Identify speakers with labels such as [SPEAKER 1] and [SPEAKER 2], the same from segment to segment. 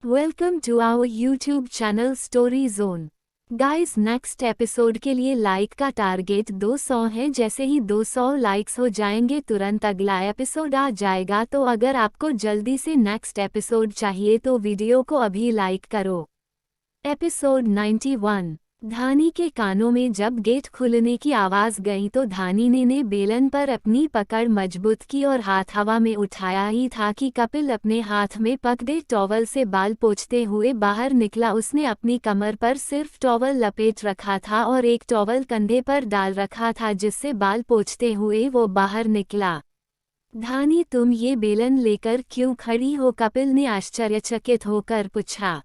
[SPEAKER 1] Welcome to our YouTube channel story zone. Guys, next episode के लिए like का target 200 है। जैसे ही 200 लाइक्स हो जाएंगे तुरंत अगला एपिसोड आ जाएगा। तो अगर आपको जल्दी से नेक्स्ट एपिसोड चाहिए तो वीडियो को अभी लाइक करो। एपिसोड 91। धानी के कानों में जब गेट खुलने की आवाज गई तो धानी ने बेलन पर अपनी पकड़ मजबूत की और हाथ हवा में उठाया ही था कि कपिल अपने हाथ में पकड़े टॉवल से बाल पोंछते हुए बाहर निकला। उसने अपनी कमर पर सिर्फ टॉवल लपेट रखा था और एक टॉवल कंधे पर डाल रखा था जिससे बाल पोंछते हुए वो बाहर निकला। धानी, तुम ये बेलन लेकर क्यों खड़ी हो? कपिल ने आश्चर्यचकित होकर पूछा।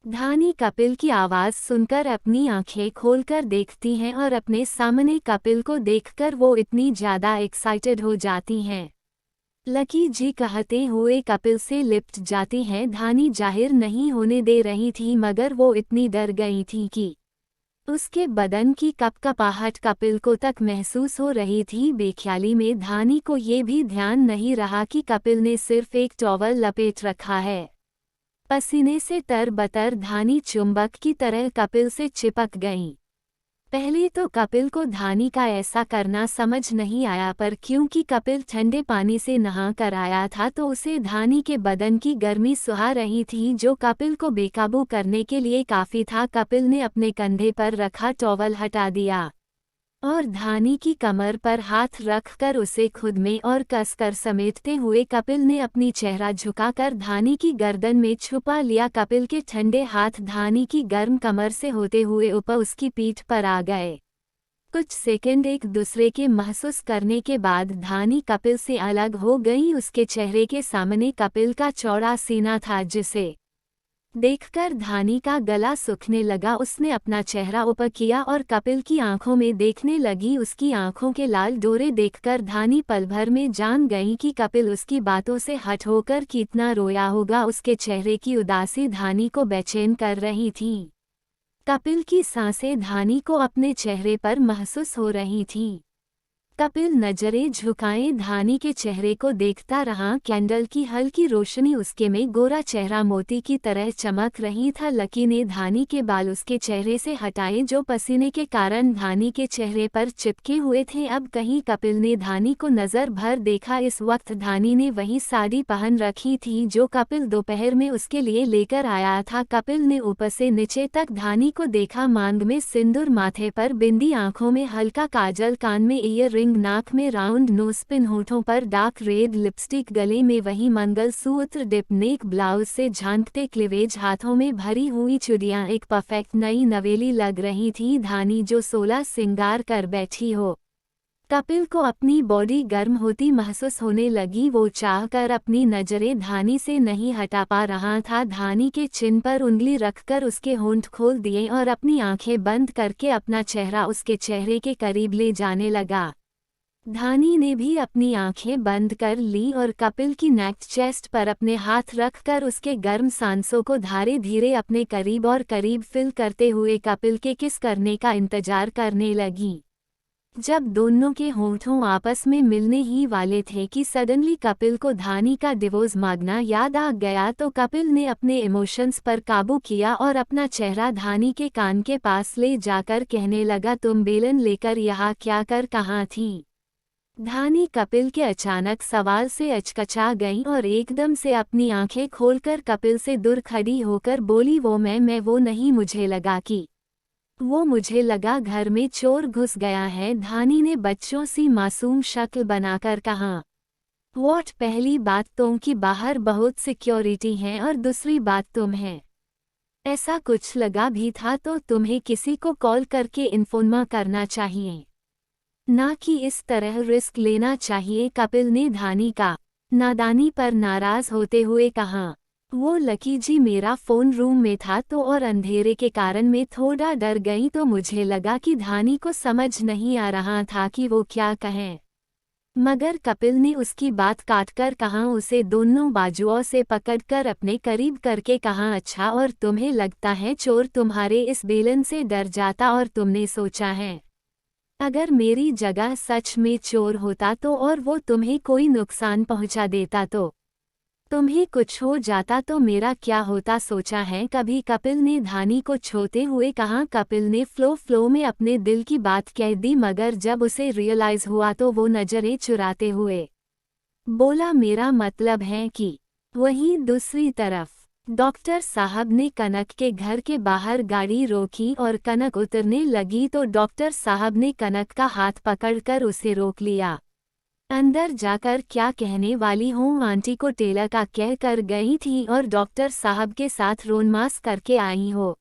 [SPEAKER 1] धानी कपिल की आवाज सुनकर अपनी आंखें खोलकर देखती हैं और अपने सामने कपिल को देखकर वो इतनी ज्यादा एक्साइटेड हो जाती हैं। लकी जी कहते हुए कपिल से लिपट जाती हैं। धानी जाहिर नहीं होने दे रही थी मगर वो इतनी डर गई थी कि उसके बदन की कपकपाहट कपिल को तक महसूस हो रही थी। बेख्याली में धानी को ये भी ध्यान नहीं रहा कि कपिल ने सिर्फ एक टॉवल लपेट रखा है। पसीने से तरबतर धानी चुंबक की तरह कपिल से चिपक गई। पहले तो कपिल को धानी का ऐसा करना समझ नहीं आया, पर क्योंकि कपिल ठंडे पानी से नहा कर आया था तो उसे धानी के बदन की गर्मी सुहा रही थी जो कपिल को बेकाबू करने के लिए काफ़ी था। कपिल ने अपने कंधे पर रखा टॉवल हटा दिया और धानी की कमर पर हाथ रखकर उसे खुद में और कसकर समेटते हुए कपिल ने अपनी चेहरा झुकाकर धानी की गर्दन में छुपा लिया। कपिल के ठंडे हाथ धानी की गर्म कमर से होते हुए ऊपर उसकी पीठ पर आ गए। कुछ सेकंड एक दूसरे के महसूस करने के बाद धानी कपिल से अलग हो गई। उसके चेहरे के सामने कपिल का चौड़ा सीना था जिसे देखकर धानी का गला सूखने लगा। उसने अपना चेहरा ऊपर किया और कपिल की आंखों में देखने लगी। उसकी आंखों के लाल डोरे देखकर धानी पल भर में जान गई कि कपिल उसकी बातों से हट होकर कितना रोया होगा। उसके चेहरे की उदासी धानी को बेचैन कर रही थी। कपिल की सांसें धानी को अपने चेहरे पर महसूस हो रही थीं। कपिल नजरें झुकाए धानी के चेहरे को देखता रहा। कैंडल की हल्की रोशनी उसके में गोरा चेहरा मोती की तरह चमक रही था। लकी ने धानी के बाल उसके चेहरे से हटाए जो पसीने के कारण धानी के चेहरे पर चिपके हुए थे। अब कहीं कपिल ने धानी को नजर भर देखा। इस वक्त धानी ने वही साड़ी पहन रखी थी जो कपिल दोपहर में उसके लिए लेकर आया था। कपिल ने ऊपर से नीचे तक धानी को देखा। मांग में सिंदूर, माथे पर बिंदी, आंखों में हल्का काजल, कान में ईयर, नाक में राउंड नोजपिन, होठों पर डार्क रेड लिपस्टिक, गले में वही मंगलसूत्र, डिप नेक ब्लाउज से झांकते क्लीवेज, हाथों में भरी हुई चूड़ियां। एक परफेक्ट नई नवेली लग रही थी धानी जो 16 सिंगार कर बैठी हो। कपिल को अपनी बॉडी गर्म होती महसूस होने लगी। वो चाहकर अपनी नजरें धानी से नहीं हटा पा रहा था। धानी के चिन पर उंगली रखकर उसके होंठ खोल दिए और अपनी आंखें बंद करके अपना चेहरा उसके चेहरे के करीब ले जाने लगा। धानी ने भी अपनी आंखें बंद कर ली और कपिल की नेक चेस्ट पर अपने हाथ रखकर उसके गर्म सांसों को धीरे धीरे अपने करीब और करीब फिल करते हुए कपिल के किस करने का इंतजार करने लगी। जब दोनों के होंठों आपस में मिलने ही वाले थे कि सडनली कपिल को धानी का डिवोर्स मांगना याद आ गया। तो कपिल ने अपने इमोशंस पर काबू किया और अपना चेहरा धानी के कान के पास ले जाकर कहने लगा, तुम बेलन लेकर यहाँ क्या कर कहाँ थी? धानी कपिल के अचानक सवाल से अचकचा गई और एकदम से अपनी आंखें खोलकर कपिल से दूर खड़ी होकर बोली, मैं वो नहीं, मुझे लगा घर में चोर घुस गया है। धानी ने बच्चों सी मासूम शक्ल बनाकर कहा। व्हाट? पहली बात तुम कि बाहर बहुत सिक्योरिटी है और दूसरी बात तुम है। ऐसा कुछ लगा भी था तो तुम्हें किसी को कॉल करके इन्फॉर्म करना चाहिए, ना कि इस तरह रिस्क लेना चाहिए। कपिल ने धानी का नादानी पर नाराज होते हुए कहा। वो लकी जी, मेरा फ़ोन रूम में था तो और अंधेरे के कारण मैं थोड़ा डर गई तो मुझे लगा कि धानी को समझ नहीं आ रहा था कि वो क्या कहें। मगर कपिल ने उसकी बात काटकर कहा, उसे दोनों बाजुओं से पकड़कर अपने करीब करके कहा, अच्छा, और तुम्हें लगता है चोर तुम्हारे इस बेलन से डर जाता और तुमने सोचा है अगर मेरी जगह सच में चोर होता तो और वो तुम्हें कोई नुकसान पहुंचा देता तो तुम्हें कुछ हो जाता तो मेरा क्या होता सोचा है कभी, कपिल ने धानी को छूते हुए कहा। कपिल ने फ्लो में अपने दिल की बात कह दी, मगर जब उसे रियलाइज हुआ तो वो नजरें चुराते हुए बोला, मेरा मतलब है कि। वहीं दूसरी तरफ डॉक्टर साहब ने कनक के घर के बाहर गाड़ी रोकी और कनक उतरने लगी तो डॉक्टर साहब ने कनक का हाथ पकड़कर उसे रोक लिया। अंदर जाकर क्या कहने वाली हूँ, आंटी को टेलर का कह कर गई थी और डॉक्टर साहब के साथ रोनमास करके आई हो।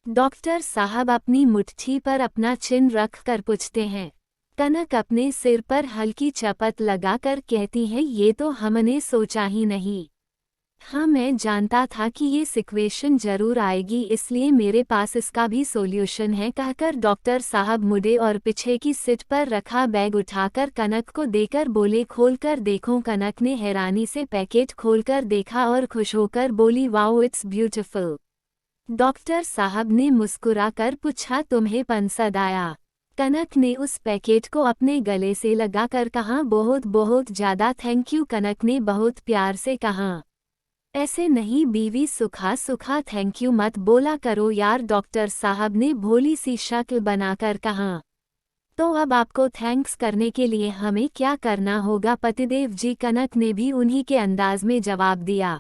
[SPEAKER 1] डॉक्टर साहब अपनी मुट्ठी पर अपना चिन रख कर पूछते हैं। कनक अपने सिर पर हल्की चपत लगाकर कहती है, ये तो हमने सोचा ही नहीं। हाँ, मैं जानता था कि ये सिचुएशन जरूर आएगी, इसलिए मेरे पास इसका भी सॉल्यूशन है, कहकर डॉक्टर साहब मुड़े और पीछे की सीट पर रखा बैग उठाकर कनक को देकर बोले, खोलकर देखो। कनक ने हैरानी से पैकेट खोलकर देखा और खुश होकर बोली, वाओ इट्स ब्यूटीफुल। डॉक्टर साहब ने मुस्कुराकर पूछा, तुम्हें पसंद आया? कनक ने उस पैकेट को अपने गले से लगाकर कहा, बहुत बहुत ज़्यादा थैंक यू। कनक ने बहुत प्यार से कहा, ऐसे नहीं बीवी, सुखा सुखा थैंक यू मत बोला करो यार। डॉक्टर साहब ने भोली सी शक्ल बनाकर कहा, तो अब आपको थैंक्स करने के लिए हमें क्या करना होगा पतिदेव जी? कनक ने भी उन्हीं के अंदाज में जवाब दिया,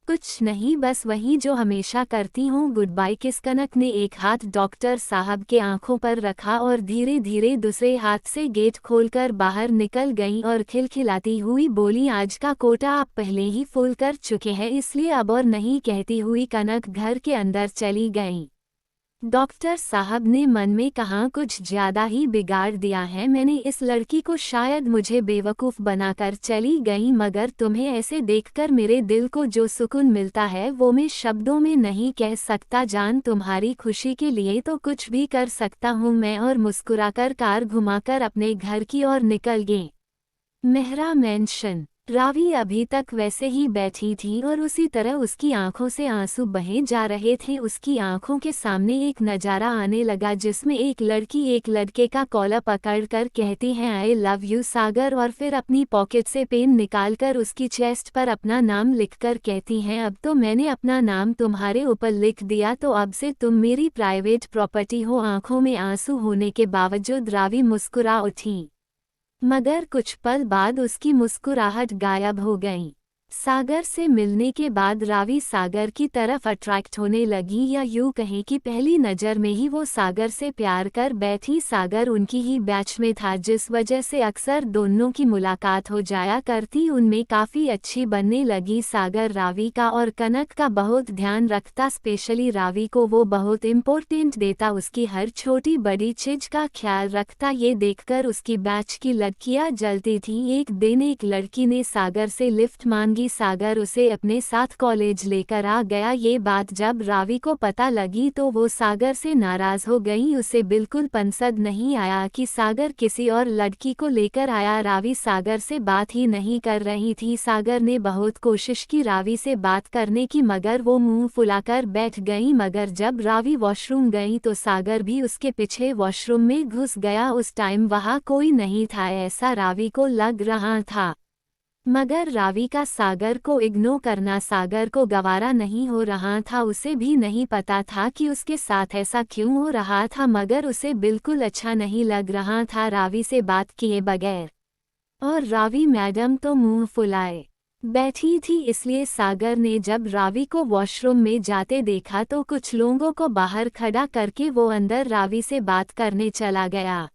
[SPEAKER 1] कुछ नहीं, बस वही जो हमेशा करती हूँ, गुड बाय किस। कनक ने एक हाथ डॉक्टर साहब के आंखों पर रखा और धीरे धीरे दूसरे हाथ से गेट खोलकर बाहर निकल गई और खिलखिलाती हुई बोली, आज का कोटा आप पहले ही फुल कर चुके हैं, इसलिए अब और नहीं, कहती हुई कनक घर के अंदर चली गई। डॉक्टर साहब ने मन में कहा, कुछ ज्यादा ही बिगाड़ दिया है मैंने इस लड़की को, शायद मुझे बेवकूफ़ बनाकर चली गई, मगर तुम्हें ऐसे देखकर मेरे दिल को जो सुकून मिलता है वो मैं शब्दों में नहीं कह सकता जान। तुम्हारी खुशी के लिए तो कुछ भी कर सकता हूँ मैं। और मुस्कुराकर कार घुमाकर अपने घर की ओर निकल गए। मेहरा मेंशन। रावी अभी तक वैसे ही बैठी थी और उसी तरह उसकी आंखों से आंसू बहे जा रहे थे। उसकी आंखों के सामने एक नज़ारा आने लगा जिसमें एक लड़की एक लड़के का कॉलर पकड़कर कहती है, आई लव यू सागर, और फिर अपनी पॉकेट से पेन निकालकर उसकी चेस्ट पर अपना नाम लिखकर कहती हैं, अब तो मैंने अपना नाम तुम्हारे ऊपर लिख दिया, तो अब से तुम मेरी प्राइवेट प्रॉपर्टी हो। आंखों में आंसू होने के बावजूद रावी मुस्कुरा उठी, मगर कुछ पल बाद उसकी मुस्कुराहट गायब हो गई। सागर से मिलने के बाद रावी सागर की तरफ अट्रैक्ट होने लगी, या यूँ कहें कि पहली नज़र में ही वो सागर से प्यार कर बैठी। सागर उनकी ही बैच में था, जिस वजह से अक्सर दोनों की मुलाकात हो जाया करती, उनमें काफ़ी अच्छी बनने लगी। सागर रावी का और कनक का बहुत ध्यान रखता, स्पेशली रावी को वो बहुत इम्पोर्टेंट देता, उसकी हर छोटी बड़ी चीज का ख्याल रखता। ये देखकर उसकी बैच की लड़कियां जलती थी। एक दिन एक लड़की ने सागर से लिफ्ट मांगी, सागर उसे अपने साथ कॉलेज लेकर आ गया। ये बात जब रावी को पता लगी तो वो सागर से नाराज हो गई, उसे बिल्कुल पसंद नहीं आया कि सागर किसी और लड़की को लेकर आया। रावी सागर से बात ही नहीं कर रही थी। सागर ने बहुत कोशिश की रावी से बात करने की, मगर वो मुंह फुलाकर बैठ गई। मगर जब रावी वॉशरूम गई तो सागर भी उसके पीछे वॉशरूम में घुस गया। उस टाइम वहाँ कोई नहीं था, ऐसा रावी को लग रहा था, मगर रावी का सागर को इग्नोर करना सागर को गवारा नहीं हो रहा था। उसे भी नहीं पता था कि उसके साथ ऐसा क्यों हो रहा था, मगर उसे बिल्कुल अच्छा नहीं लग रहा था रावी से बात किए बगैर। और रावी मैडम तो मुंह फुलाए बैठी थी, इसलिए सागर ने जब रावी को वॉशरूम में जाते देखा तो कुछ लोगों को बाहर खड़ा करके वो अंदर रावी से बात करने चला गया।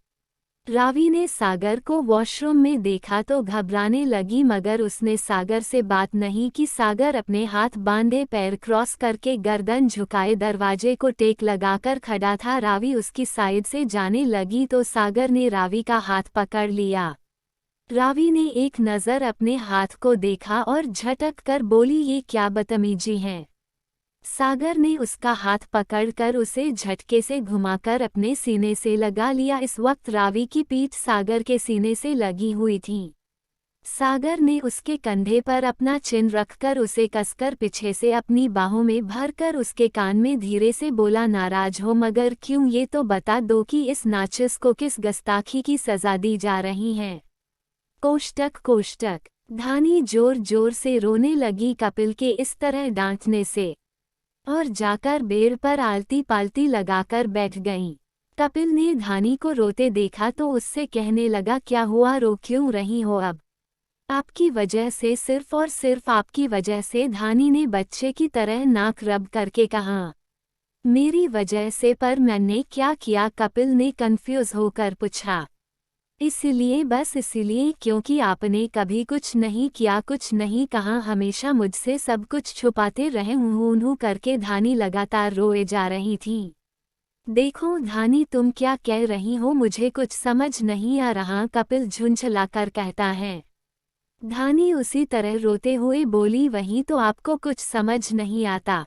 [SPEAKER 1] रावी ने सागर को वॉशरूम में देखा तो घबराने लगी, मगर उसने सागर से बात नहीं की। सागर अपने हाथ बांधे पैर क्रॉस करके गर्दन झुकाए दरवाजे को टेक लगाकर खड़ा था। रावी उसकी साइड से जाने लगी तो सागर ने रावी का हाथ पकड़ लिया। रावी ने एक नज़र अपने हाथ को देखा और झटक कर बोली, ये क्या बदतमीजी है। सागर ने उसका हाथ पकड़कर उसे झटके से घुमाकर अपने सीने से लगा लिया। इस वक्त रावी की पीठ सागर के सीने से लगी हुई थी। सागर ने उसके कंधे पर अपना चिन रखकर उसे कसकर पीछे से अपनी बाहों में भरकर उसके कान में धीरे से बोला, नाराज हो मगर क्यों, ये तो बता दो कि इस नाचिस को किस गुस्ताखी की सज़ा दी जा रही है। कोष्टक धानी जोर जोर से रोने लगी कपिल के इस तरह डांटने से, और जाकर बेड पर आलती पालती लगाकर बैठ गईं। कपिल ने धानी को रोते देखा तो उससे कहने लगा, क्या हुआ, रो क्यों रही हो? अब आपकी वजह से, सिर्फ और सिर्फ आपकी वजह से। धानी ने बच्चे की तरह नाक रब करके कहा। मेरी वजह से? पर मैंने क्या किया? कपिल ने कंफ्यूज होकर पूछा। इसलिए, बस इसलिए, क्योंकि आपने कभी कुछ नहीं किया, कुछ नहीं कहा, हमेशा मुझसे सब कुछ छुपाते रहे। ऊँ करके धानी लगातार रोए जा रही थी। देखो धानी, तुम क्या कह रही हो? मुझे कुछ समझ नहीं आ रहा, कपिल झुंझलाकर कहता है। धानी उसी तरह रोते हुए बोली, वही तो, आपको कुछ समझ नहीं आता।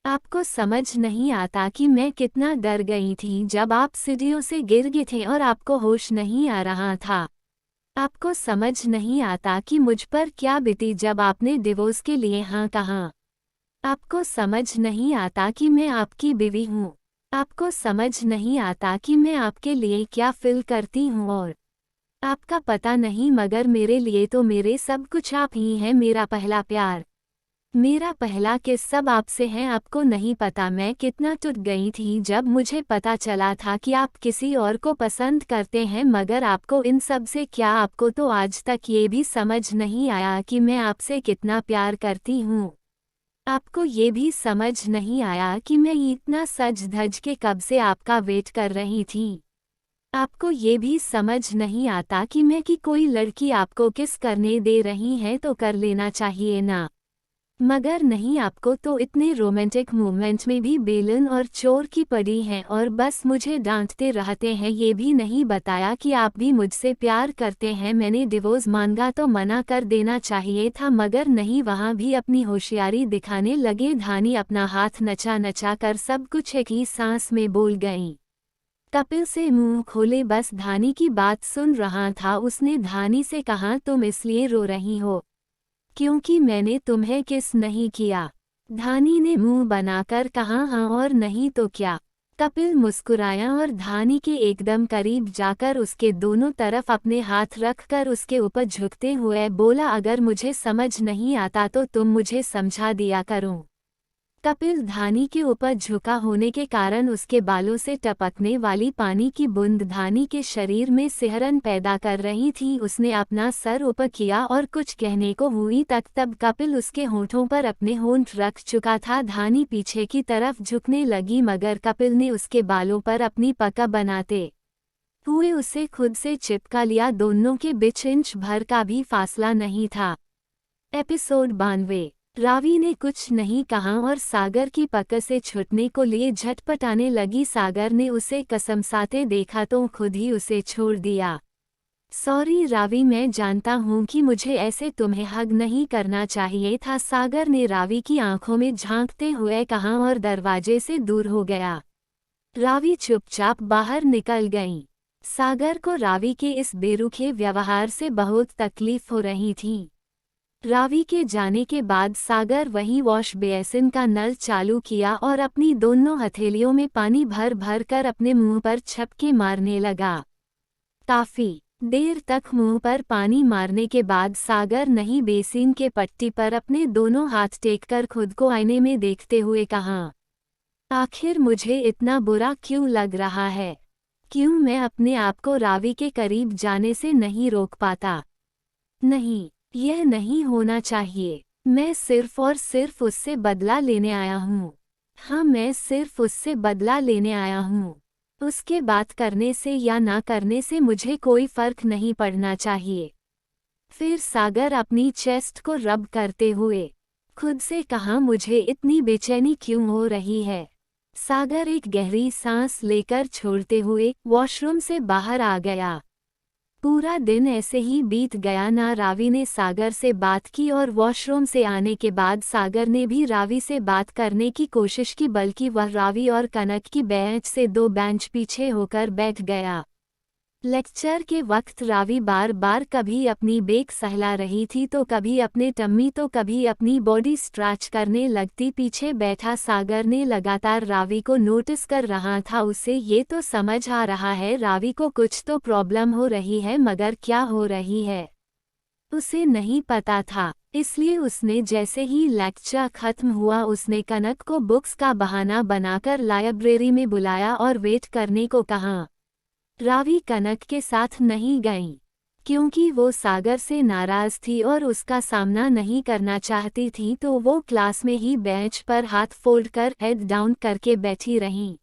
[SPEAKER 1] आपको समझ नहीं आता कि मैं कितना डर गई थी जब आप सीढ़ियों से गिर गए थे और आपको होश नहीं आ रहा था। आपको समझ नहीं आता कि मुझ पर क्या बीती जब आपने डिवोर्स के लिए हाँ कहा। आपको समझ नहीं आता कि मैं आपकी बीवी हूँ। आपको समझ नहीं आता कि मैं आपके लिए क्या फील करती हूँ। और आपका पता नहीं, मगर मेरे लिए तो मेरे सब कुछ आप ही हैं। मेरा पहला प्यार, मेरा पहला किस, सब आपसे है। आपको नहीं पता मैं कितना टूट गई थी जब मुझे पता चला था कि आप किसी और को पसंद करते हैं। मगर आपको इन सब से क्या? आपको तो आज तक ये भी समझ नहीं आया कि मैं आपसे कितना प्यार करती हूँ। आपको ये भी समझ नहीं आया कि मैं इतना सज धज के कब से आपका वेट कर रही थी। आपको ये भी समझ नहीं आता कि मैं कि कोई लड़की आपको किस करने दे रही है तो कर लेना चाहिए ना, मगर नहीं। आपको तो इतने रोमांटिक मोमेंट में भी बेलन और चोर की पड़ी हैं और बस मुझे डांटते रहते हैं। ये भी नहीं बताया कि आप भी मुझसे प्यार करते हैं। मैंने डिवोर्स मांगा तो मना कर देना चाहिए था, मगर नहीं, वहाँ भी अपनी होशियारी दिखाने लगे। धानी अपना हाथ नचा नचा कर सब कुछ एक ही सांस में बोल गई। कपिल से मुंह खोले बस धानी की बात सुन रहा था। उसने धानी से कहा, तुम इसलिए रो रही हो क्योंकि मैंने तुम्हें किस नहीं किया? धानी ने मुंह बनाकर कहा, हाँ, और नहीं तो क्या? कपिल मुस्कुराया और धानी के एकदम करीब जाकर उसके दोनों तरफ अपने हाथ रखकर उसके ऊपर झुकते हुए बोला, अगर मुझे समझ नहीं आता तो तुम मुझे समझा दिया करो। कपिल धानी के ऊपर झुका होने के कारण उसके बालों से टपकने वाली पानी की बूंद धानी के शरीर में सिहरन पैदा कर रही थी। उसने अपना सर ऊपर किया और कुछ कहने को हुई तब कपिल उसके होंठों पर अपने होंठ रख चुका था। धानी पीछे की तरफ झुकने लगी, मगर कपिल ने उसके बालों पर अपनी पकड़ बनाते हुए उसे खुद से चिपका लिया। दोनों के बीच इंच भर का भी फासला नहीं था। एपिसोड 92। रावी ने कुछ नहीं कहा और सागर की पकड़ से छूटने को लिए झटपटाने लगी। सागर ने उसे कसमसाते देखा तो खुद ही उसे छोड़ दिया। सॉरी रावी, मैं जानता हूँ कि मुझे ऐसे तुम्हें हग नहीं करना चाहिए था, सागर ने रावी की आंखों में झांकते हुए कहा और दरवाजे से दूर हो गया। रावी चुपचाप बाहर निकल गई। सागर को रावी के इस बेरुखे व्यवहार से बहुत तकलीफ हो रही थी। रावी के जाने के बाद सागर वहीं वॉश बेसिन का नल चालू किया और अपनी दोनों हथेलियों में पानी भर भर कर अपने मुंह पर छपके मारने लगा। काफी देर तक मुंह पर पानी मारने के बाद सागर नहीं बेसिन के पट्टी पर अपने दोनों हाथ टेककर खुद को आईने में देखते हुए कहा, आखिर मुझे इतना बुरा क्यों लग रहा है? क्यों मैं अपने आप को रावी के करीब जाने से नहीं रोक पाता? नहीं, यह नहीं होना चाहिए। मैं सिर्फ और सिर्फ उससे बदला लेने आया हूँ। हाँ, मैं सिर्फ उससे बदला लेने आया हूँ। उसके बात करने से या ना करने से मुझे कोई फर्क नहीं पड़ना चाहिए। फिर सागर अपनी चेस्ट को रब करते हुए खुद से कहा, मुझे इतनी बेचैनी क्यों हो रही है? सागर एक गहरी सांस लेकर छोड़ते हुए वॉशरूम से बाहर आ गया। पूरा दिन ऐसे ही बीत गया। ना रावी ने सागर से बात की और वॉशरूम से आने के बाद सागर ने भी रावी से बात करने की कोशिश की, बल्कि वह रावी और कनक की बेंच से 2 बेंच पीछे होकर बैठ गया। लेक्चर के वक्त रावी बार बार कभी अपनी बेक सहला रही थी तो कभी अपने टम्मी तो कभी अपनी बॉडी स्ट्रेच करने लगती। पीछे बैठा सागर ने लगातार रावी को नोटिस कर रहा था। उसे ये तो समझ आ रहा है रावी को कुछ तो प्रॉब्लम हो रही है, मगर क्या हो रही है? उसे नहीं पता था, इसलिए उसने जैसे ही लेक्चर खत्म हुआ उसने कनक को बुक्स का बहाना बनाकर लाइब्रेरी में बुलाया और वेट करने को कहा। रावी कनक के साथ नहीं गई क्योंकि वो सागर से नाराज थी और उसका सामना नहीं करना चाहती थी, तो वो क्लास में ही बेंच पर हाथ फोल्ड कर हेड डाउन करके बैठी रहीं।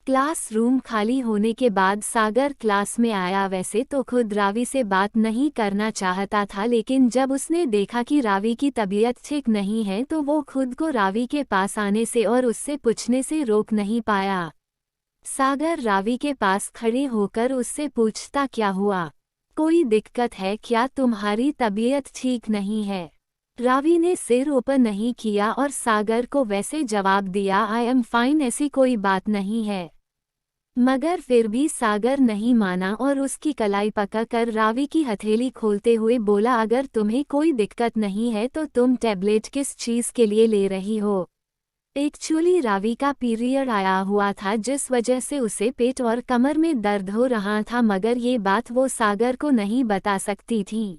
[SPEAKER 1] क्लासरूम खाली होने के बाद सागर क्लास में आया। वैसे तो खुद रावी से बात नहीं करना चाहता था, लेकिन जब उसने देखा कि रावी की तबीयत ठीक नहीं है तो वो खुद को रावी के पास आने से और उससे पूछने से रोक नहीं पाया। सागर रावी के पास खड़े होकर उससे पूछता, क्या हुआ, कोई दिक्कत है क्या, तुम्हारी तबीयत ठीक नहीं है? रावी ने सिर ऊपर नहीं किया और सागर को वैसे जवाब दिया, आई एम फाइन, ऐसी कोई बात नहीं है। मगर फिर भी सागर नहीं माना और उसकी कलाई पकड़कर रावी की हथेली खोलते हुए बोला, अगर तुम्हें कोई दिक्कत नहीं है तो तुम टैबलेट किस चीज़ के लिए ले रही हो? एक्चुअली रावी का पीरियड आया हुआ था जिस वजह से उसे पेट और कमर में दर्द हो रहा था, मगर ये बात वो सागर को नहीं बता सकती थी।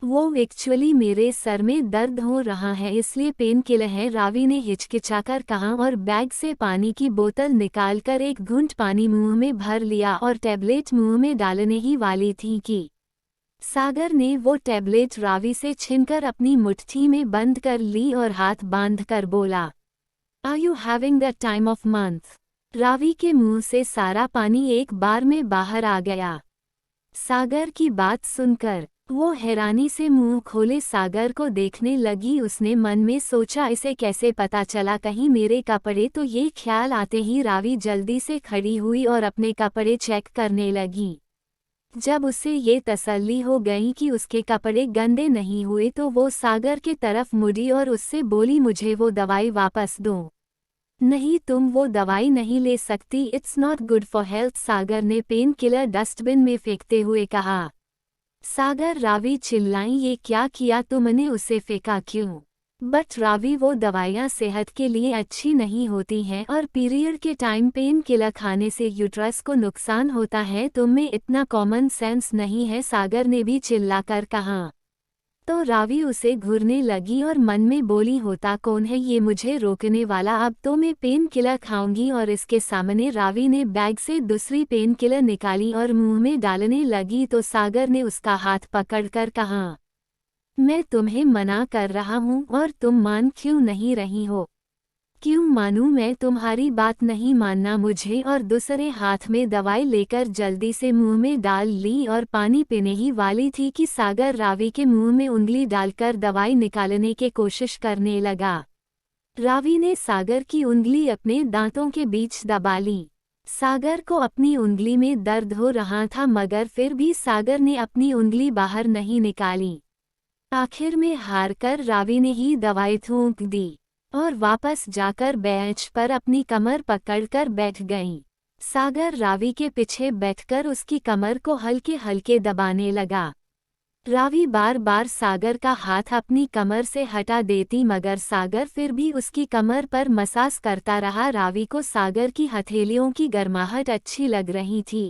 [SPEAKER 1] वो एक्चुअली मेरे सर में दर्द हो रहा है इसलिए पेन किलर है, रावी ने हिचकिचाकर कहा और बैग से पानी की बोतल निकालकर एक घूंट पानी मुंह में भर लिया और टैबलेट मुंह में डालने ही वाली थी कि सागर ने वो टैबलेट रावी से छीनकर अपनी मुट्ठी में बंद कर ली और हाथ बांधकर बोला, are you having the time of month? Ravi के मुंह से सारा पानी एक बार में बाहर आ गया। सागर की बात सुनकर वो हैरानी से मुंह खोले सागर को देखने लगी। उसने मन में सोचा, इसे कैसे पता चला कहीं मेरे कपड़े तो? ये ख्याल आते ही रावी जल्दी से खड़ी हुई और अपने कपड़े चेक करने लगी। जब उसे ये तसल्ली हो गई कि उसके कपड़े गंदे नहीं हुए तो वो सागर के तरफ मुड़ी और उससे बोली, मुझे वो दवाई वापस दो। नहीं, तुम वो दवाई नहीं ले सकती, it's not good for health, Sagar ने पेन किलर डस्टबिन में फेंकते हुए कहा। सागर, रावी चिल्लाई, ये क्या किया तुमने, उसे फेंका क्यों? बट रावी, वो दवाइयाँ सेहत के लिए अच्छी नहीं होती हैं और पीरियड के टाइम पेन किलर खाने से यूट्रस को नुकसान होता है, तुम में इतना कॉमन सेंस नहीं है, सागर ने भी चिल्लाकर कहा। तो रावी उसे घूरने लगी और मन में बोली, होता कौन है ये मुझे रोकने वाला, अब तो मैं पेन किलर खाऊंगी। और इसके सामने रावी ने बैग से दूसरी पेन किलर निकाली और मुंह में डालने लगी तो सागर ने उसका हाथ पकड़कर कहा, मैं तुम्हें मना कर रहा हूँ और तुम मान क्यों नहीं रही हो? क्यों मानूं मैं तुम्हारी बात? नहीं मानना मुझे। और दूसरे हाथ में दवाई लेकर जल्दी से मुंह में डाल ली और पानी पीने ही वाली थी कि सागर रावी के मुंह में उंगली डालकर दवाई निकालने की कोशिश करने लगा। रावी ने सागर की उंगली अपने दांतों के बीच दबा ली। सागर को अपनी उंगली में दर्द हो रहा था, मगर फिर भी सागर ने अपनी उंगली बाहर नहीं निकाली। आखिर में हारकर रावी ने ही दवाई थूक दी और वापस जाकर बेंच पर अपनी कमर पकड़कर बैठ गई। सागर रावी के पीछे बैठकर उसकी कमर को हल्के हल्के दबाने लगा। रावी बार बार सागर का हाथ अपनी कमर से हटा देती, मगर सागर फिर भी उसकी कमर पर मसाज करता रहा। रावी को सागर की हथेलियों की गर्माहट अच्छी लग रही थी।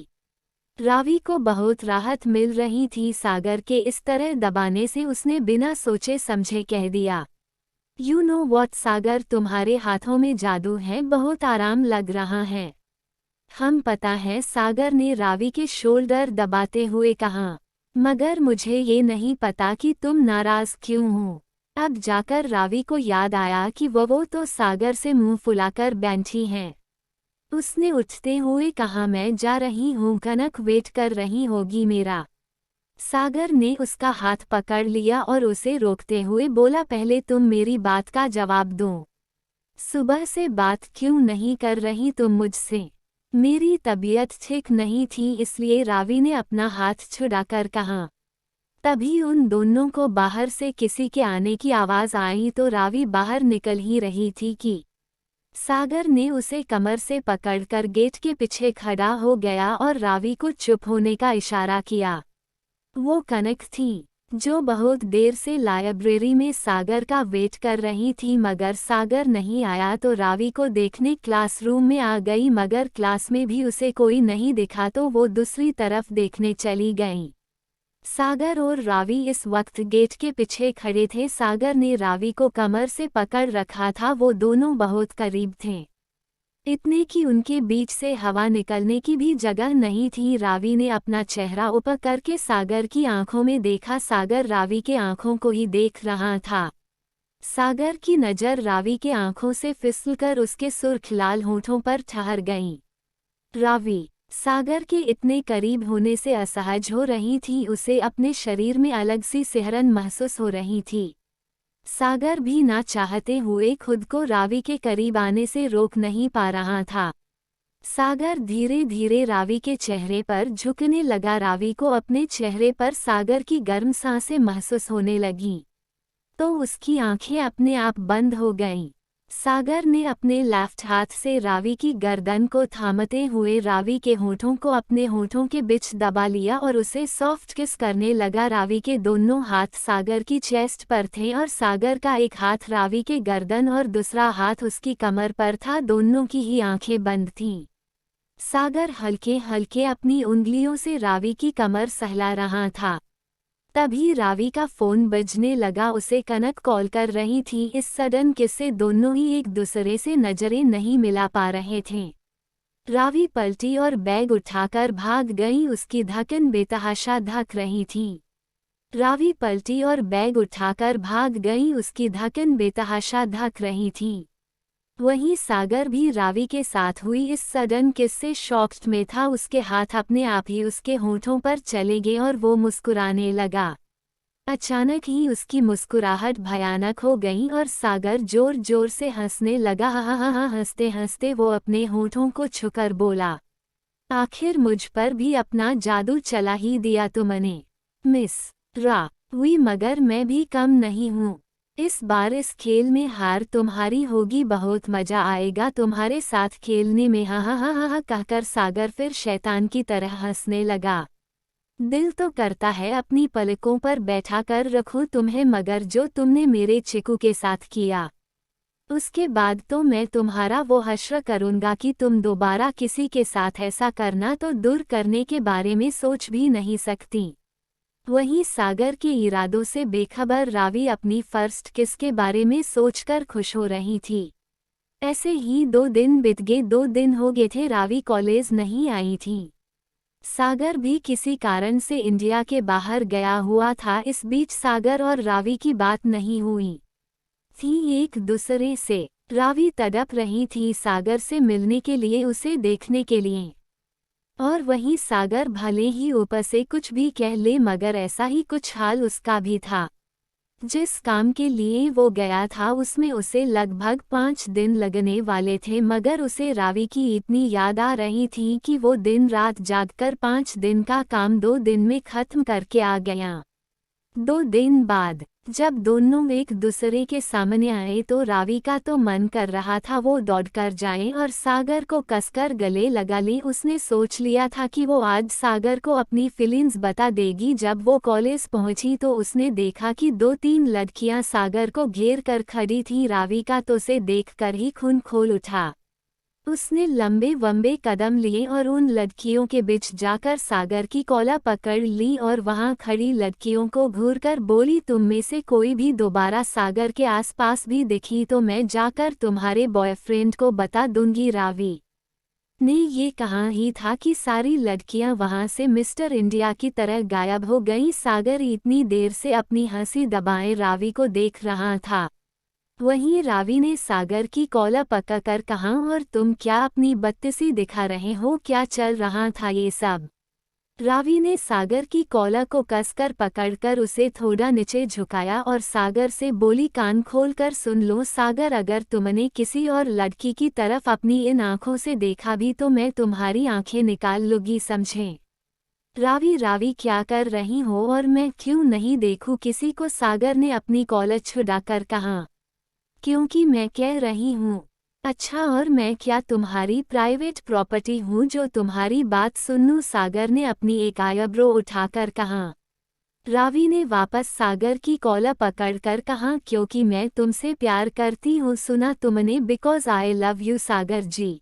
[SPEAKER 1] रावी को बहुत राहत मिल रही थी। सागर के इस तरह दबाने से उसने बिना सोचे समझे कह दिया, यू नो वॉट सागर, तुम्हारे हाथों में जादू है, बहुत आराम लग रहा है। हम पता है, सागर ने रावी के शोल्डर दबाते हुए कहा, मगर मुझे ये नहीं पता कि तुम नाराज क्यों हो। अब जाकर रावी को याद आया कि वो तो सागर से मुंह फुलाकर बैठी हैं। उसने उठते हुए कहा, मैं जा रही हूँ, कनक वेट कर रही होगी मेरा। सागर ने उसका हाथ पकड़ लिया और उसे रोकते हुए बोला, पहले तुम मेरी बात का जवाब दो। सुबह से बात क्यों नहीं कर रही तुम मुझसे? मेरी तबीयत ठीक नहीं थी इसलिए, रावी ने अपना हाथ छुड़ाकर कहा। तभी उन दोनों को बाहर से किसी के आने की आवाज़ आई तो रावी बाहर निकल ही रही थी कि सागर ने उसे कमर से पकड़कर गेट के पीछे खड़ा हो गया और रावी को चुप होने का इशारा किया। वो कनक थी जो बहुत देर से लाइब्रेरी में सागर का वेट कर रही थी, मगर सागर नहीं आया तो रावी को देखने क्लासरूम में आ गई, मगर क्लास में भी उसे कोई नहीं दिखा तो वो दूसरी तरफ देखने चली गई। सागर और रावी इस वक्त गेट के पीछे खड़े थे। सागर ने रावी को कमर से पकड़ रखा था। वो दोनों बहुत करीब थे, इतने कि उनके बीच से हवा निकलने की भी जगह नहीं थी। रावी ने अपना चेहरा ऊपर करके सागर की आंखों में देखा। सागर रावी के आंखों को ही देख रहा था। सागर की नज़र रावी के आंखों से फिसलकर उसके सुर्ख लाल होठों पर ठहर गई। रावी सागर के इतने करीब होने से असहज हो रही थी। उसे अपने शरीर में अलग सी सिहरन महसूस हो रही थी। सागर भी ना चाहते हुए खुद को रावी के करीब आने से रोक नहीं पा रहा था। सागर धीरे धीरे रावी के चेहरे पर झुकने लगा। रावी को अपने चेहरे पर सागर की गर्म सांसें महसूस होने लगीं, तो उसकी आंखें अपने आप बंद हो गईं। सागर ने अपने लेफ्ट हाथ से रावी की गर्दन को थामते हुए रावी के होठों को अपने होठों के बीच दबा लिया और उसे सॉफ्ट किस करने लगा। रावी के दोनों हाथ सागर की चेस्ट पर थे और सागर का एक हाथ रावी के गर्दन और दूसरा हाथ उसकी कमर पर था। दोनों की ही आंखें बंद थीं। सागर हल्के हल्के अपनी उंगलियों से रावी की कमर सहला रहा था। तभी रावी का फोन बजने लगा। उसे कनक कॉल कर रही थी। इस सडन किस से दोनों ही एक दूसरे से नजरें नहीं मिला पा रहे थे। रावी पलटी और बैग उठाकर भाग गई। उसकी धड़कन बेतहाशा धक रही थी। रावी पलटी और बैग उठाकर भाग गई। उसकी धड़कन बेतहाशा धक रही थी। वहीं सागर भी रावी के साथ हुई इस सडन किस से शॉक्ड में था। उसके हाथ अपने आप ही उसके होठों पर चले गए और वो मुस्कुराने लगा। अचानक ही उसकी मुस्कुराहट भयानक हो गई और सागर जोर जोर से हंसने लगा। हा हा हा। हंसते हंसते वो अपने होठों को छूकर बोला, आखिर मुझ पर भी अपना जादू चला ही दिया तुमने मिस रावी। मगर मैं भी कम नहीं हूँ। इस बार इस खेल में हार तुम्हारी होगी। बहुत मजा आएगा तुम्हारे साथ खेलने में। हा हा हा हा कहकर सागर फिर शैतान की तरह हंसने लगा। दिल तो करता है अपनी पलकों पर बैठा कर रखूं तुम्हें, मगर जो तुमने मेरे चिकू के साथ किया, उसके बाद तो मैं तुम्हारा वो हश्र करूंगा कि तुम दोबारा किसी के साथ ऐसा करना तो दूर करने के बारे में सोच भी नहीं सकती। वहीं सागर के इरादों से बेखबर रावी अपनी फर्स्ट किस के बारे में सोचकर खुश हो रही थी। ऐसे ही 2 दिन बीत गए। 2 दिन हो गए थे रावी कॉलेज नहीं आई थी। सागर भी किसी कारण से इंडिया के बाहर गया हुआ था। इस बीच सागर और रावी की बात नहीं हुई थी एक दूसरे से। रावी तड़प रही थी सागर से मिलने के लिए, उसे देखने के लिए। और वहीं सागर भले ही ऊपर से कुछ भी कह ले, मगर ऐसा ही कुछ हाल उसका भी था। जिस काम के लिए वो गया था उसमें उसे लगभग 5 दिन लगने वाले थे, मगर उसे रावी की इतनी याद आ रही थी कि वो दिन रात जागकर 5 दिन का काम 2 दिन में खत्म करके आ गया। 2 दिन बाद जब दोनों एक दूसरे के सामने आए तो रावी का तो मन कर रहा था वो दौड़कर जाए और सागर को कसकर गले लगा ले। उसने सोच लिया था कि वो आज सागर को अपनी फीलिंग्स बता देगी। जब वो कॉलेज पहुंची तो उसने देखा कि 2-3 लड़कियां सागर को घेर कर खड़ी थी। रावी का तो उसे देखकर ही खून खोल उठा। उसने लंबे वंबे कदम लिए और उन लड़कियों के बीच जाकर सागर की कॉलर पकड़ ली और वहां खड़ी लड़कियों को घूरकर बोली, तुम में से कोई भी दोबारा सागर के आसपास भी दिखी तो मैं जाकर तुम्हारे बॉयफ्रेंड को बता दूंगी। रावी ने ये कहा ही था कि सारी लड़कियां वहां से मिस्टर इंडिया की तरह गायब हो गईं। सागर इतनी देर से अपनी हंसी दबाए रावी को देख रहा था। वहीं रावी ने सागर की कॉलर पकड़कर कहा, और तुम क्या अपनी बत्तीसी दिखा रहे हो, क्या चल रहा था ये सब। रावी ने सागर की कॉलर को कसकर पकड़कर उसे थोड़ा नीचे झुकाया और सागर से बोली, कान खोलकर सुन लो सागर, अगर तुमने किसी और लड़की की तरफ अपनी इन आंखों से देखा भी तो मैं तुम्हारी आंखें निकाल लूंगी, समझे। रावी क्या कर रही हो और मैं क्यों नहीं देखूं किसी को, सागर ने अपनी कॉलर छुड़ाकर कहा। क्योंकि मैं कह रही हूँ। अच्छा, और मैं क्या तुम्हारी प्राइवेट प्रॉपर्टी हूँ जो तुम्हारी बात सुनूं, सागर ने अपनी एक आईब्रो उठाकर कहा। रावी ने वापस सागर की कॉलर पकड़कर कहा, क्योंकि मैं तुमसे प्यार करती हूँ, सुना तुमने, बिकॉज आई लव यू सागर जी।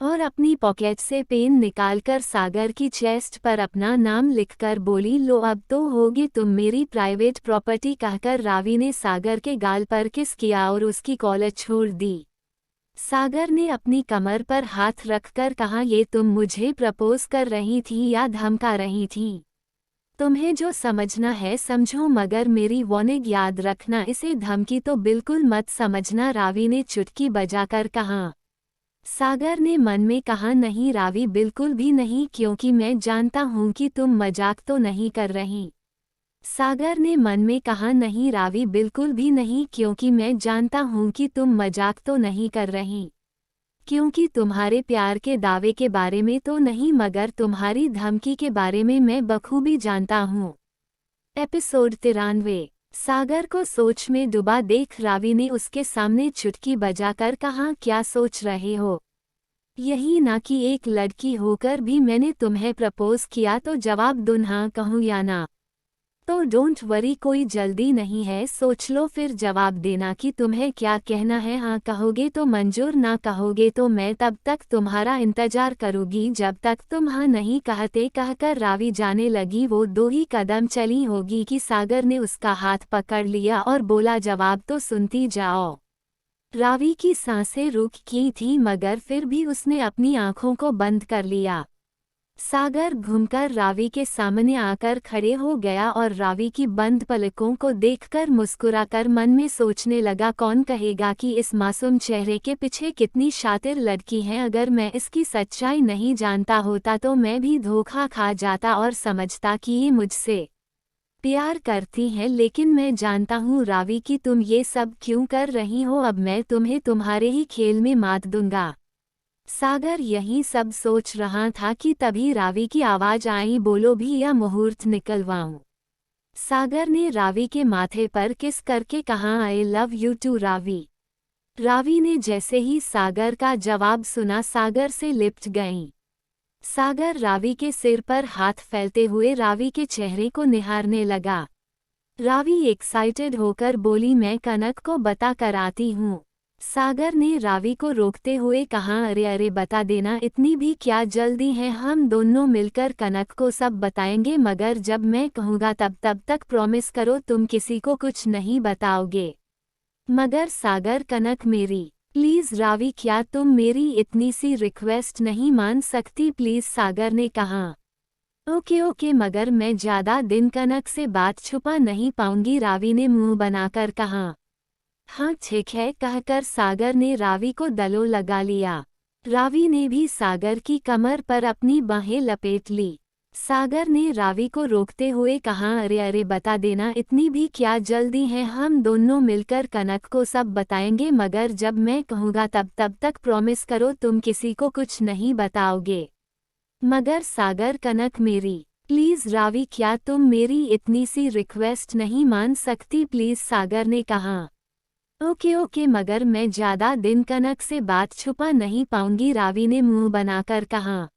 [SPEAKER 1] और अपनी पॉकेट से पेन निकालकर सागर की चेस्ट पर अपना नाम लिखकर बोली, लो अब तो होगी तुम मेरी प्राइवेट प्रॉपर्टी, कहकर रावी ने सागर के गाल पर किस किया और उसकी कॉलर छोड़ दी। सागर ने अपनी कमर पर हाथ रखकर कहा, ये तुम मुझे प्रपोज कर रही थी या धमका रही थी? तुम्हें जो समझना है समझो, मगर मेरी वार्निंग याद रखना, इसे धमकी तो बिल्कुल मत समझना, रावी ने चुटकी बजाकर कहा। सागर ने मन में कहा, नहीं रावी, बिल्कुल भी नहीं, क्योंकि मैं जानता हूं कि तुम मजाक तो नहीं कर रही। सागर ने मन में कहा, नहीं रावी, बिल्कुल भी नहीं, क्योंकि मैं जानता हूं कि तुम मजाक तो नहीं कर रही। क्योंकि तुम्हारे प्यार के दावे के बारे में तो नहीं, मगर तुम्हारी धमकी के बारे में मैं बखूबी जानता हूँ। एपिसोड 93। सागर को सोच में डूबा देख रावी ने उसके सामने चुटकी बजाकर कहा, क्या सोच रहे हो? यही ना कि एक लड़की होकर भी मैंने तुम्हें प्रपोज किया तो जवाब दूं, हाँ कहूँ या ना? तो डोंट वरी, कोई जल्दी नहीं है, सोच लो फिर जवाब देना कि तुम्हें क्या कहना है। हाँ कहोगे तो मंजूर, ना कहोगे तो मैं तब तक तुम्हारा इंतजार करूंगी जब तक तुम हाँ नहीं कहते, कहकर रावी जाने लगी। वो 2 ही कदम चली होगी कि सागर ने उसका हाथ पकड़ लिया और बोला, जवाब तो सुनती जाओ। रावी की सांसें रुक गई थी, मगर फिर भी उसने अपनी आंखों को बंद कर लिया। सागर घूमकर रावी के सामने आकर खड़े हो गया और रावी की बंद पलकों को देखकर मुस्कुराकर मन में सोचने लगा, कौन कहेगा कि इस मासूम चेहरे के पीछे कितनी शातिर लड़की है। अगर मैं इसकी सच्चाई नहीं जानता होता तो मैं भी धोखा खा जाता और समझता कि ये मुझसे प्यार करती है, लेकिन मैं जानता हूँ रावी कि तुम ये सब क्यों कर रही हो। अब मैं तुम्हें तुम्हारे ही खेल में मात दूंगा। सागर यही सब सोच रहा था कि तभी रावी की आवाज आई, बोलो भी या मुहूर्त निकलवाऊं? सागर ने रावी के माथे पर किस करके कहा, I love you too Ravi. Ravi ने जैसे ही सागर का जवाब सुना सागर से लिपट गई। सागर रावी के सिर पर हाथ फैलते हुए रावी के चेहरे को निहारने लगा। रावी एक्साइटेड होकर बोली, मैं कनक को बता कर आती हूँ। सागर ने रावी को रोकते हुए कहा, अरे अरे बता देना, इतनी भी क्या जल्दी है, हम दोनों मिलकर कनक को सब बताएंगे, मगर जब मैं कहूँगा तब तक प्रॉमिस करो तुम किसी को कुछ नहीं बताओगे। मगर सागर, कनक मेरी, प्लीज रावी, क्या तुम मेरी इतनी सी रिक्वेस्ट नहीं मान सकती प्लीज? सागर ने कहा, ओके ओके, मगर मैं ज्यादा दिन कनक से बात छुपा नहीं पाऊंगी, रावी ने मुंह बनाकर कहा। हाँ ठीक है, कहकर सागर ने रावी को गले लगा लिया। रावी ने भी सागर की कमर पर अपनी बाहें लपेट ली। सागर ने रावी को रोकते हुए कहा, अरे अरे बता देना, इतनी भी क्या जल्दी है, हम दोनों मिलकर कनक को सब बताएंगे, मगर जब मैं कहूँगा तब तक प्रॉमिस करो तुम किसी को कुछ नहीं बताओगे। मगर सागर, कनक मेरी, प्लीज रावी, क्या तुम मेरी इतनी सी रिक्वेस्ट नहीं मान सकती प्लीज? सागर ने कहा, ओके ओके, मगर मैं ज्यादा दिन कनक से बात छुपा नहीं पाऊंगी, रावी ने मुंह बनाकर कहा।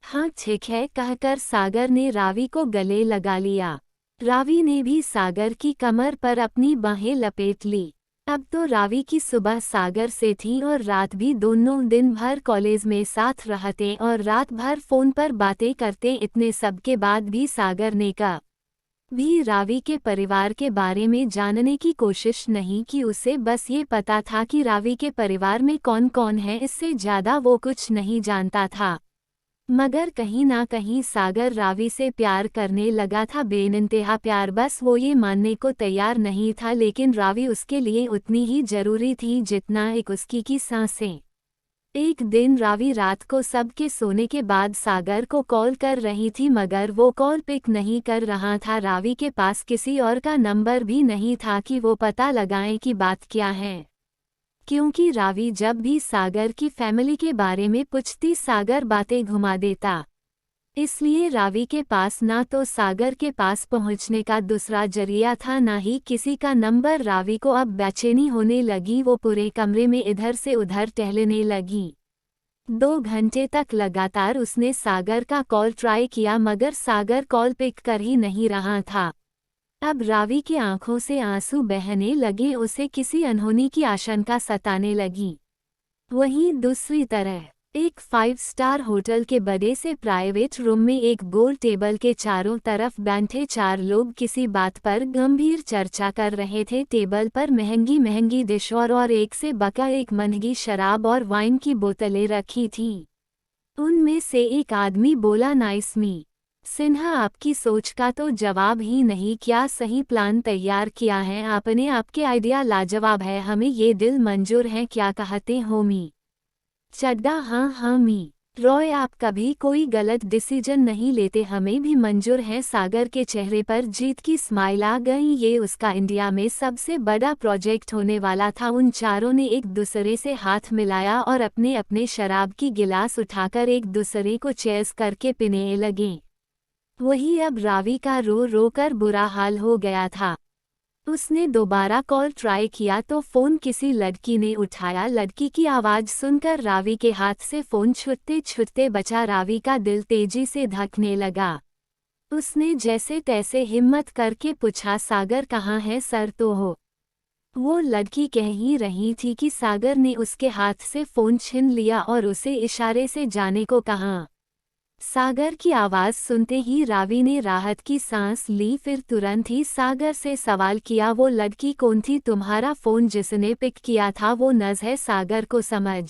[SPEAKER 1] हाँ ठीक है, कहकर सागर ने रावी को गले लगा लिया। रावी ने भी सागर की कमर पर अपनी बाहें लपेट ली। अब तो रावी की सुबह सागर से थी और रात भी, दोनों दिन भर कॉलेज में साथ रहते और रात भर फोन पर बातें करते। इतने सब के बाद भी सागर ने भी रावी के परिवार के बारे में जानने की कोशिश नहीं की। उसे बस ये पता था कि रावी के परिवार में कौन कौन है, इससे ज्यादा वो कुछ नहीं जानता था। मगर कहीं ना कहीं सागर रावी से प्यार करने लगा था, बेइंतहा प्यार, बस वो ये मानने को तैयार नहीं था, लेकिन रावी उसके लिए उतनी ही जरूरी थी जितना एक उसकी की सांसें। एक दिन रावी रात को सबके सोने के बाद सागर को कॉल कर रही थी, मगर वो कॉल पिक नहीं कर रहा था। रावी के पास किसी और का नंबर भी नहीं था कि वो पता लगाए कि बात क्या है, क्योंकि रावी जब भी सागर की फैमिली के बारे में पूछती सागर बातें घुमा देता। इसलिए रावी के पास ना तो सागर के पास पहुंचने का दूसरा जरिया था, ना ही किसी का नंबर। रावी को अब बेचैनी होने लगी, वो पूरे कमरे में इधर से उधर टहलने लगी। 2 घंटे तक लगातार उसने सागर का कॉल ट्राई किया, मगर सागर कॉल पिक कर ही नहीं रहा था। अब रावी की आंखों से आंसू बहने लगे, उसे किसी अनहोनी की आशंका सताने लगी। वहीं दूसरी तरह एक 5 स्टार होटल के बड़े से प्राइवेट रूम में एक गोल टेबल के चारों तरफ बैठे 4 लोग किसी बात पर गंभीर चर्चा कर रहे थे। टेबल पर महंगी महंगी डिश और एक से बका एक महंगी शराब और वाइन की बोतलें रखी थीं। उनमें से एक आदमी बोला, नाइस मी सिन्हा, आपकी सोच का तो जवाब ही नहीं। क्या सही प्लान तैयार किया है आपने? आपके आइडिया लाजवाब है, हमें ये दिल मंजूर है। क्या कहते हो मी? चड्डा, हाँ हाँ मी रॉय, आप कभी कोई गलत डिसीजन नहीं लेते, हमें भी मंजूर है। सागर के चेहरे पर जीत की स्माइल आ गई। ये उसका इंडिया में सबसे बड़ा प्रोजेक्ट होने वाला था। उन चारों ने एक दूसरे से हाथ मिलाया और अपने अपने शराब की गिलास उठाकर एक दूसरे को चेयर्स करके पीने लगे। वही अब रावी का रो रो कर बुरा हाल हो गया था। उसने दोबारा कॉल ट्राई किया तो फोन किसी लड़की ने उठाया। लड़की की आवाज़ सुनकर रावी के हाथ से फोन छूटते छूटते बचा। रावी का दिल तेजी से धड़कने लगा। उसने जैसे तैसे हिम्मत करके पूछा, सागर कहाँ है सर? तो हो वो लड़की कह ही रही थी कि सागर ने उसके हाथ से फोन छीन लिया और उसे इशारे से जाने को कहा। सागर की आवाज़ सुनते ही रावी ने राहत की सांस ली। फिर तुरंत ही सागर से सवाल किया, वो लड़की कौन थी? तुम्हारा फ़ोन जिसने पिक किया था वो नज़ है? सागर को समझ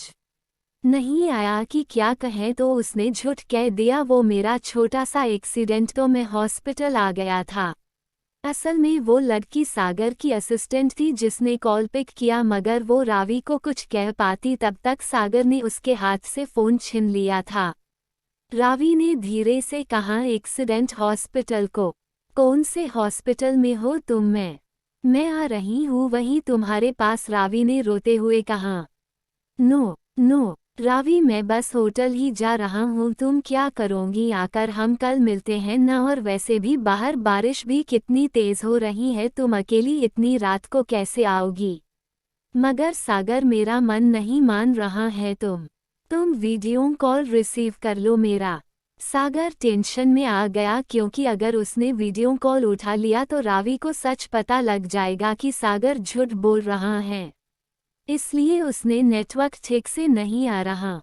[SPEAKER 1] नहीं आया कि क्या कहे तो उसने झूठ कह दिया, वो मेरा छोटा सा एक्सीडेंट, तो मैं हॉस्पिटल आ गया था। असल में वो लड़की सागर की असिस्टेंट थी जिसने कॉल पिक किया, मगर वो रावी को कुछ कह पाती तब तक सागर ने उसके हाथ से फ़ोन छीन लिया था। रावी ने धीरे से कहा, एक्सीडेंट हॉस्पिटल को? कौन से हॉस्पिटल में हो तुम? मैं आ रही हूँ वहीं तुम्हारे पास, रावी ने रोते हुए कहा। नो नो रावी, मैं बस होटल ही जा रहा हूँ, तुम क्या करोगी आकर? हम कल मिलते हैं ना, और वैसे भी बाहर बारिश भी कितनी तेज हो रही है, तुम अकेली इतनी रात को कैसे आओगी? मगर सागर, मेरा मन नहीं मान रहा है, तुम वीडियो कॉल रिसीव कर लो मेरा। सागर टेंशन में आ गया क्योंकि अगर उसने वीडियो कॉल उठा लिया तो रावी को सच पता लग जाएगा कि सागर झूठ बोल रहा है। इसलिए उसने नेटवर्क ठीक से नहीं आ रहा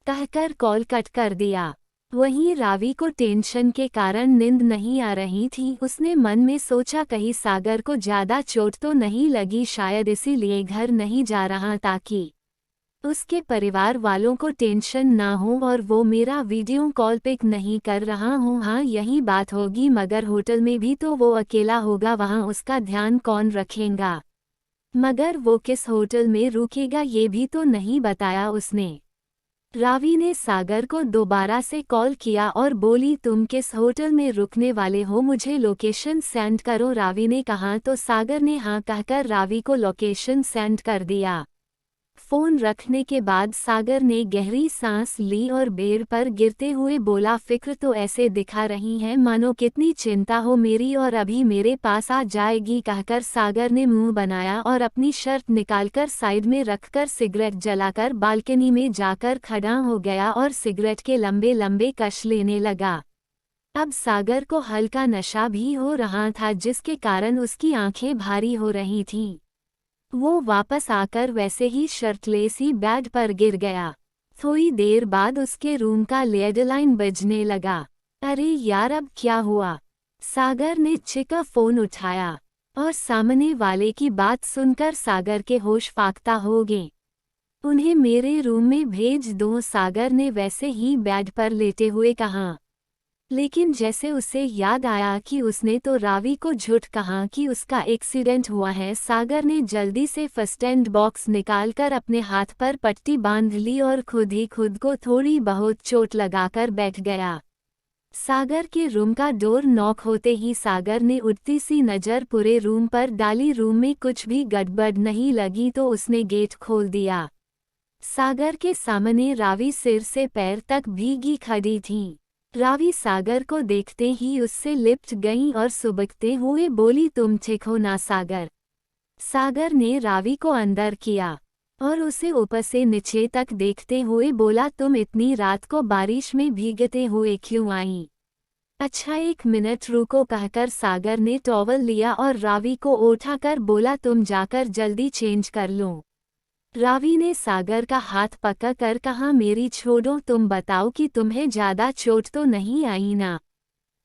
[SPEAKER 1] कहकर कॉल कट कर दिया। वहीं रावी को टेंशन के कारण नींद नहीं आ रही थी। उसने मन में सोचा, कहीं सागर को ज़्यादा चोट तो नहीं लगी, शायद इसीलिए घर नहीं जा रहा ताकि उसके परिवार वालों को टेंशन ना हो और वो मेरा वीडियो कॉल पिक नहीं कर रहा हूँ। हाँ, यही बात होगी, मगर होटल में भी तो वो अकेला होगा, वहाँ उसका ध्यान कौन रखेगा? मगर वो किस होटल में रुकेगा ये भी तो नहीं बताया उसने। रावी ने सागर को दोबारा से कॉल किया और बोली, तुम किस होटल में रुकने वाले हो? मुझे लोकेशन सेंड करो, रावी ने कहा तो सागर ने हाँ कहकर रावी को लोकेशन सेंड कर दिया। फ़ोन रखने के बाद सागर ने गहरी सांस ली और बेड पर गिरते हुए बोला, फिक्र तो ऐसे दिखा रही है मानो कितनी चिंता हो मेरी और अभी मेरे पास आ जाएगी, कहकर सागर ने मुंह बनाया और अपनी शर्ट निकालकर साइड में रखकर सिगरेट जलाकर बालकनी में जाकर खड़ा हो गया और सिगरेट के लंबे लंबे कश लेने लगा। अब सागर को हल्का नशा भी हो रहा था जिसके कारण उसकी आंखें भारी हो रही थीं। वो वापस आकर वैसे ही शर्टलेस ही बेड पर गिर गया। थोड़ी देर बाद उसके रूम का लैंडलाइन बजने लगा। अरे यार, अब क्या हुआ? सागर ने चिका फोन उठाया और सामने वाले की बात सुनकर सागर के होश फाख्ता हो गए। उन्हें मेरे रूम में भेज दो, सागर ने वैसे ही बेड पर लेटे हुए कहा। लेकिन जैसे उसे याद आया कि उसने तो रावी को झूठ कहा कि उसका एक्सीडेंट हुआ है, सागर ने जल्दी से फर्स्ट एड बॉक्स निकालकर अपने हाथ पर पट्टी बांध ली और खुद ही खुद को थोड़ी बहुत चोट लगाकर बैठ गया। सागर के रूम का डोर नॉक होते ही सागर ने उड़ती सी नज़र पूरे रूम पर डाली। रूम में कुछ भी गड़बड़ नहीं लगी तो उसने गेट खोल दिया। सागर के सामने रावी सिर से पैर तक भीगी खड़ी थी। रावी सागर को देखते ही उससे लिपट गई और सुबकते हुए बोली, तुम ठीक हो ना सागर? सागर ने रावी को अंदर किया और उसे ऊपर से नीचे तक देखते हुए बोला, तुम इतनी रात को बारिश में भीगते हुए क्यों आई? अच्छा, 1 मिनट रुको, कहकर सागर ने टॉवल लिया और रावी को उठाकर बोला, तुम जाकर जल्दी चेंज कर लो। रावी ने सागर का हाथ पकड़ कर कहा, मेरी छोड़ो, तुम बताओ कि तुम्हें ज्यादा चोट तो नहीं आई ना।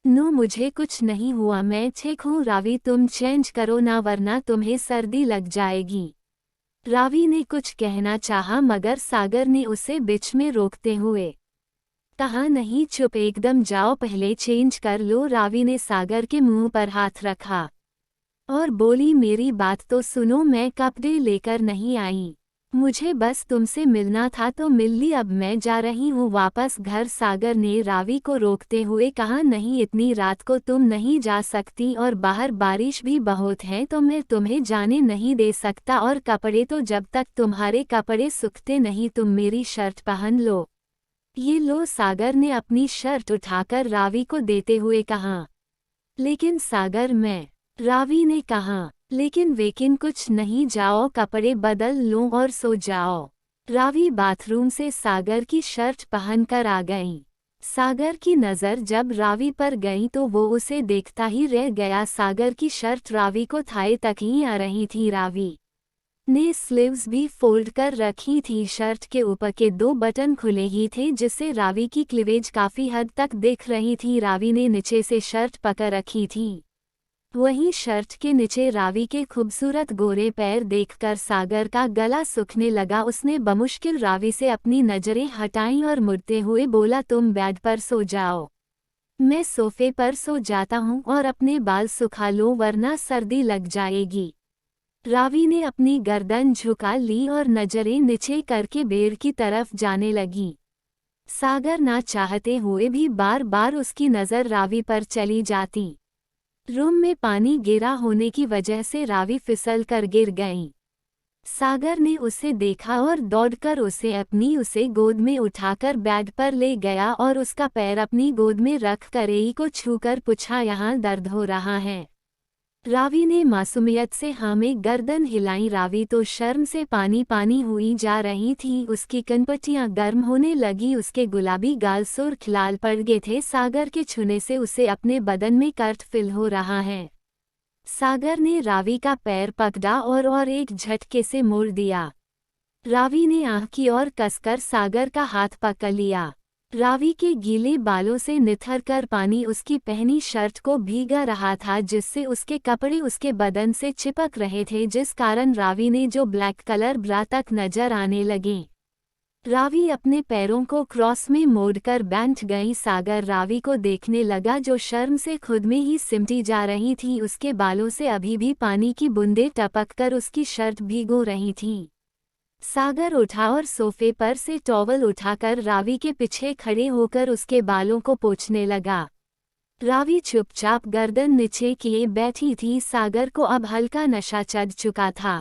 [SPEAKER 1] नो, मुझे कुछ नहीं हुआ, मैं ठीक हूँ। रावी, तुम चेंज करो ना वरना तुम्हें सर्दी लग जाएगी। रावी ने कुछ कहना चाहा मगर सागर ने उसे बीच में रोकते हुए कहा, नहीं, चुप एकदम जाओ, पहले चेंज कर लो। रावी ने सागर के मुंह पर हाथ रखा और बोली, मेरी बात तो सुनो, मैं कपड़े लेकर नहीं आई, मुझे बस तुमसे मिलना था तो मिल ली, अब मैं जा रही हूँ वापस घर। सागर ने रावी को रोकते हुए कहा, नहीं, इतनी रात को तुम नहीं जा सकती और बाहर बारिश भी बहुत है तो मैं तुम्हें जाने नहीं दे सकता, और कपड़े तो जब तक तुम्हारे कपड़े सूखते नहीं तुम मेरी शर्ट पहन लो। ये लो। सागर ने अपनी शर्ट उठाकर रावी को देते हुए कहा। लेकिन सागर, मैं, रावी ने कहा, लेकिन कुछ नहीं, जाओ कपड़े बदल लो और सो जाओ। रावी बाथरूम से सागर की शर्ट पहनकर आ गई। सागर की नज़र जब रावी पर गई तो वो उसे देखता ही रह गया। सागर की शर्ट रावी को थाई तक ही आ रही थी। रावी ने स्लीव्स भी फोल्ड कर रखी थी। शर्ट के ऊपर के 2 बटन खुले ही थे जिससे रावी की क्लीवेज काफ़ी हद तक दिख रही थी। रावी ने नीचे से शर्ट पकड़ रखी थी। वहीं शर्ट के नीचे रावी के खूबसूरत गोरे पैर देखकर सागर का गला सूखने लगा। उसने बमुश्किल रावी से अपनी नज़रें हटाईं और मुड़ते हुए बोला, तुम बेड पर सो जाओ, मैं सोफे पर सो जाता हूँ, और अपने बाल सुखा लो वरना सर्दी लग जाएगी। रावी ने अपनी गर्दन झुका ली और नज़रें नीचे करके बेड की तरफ जाने लगी। सागर ना चाहते हुए भी बार बार उसकी नज़र रावी पर चली जाती। रूम में पानी गिरा होने की वजह से रावी फिसल कर गिर गई। सागर ने उसे देखा और दौड़कर उसे गोद में उठाकर बेड पर ले गया और उसका पैर अपनी गोद में रख कर एई को छूकर पूछा, यहाँ दर्द हो रहा है? रावी ने मासूमियत से हाँ में गर्दन हिलाई। रावी तो शर्म से पानी पानी हुई जा रही थी। उसकी कनपटियां गर्म होने लगी, उसके गुलाबी गाल सुर्ख लाल पड़ गए थे। सागर के छूने से उसे अपने बदन में कर्ट फील हो रहा है। सागर ने रावी का पैर पकड़ा और एक झटके से मोड़ दिया। रावी ने आँख की और कसकर सागर का हाथ पकड़ लिया। रावी के गीले बालों से निथर कर पानी उसकी पहनी शर्ट को भीगा रहा था जिससे उसके कपड़े उसके बदन से चिपक रहे थे, जिस कारण रावी ने जो ब्लैक कलर ब्रा तक नजर आने लगे। रावी अपने पैरों को क्रॉस में मोड़कर बैठ गई। सागर रावी को देखने लगा जो शर्म से खुद में ही सिमटी जा रही थी। उसके बालों से अभी भी पानी की बूंदें टपक कर उसकी शर्ट भीगो रही थी। सागर उठा और सोफे पर से टॉवल उठाकर रावी के पीछे खड़े होकर उसके बालों को पोंछने लगा। रावी चुपचाप गर्दन नीचे किए बैठी थी। सागर को अब हल्का नशा चढ़ चुका था।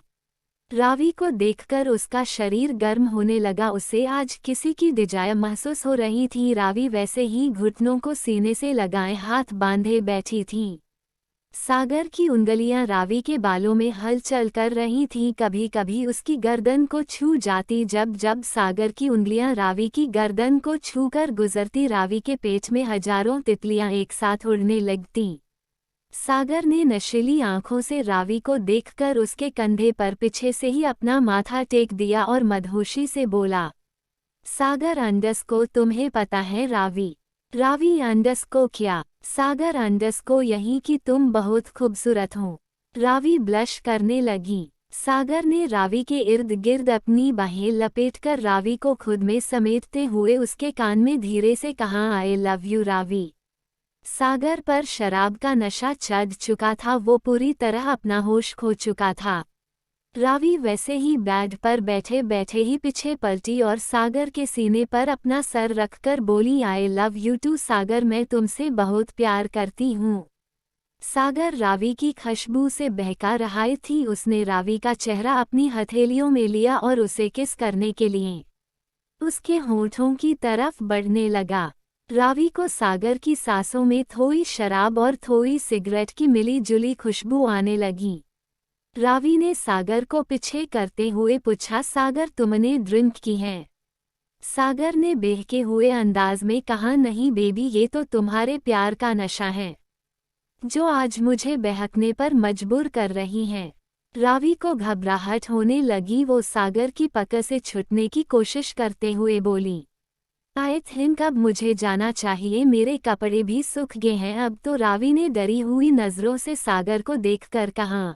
[SPEAKER 1] रावी को देखकर उसका शरीर गर्म होने लगा। उसे आज किसी की डिजायर महसूस हो रही थी। रावी वैसे ही घुटनों को सीने से लगाए हाथ बांधे बैठी थी। सागर की उंगलियां रावी के बालों में हलचल कर रही थीं। कभी कभी उसकी गर्दन को छू जाती। जब जब सागर की उंगलियां रावी की गर्दन को छूकर गुजरती, रावी के पेट में हजारों तितलियां एक साथ उड़ने लगती। सागर ने नशीली आंखों से रावी को देखकर उसके कंधे पर पीछे से ही अपना माथा टेक दिया और मदहोशी से बोला, सागर अंडस को तुम्हें पता है रावी? रावी अंडस को क्या? सागर अंडस को यही कि तुम बहुत खूबसूरत हो। रावी ब्लश करने लगी। सागर ने रावी के इर्द गिर्द अपनी बाहें लपेटकर रावी को खुद में समेटते हुए उसके कान में धीरे से कहा, आई लव यू रावी। सागर पर शराब का नशा चढ़ चुका था। वो पूरी तरह अपना होश खो चुका था। रावी वैसे ही बेड पर बैठे बैठे ही पीछे पलटी और सागर के सीने पर अपना सर रखकर बोली, आई लव यू टू सागर, मैं तुमसे बहुत प्यार करती हूँ। सागर रावी की खुशबू से बहका रहा थी। उसने रावी का चेहरा अपनी हथेलियों में लिया और उसे किस करने के लिए उसके होठों की तरफ बढ़ने लगा। रावी को सागर की सांसों में थोड़ी शराब और थोड़ी सिगरेट की मिली जुली खुशबू आने लगी। रावी ने सागर को पीछे करते हुए पूछा, सागर तुमने ड्रिंक की है? सागर ने बहके हुए अंदाज में कहा, नहीं बेबी, ये तो तुम्हारे प्यार का नशा है जो आज मुझे बहकने पर मजबूर कर रही है। रावी को घबराहट होने लगी। वो सागर की पकड़ से छूटने की कोशिश करते हुए बोली, आई थिंक अब मुझे जाना चाहिए, मेरे कपड़े भी सूख गए हैं अब तो। रावी ने डरी हुई नजरों से सागर को देखकर कहा।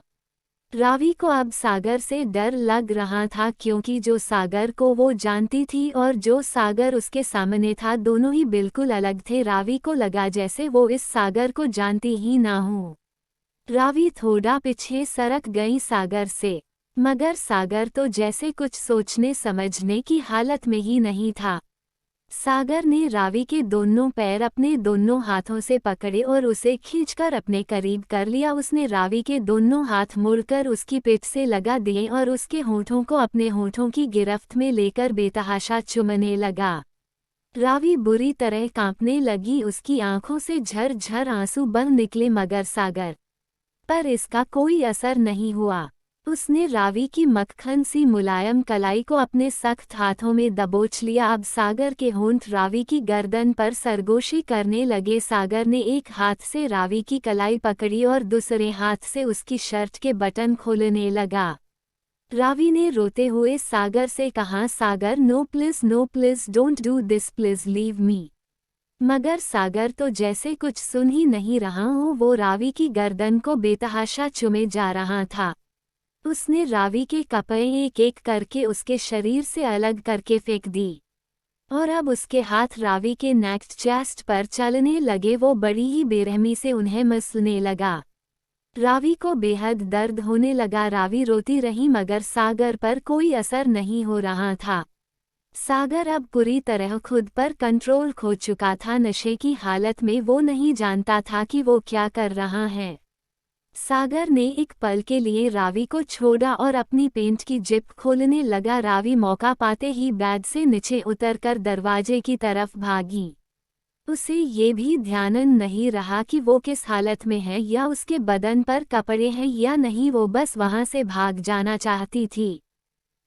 [SPEAKER 1] रावी को अब सागर से डर लग रहा था, क्योंकि जो सागर को वो जानती थी और जो सागर उसके सामने था, दोनों ही बिल्कुल अलग थे। रावी को लगा जैसे वो इस सागर को जानती ही ना हो। रावी थोड़ा पीछे सरक गई सागर से, मगर सागर तो जैसे कुछ सोचने समझने की हालत में ही नहीं था। सागर ने रावी के दोनों पैर अपने दोनों हाथों से पकड़े और उसे खींचकर अपने करीब कर लिया। उसने रावी के दोनों हाथ मुड़कर उसकी पीठ से लगा दिए और उसके होठों को अपने होठों की गिरफ्त में लेकर बेतहाशा चूमने लगा। रावी बुरी तरह कांपने लगी, उसकी आंखों से झरझर आंसू बह निकले, मगर सागर पर इसका कोई असर नहीं हुआ। उसने रावी की मक्खन सी मुलायम कलाई को अपने सख्त हाथों में दबोच लिया। अब सागर के होंठ रावी की गर्दन पर सरगोशी करने लगे। सागर ने एक हाथ से रावी की कलाई पकड़ी और दूसरे हाथ से उसकी शर्ट के बटन खोलने लगा। रावी ने रोते हुए सागर से कहा, Sagar no please don't do this, please leave me. मगर सागर तो जैसे कुछ सुन ही नहीं रहा हो, वो रावी की गर्दन को बेतहाशा चूमे जा रहा था। उसने रावी के कपड़े एक एक करके उसके शरीर से अलग करके फेंक दी और अब उसके हाथ रावी के नेक चेस्ट पर चलने लगे। वो बड़ी ही बेरहमी से उन्हें मसलने लगा। रावी को बेहद दर्द होने लगा। रावी रोती रही, मगर सागर पर कोई असर नहीं हो रहा था। सागर अब पूरी तरह खुद पर कंट्रोल खो चुका था। नशे की हालत में वो नहीं जानता था कि वो क्या कर रहा है। सागर ने एक पल के लिए रावी को छोड़ा और अपनी पेंट की जिप खोलने लगा। रावी मौका पाते ही बेड से नीचे उतरकर दरवाजे की तरफ भागी। उसे ये भी ध्यान नहीं रहा कि वो किस हालत में है या उसके बदन पर कपड़े हैं या नहीं, वो बस वहां से भाग जाना चाहती थी।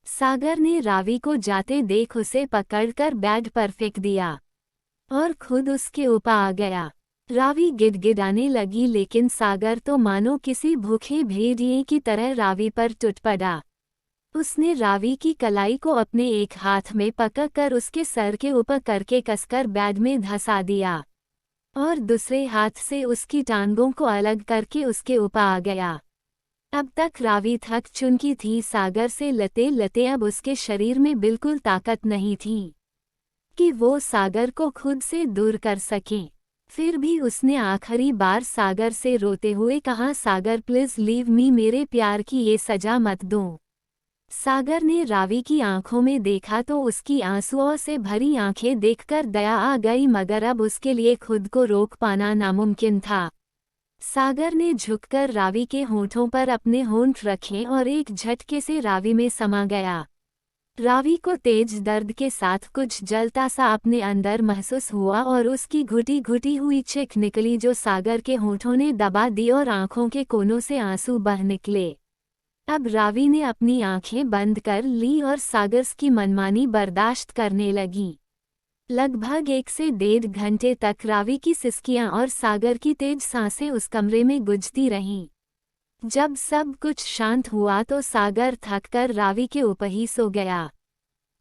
[SPEAKER 1] सागर ने रावी को जाते देख उसे पकड़कर बेड पर फेंक दिया और खुद उसके ऊपर आ गया। रावी गिड़गिड़ाने लगी, लेकिन सागर तो मानो किसी भूखे भेड़िए की तरह रावी पर टूट पड़ा। उसने रावी की कलाई को अपने एक हाथ में पकड़कर उसके सर के ऊपर करके कसकर बेड में धंसा दिया और दूसरे हाथ से उसकी टांगों को अलग करके उसके ऊपर आ गया। अब तक रावी थक चुकी थी। सागर से लते लते अब उसके शरीर में बिल्कुल ताकत नहीं थी कि वो सागर को खुद से दूर कर सके। फिर भी उसने आखिरी बार सागर से रोते हुए कहा, सागर प्लीज लीव मी, मेरे प्यार की ये सजा मत दो। सागर ने रावी की आंखों में देखा तो उसकी आंसुओं से भरी आंखें देखकर दया आ गई, मगर अब उसके लिए खुद को रोक पाना नामुमकिन था। सागर ने झुककर रावी के होठों पर अपने होंठ रखे और एक झटके से रावी में समा गया। रावी को तेज दर्द के साथ कुछ जलता सा अपने अंदर महसूस हुआ और उसकी घुटी घुटी हुई चीख निकली, जो सागर के होठों ने दबा दी और आंखों के कोनों से आंसू बह निकले। अब रावी ने अपनी आंखें बंद कर ली और सागर की मनमानी बर्दाश्त करने लगी। लगभग 1 से 1.5 घंटे तक रावी की सिसकियां और सागर की तेज सांसें उस कमरे में गूंजती रहीं। जब सब कुछ शांत हुआ तो सागर थककर रावी के ऊपर ही सो गया।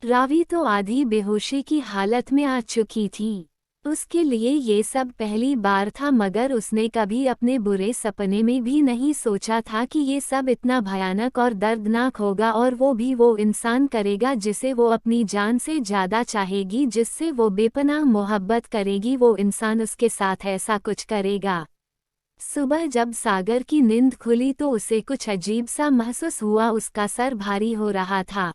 [SPEAKER 1] रावी तो आधी बेहोशी की हालत में आ चुकी थी। उसके लिए ये सब पहली बार था, मगर उसने कभी अपने बुरे सपने में भी नहीं सोचा था कि ये सब इतना भयानक और दर्दनाक होगा, और वो इंसान करेगा जिसे वो अपनी जान से ज़्यादा चाहेगी, जिससे वो बेपनाह मोहब्बत करेगी, वो इंसान उसके साथ ऐसा कुछ करेगा। सुबह जब सागर की नींद खुली तो उसे कुछ अजीब सा महसूस हुआ। उसका सर भारी हो रहा था।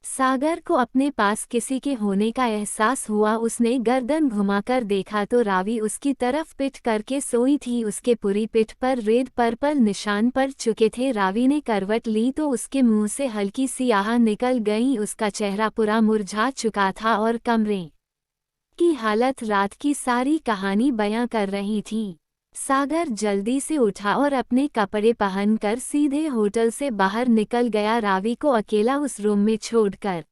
[SPEAKER 1] सागर को अपने पास किसी के होने का एहसास हुआ। उसने गर्दन घुमाकर देखा तो रावी उसकी तरफ पिट करके सोई थी। उसके पूरी पिठ पर रेड पर्पल निशान पड़ चुके थे। रावी ने करवट ली तो उसके मुंह से हल्की सी आह निकल गई। उसका चेहरा पूरा मुरझा चुका था और कमरे की हालत रात की सारी कहानी बयां कर रही थी। सागर जल्दी से उठा और अपने कपड़े पहनकर सीधे होटल से बाहर निकल गया, रावी को अकेला उस रूम में छोड़कर।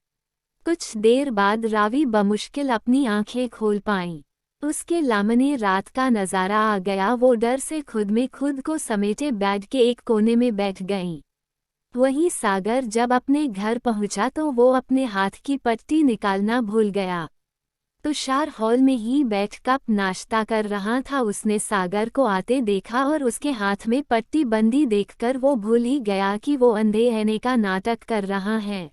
[SPEAKER 1] कुछ देर बाद रावी बमुश्किल अपनी आंखें खोल पाई। उसके सामने रात का नज़ारा आ गया। वो डर से खुद में खुद को समेटे बेड के एक कोने में बैठ गई। वहीं सागर जब अपने घर पहुंचा तो वो अपने हाथ की पट्टी निकालना भूल गया। तुषार हॉल में ही बैठ कप नाश्ता कर रहा था। उसने सागर को आते देखा और उसके हाथ में पट्टी बंदी देखकर वो भूल ही गया कि वो अंधे रहने का नाटक कर रहा है।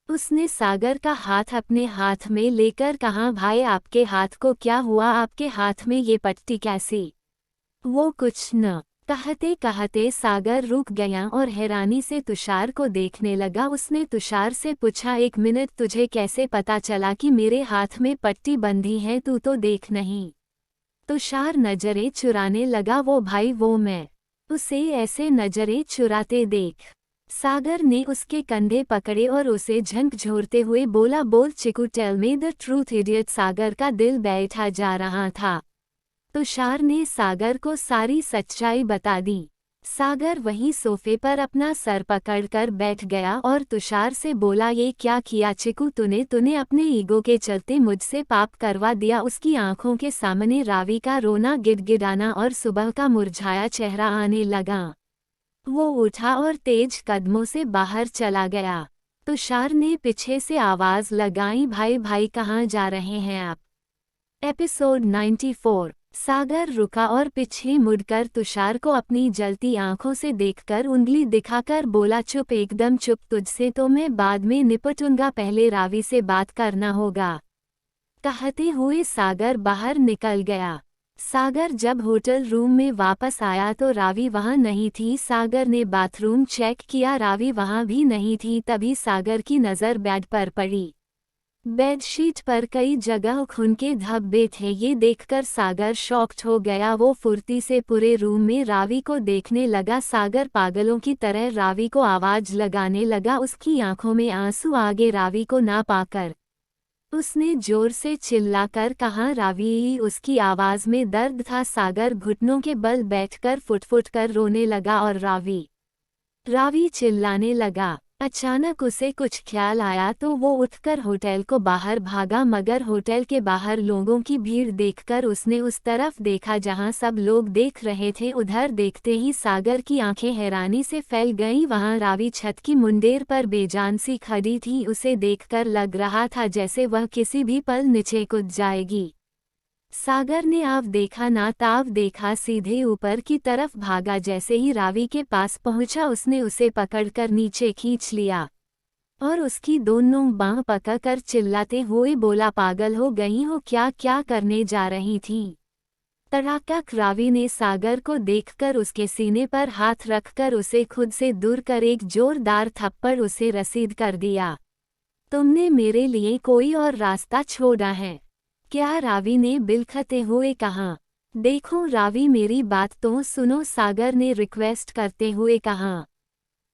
[SPEAKER 1] उसने सागर का हाथ अपने हाथ में लेकर कहा, भाई आपके हाथ को क्या हुआ, आपके हाथ में ये पट्टी कैसी? वो कुछ न कहते कहते सागर रुक गया और हैरानी से तुषार को देखने लगा। उसने तुषार से पूछा, एक मिनट, तुझे कैसे पता चला कि मेरे हाथ में पट्टी बंधी है? तू तो देख नहीं। तुषार नजरें चुराने लगा। वो भाई, वो मैं उसे ऐसे नजरें चुराते देख सागर ने उसके कंधे पकड़े और उसे झकझोरते हुए बोला, बोल Chiku, tell me the truth idiot. Sagar का दिल बैठा जा रहा था। तुषार ने सागर को सारी सच्चाई बता दी। सागर वहीं सोफे पर अपना सर पकड़कर बैठ गया और तुषार से बोला, ये क्या किया चिकू तूने अपने ईगो के चलते मुझसे पाप करवा दिया। उसकी आंखों के सामने रावी का रोना, गिड़गिड़ाना और सुबह का मुरझाया चेहरा आने लगा। वो उठा और तेज कदमों से बाहर चला गया। तुषार ने पीछे से आवाज लगाई, भाई भाई कहाँ जा रहे हैं आप? एपिसोड 94। सागर रुका और पीछे मुड़कर तुषार को अपनी जलती आंखों से देखकर उंगली दिखाकर बोला, चुप, एकदम चुप, तुझसे तो मैं बाद में निपटूंगा, पहले रावी से बात करना होगा। कहते हुए सागर बाहर निकल गया। सागर जब होटल रूम में वापस आया तो रावी वहां नहीं थी। सागर ने बाथरूम चेक किया, रावी वहां भी नहीं थी। तभी सागर की नज़र बेड पर पड़ी। बेडशीट पर कई जगह खून के धब्बे थे। ये देखकर सागर शॉक्ड हो गया। वो फुर्ती से पूरे रूम में रावी को देखने लगा। सागर पागलों की तरह रावी को आवाज लगाने लगा। उसकी आंखों में आंसू आ गए रावी को ना पाकर। उसने जोर से चिल्लाकर कहा, रावी। उसकी आवाज में दर्द था। सागर घुटनों के बल बैठकर फुट-फुट कर रोने लगा और रावी चिल्लाने लगा। अचानक उसे कुछ ख्याल आया तो वो उठकर होटल को बाहर भागा, मगर होटल के बाहर लोगों की भीड़ देखकर उसने उस तरफ देखा जहां सब लोग देख रहे थे। उधर देखते ही सागर की आंखें हैरानी से फैल गईं। वहां रावी छत की मुंडेर पर बेजान सी खड़ी थी। उसे देखकर लग रहा था जैसे वह किसी भी पल नीचे कूद जाएगी। सागर ने आव देखा ना ताव देखा, सीधे ऊपर की तरफ भागा। जैसे ही रावी के पास पहुंचा उसने उसे पकड़कर नीचे खींच लिया और उसकी दोनों बांह पकड़कर चिल्लाते हुए बोला, पागल हो गई हो क्या? क्या करने जा रही थी? तड़ाकक रावी ने सागर को देखकर उसके सीने पर हाथ रखकर उसे खुद से दूर कर एक जोरदार थप्पड़ उसे रसीद कर दिया। तुमने मेरे लिए कोई और रास्ता छोड़ा है क्या? रावी ने बिलखते हुए कहा। देखो रावी, मेरी बात तो सुनो, सागर ने रिक्वेस्ट करते हुए कहा।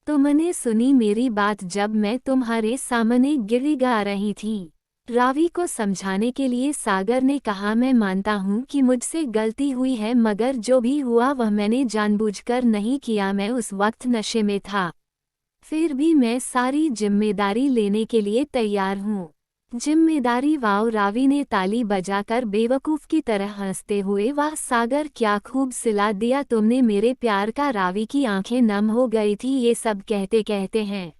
[SPEAKER 1] तुमने सुनी मेरी बात जब मैं तुम्हारे सामने गिरी गा रही थी? रावी को समझाने के लिए सागर ने कहा, मैं मानता हूँ कि मुझसे गलती हुई है, मगर जो भी हुआ वह मैंने जानबूझकर नहीं किया। मैं उस वक्त नशे में था। फिर भी मैं सारी जिम्मेदारी लेने के लिए तैयार हूँ। जिम्मेदारी? वाव! रावी ने ताली बजाकर बेवकूफ की तरह हंसते हुए, वाह सागर, क्या खूब सिला दिया तुमने मेरे प्यार का। रावी की आंखें नम हो गई थी ये सब कहते कहते हैं।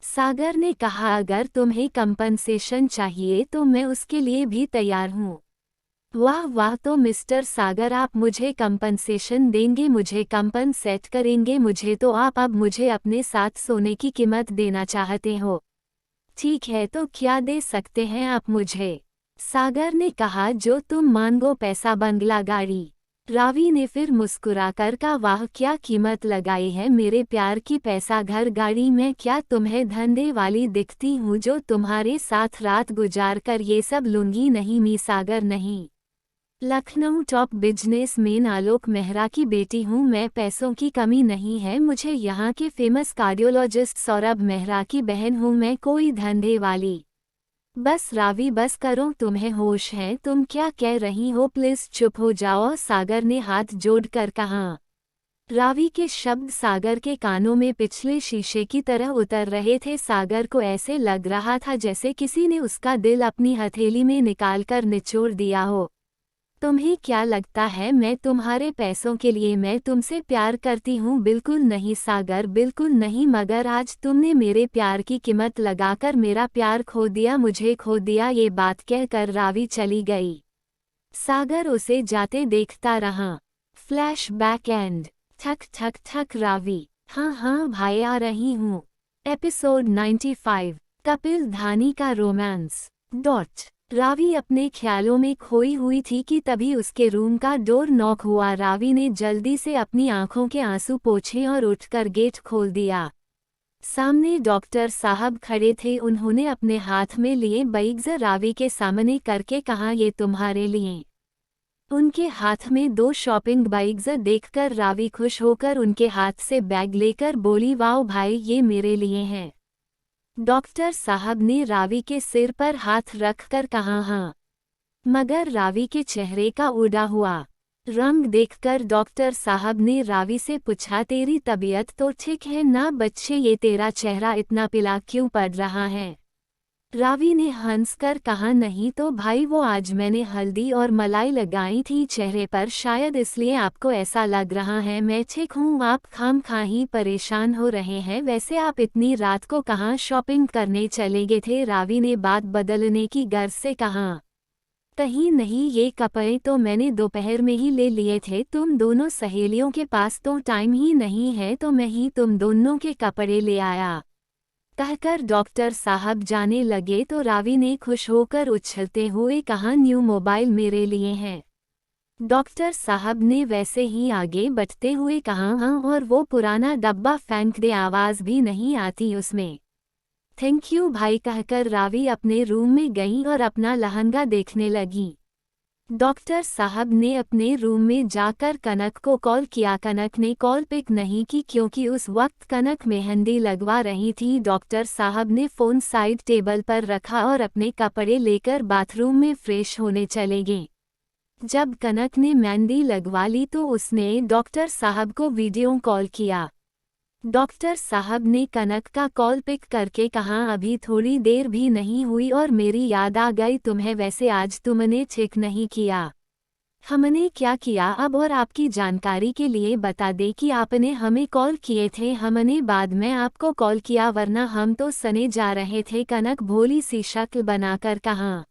[SPEAKER 1] सागर ने कहा, अगर तुम्हें कंपनसेशन चाहिए तो मैं उसके लिए भी तैयार हूँ। वाह वाह! तो मिस्टर सागर, आप मुझे कंपनसेशन देंगे, मुझे कंपनसेट करेंगे मुझे, तो आप अब मुझे अपने साथ सोने की कीमत देना चाहते हो? ठीक है, तो क्या दे सकते हैं आप मुझे? सागर ने कहा, जो तुम मांगो, पैसा, बंगला, गाड़ी। रावी ने फिर मुस्कुराकर कहा, वाह क्या कीमत लगाई है मेरे प्यार की, पैसा, घर, गाड़ी। मैं क्या तुम्हें धंधे वाली दिखती हूँ जो तुम्हारे साथ रात गुजार कर ये सब लूंगी? नहीं मी सागर, नहीं। लखनऊ टॉप बिजनेसमैन आलोक मेहरा की बेटी हूँ मैं। पैसों की कमी नहीं है मुझे। यहाँ के फेमस कार्डियोलॉजिस्ट सौरभ मेहरा की बहन हूँ मैं, कोई धंधे वाली। बस रावी, बस करो, तुम्हें होश है? तुम क्या कह रही हो? प्लीज चुप हो जाओ, सागर ने हाथ जोड़कर कहा। रावी के शब्द सागर के कानों में पिछले शीशे की तरह उतर रहे थे। सागर को ऐसे लग रहा था जैसे किसी ने उसका दिल अपनी हथेली में निकालकर निचोड़ दिया हो। तुम्हें क्या लगता है मैं तुम्हारे पैसों के लिए मैं तुमसे प्यार करती हूँ? बिल्कुल नहीं सागर, बिल्कुल नहीं, मगर आज तुमने मेरे प्यार की कीमत लगाकर मेरा प्यार खो दिया, मुझे खो दिया। ये बात कहकर रावी चली गई। सागर उसे जाते देखता रहा। Flash back and. ठक ठक ठक रावी, हाँ हाँ भाई आ रही हूँ। एपिसोड 95, कपिल धानी का रोमांस। रावी अपने ख्यालों में खोई हुई थी कि तभी उसके रूम का डोर नॉक हुआ। रावी ने जल्दी से अपनी आंखों के आंसू पोंछे और उठकर गेट खोल दिया। सामने डॉक्टर साहब खड़े थे। उन्होंने अपने हाथ में लिए बैग्स रावी के सामने करके कहा, ये तुम्हारे लिए। उनके हाथ में 2 शॉपिंग बैग्स देखकर रावी खुश होकर उनके हाथ से बैग लेकर बोली, वाओ भाई, ये मेरे लिए हैं। डॉक्टर साहब ने रावी के सिर पर हाथ रखकर कहा, हाँ। मगर रावी के चेहरे का उड़ा हुआ रंग देखकर डॉक्टर साहब ने रावी से पूछा, तेरी तबीयत तो ठीक है ना बच्चे? ये तेरा चेहरा इतना पीला क्यों पड़ रहा है? रावी ने हंसकर कहा, नहीं तो भाई, वो आज मैंने हल्दी और मलाई लगाई थी चेहरे पर, शायद इसलिए आपको ऐसा लग रहा है। मैं ठीक हूँ, आप खामखा ही परेशान हो रहे हैं। वैसे आप इतनी रात को कहाँ शॉपिंग करने चले गए थे? रावी ने बात बदलने की गर्ज से कहा, कहीं नहीं, ये कपड़े तो मैंने दोपहर में ही ले लिए थे। तुम दोनों सहेलियों के पास तो टाइम ही नहीं है, तो मैं ही तुम दोनों के कपड़े ले आया। कहकर डॉक्टर साहब जाने लगे तो रावी ने खुश होकर उछलते हुए कहा, न्यू मोबाइल मेरे लिए है। डॉक्टर साहब ने वैसे ही आगे बढ़ते हुए कहा, हाँ, और वो पुराना डब्बा फेंक दे, आवाज़ भी नहीं आती उसमें। थैंक यू भाई, कहकर रावी अपने रूम में गई और अपना लहंगा देखने लगी। डॉक्टर साहब ने अपने रूम में जाकर कनक को कॉल किया। कनक ने कॉल पिक नहीं की क्योंकि उस वक्त कनक मेहंदी लगवा रही थी। डॉक्टर साहब ने फ़ोन साइड टेबल पर रखा और अपने कपड़े लेकर बाथरूम में फ्रेश होने चले गए। जब कनक ने मेहंदी लगवा ली तो उसने डॉक्टर साहब को वीडियो कॉल किया। डॉक्टर साहब ने कनक का कॉल पिक करके कहा, अभी थोड़ी देर भी नहीं हुई और मेरी याद आ गई तुम्हें। वैसे आज तुमने ठीक नहीं किया। हमने क्या किया अब? और आपकी जानकारी के लिए बता दें कि आपने हमें कॉल किए थे, हमने बाद में आपको कॉल किया, वरना हम तो सने जा रहे थे। कनक भोली सी शक्ल बनाकर कहा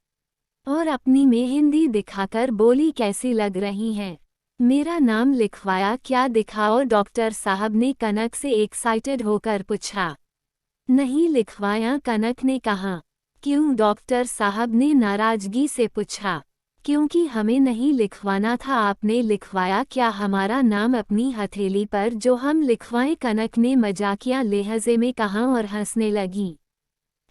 [SPEAKER 1] और अपनी मेहंदी दिखाकर बोली, कैसी लग रही हैं? मेरा नाम लिखवाया क्या? दिखाओ, डॉक्टर साहब ने कनक से एक्साइटेड होकर पूछा। नहीं लिखवाया, कनक ने कहा। क्यों? डॉक्टर साहब ने नाराजगी से पूछा। क्योंकि हमें नहीं लिखवाना था। आपने लिखवाया क्या हमारा नाम अपनी हथेली पर जो हम लिखवाएं? कनक ने मजाकिया लहजे में कहा और हंसने लगी।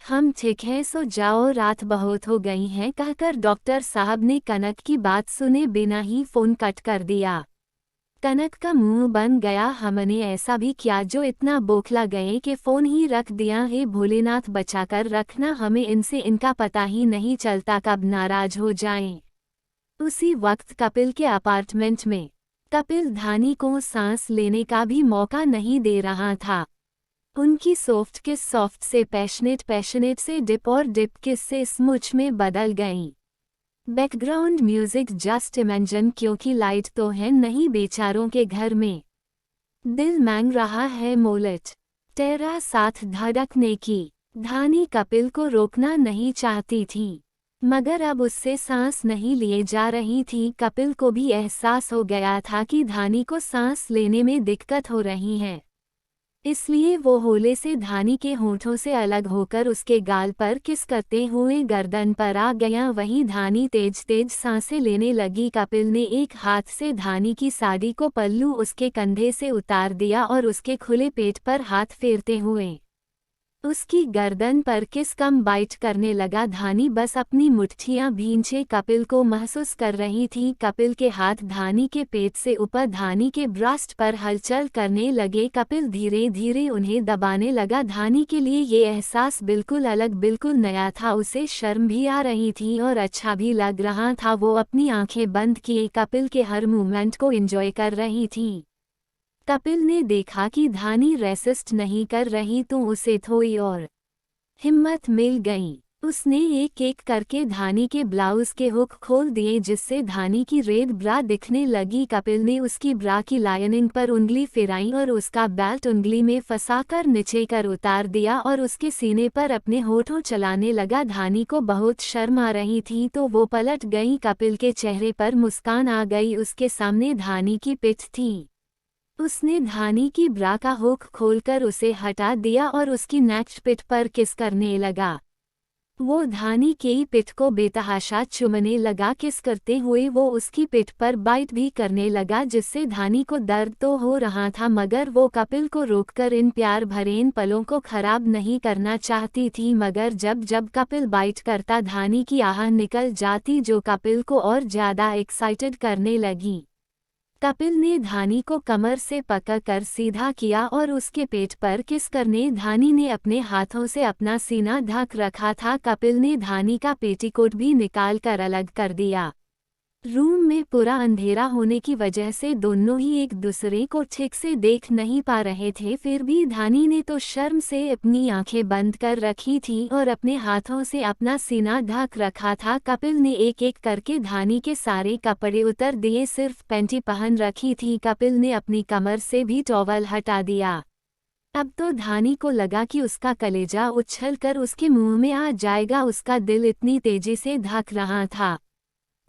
[SPEAKER 1] हम ठीक है, सो जाओ, रात बहुत हो गई है, कहकर डॉक्टर साहब ने कनक की बात सुने बिना ही फ़ोन कट कर दिया। कनक का मुंह बन गया। हमने ऐसा भी किया जो इतना बौखला गए कि फ़ोन ही रख दिया है। भोलेनाथ बचाकर रखना, हमें इनसे इनका पता ही नहीं चलता कब नाराज हो जाएं। उसी वक्त कपिल के अपार्टमेंट में कपिल धानी को सांस लेने का भी मौका नहीं दे रहा था। उनकी सॉफ्ट किस सॉफ्ट से पैशनेट से डिप और डिप किस से स्मुच में बदल गईं। बैकग्राउंड म्यूजिक जस्ट इमेजिन, क्योंकि लाइट तो है नहीं बेचारों के घर में। दिल मांग रहा है मोलेट तेरा साथ धड़कने की। धानी कपिल को रोकना नहीं चाहती थी, मगर अब उससे सांस नहीं लिए जा रही थी। कपिल को भी एहसास हो गया था कि धानी को सांस लेने में दिक्कत हो रही है, इसलिए वो होले से धानी के होठों से अलग होकर उसके गाल पर किस करते हुए गर्दन पर आ गया। वहीं धानी तेज तेज सांसें लेने लगी। कपिल ने एक हाथ से धानी की साड़ी को पल्लू उसके कंधे से उतार दिया और उसके खुले पेट पर हाथ फेरते हुए उसकी गर्दन पर किस कम बाइट करने लगा। धानी बस अपनी मुट्ठियां भींचे कपिल को महसूस कर रही थी। कपिल के हाथ धानी के पेट से ऊपर धानी के ब्रेस्ट पर हलचल करने लगे। कपिल धीरे धीरे उन्हें दबाने लगा। धानी के लिए ये एहसास बिल्कुल अलग, बिल्कुल नया था। उसे शर्म भी आ रही थी और अच्छा भी लग रहा था। वो अपनी आंखें बंद किए कपिल के हर मूवमेंट को एंजॉय कर रही थी। कपिल ने देखा कि धानी रेसिस्ट नहीं कर रही तो उसे थोड़ी और हिम्मत मिल गई। उसने एक एक करके धानी के ब्लाउज के हुक खोल दिए जिससे धानी की रेड ब्रा दिखने लगी। कपिल ने उसकी ब्रा की लाइनिंग पर उंगली फिराई और उसका बेल्ट उंगली में फंसाकर नीचे कर उतार दिया और उसके सीने पर अपने होठों चलाने लगा। धानी को बहुत शर्म आ रही थी तो वो पलट गई। कपिल के चेहरे पर मुस्कान आ गई। उसके सामने धानी की पिठ थी। उसने धानी की ब्रा का हुक खोलकर उसे हटा दिया और उसकी नेक्स्ट पिठ पर किस करने लगा। वो धानी की पिठ को बेतहाशा चूमने लगा। किस करते हुए वो उसकी पिठ पर बाइट भी करने लगा जिससे धानी को दर्द तो हो रहा था मगर वो कपिल को रोककर इन प्यार भरे इन पलों को खराब नहीं करना चाहती थी। मगर जब जब कपिल बाइट करता धानी की आह निकल जाती जो कपिल को और ज्यादा एक्साइटेड करने लगी। कपिल ने धानी को कमर से पकड़कर सीधा किया और उसके पेट पर किस करने धानी ने अपने हाथों से अपना सीना ढक रखा था। कपिल ने धानी का पेटीकोट भी निकाल कर अलग कर दिया। रूम में पूरा अंधेरा होने की वजह से दोनों ही एक दूसरे को ठीक से देख नहीं पा रहे थे। फिर भी धानी ने तो शर्म से अपनी आंखें बंद कर रखी थी और अपने हाथों से अपना सीना ढक रखा था। कपिल ने एक एक करके धानी के सारे कपड़े उतर दिए, सिर्फ पैंटी पहन रखी थी। कपिल ने अपनी कमर से भी टॉवल हटा दिया। अब तो धानी को लगा कि उसका कलेजा उछलकर उसके मुंह में आ जाएगा। उसका दिल इतनी तेजी से धड़क रहा था।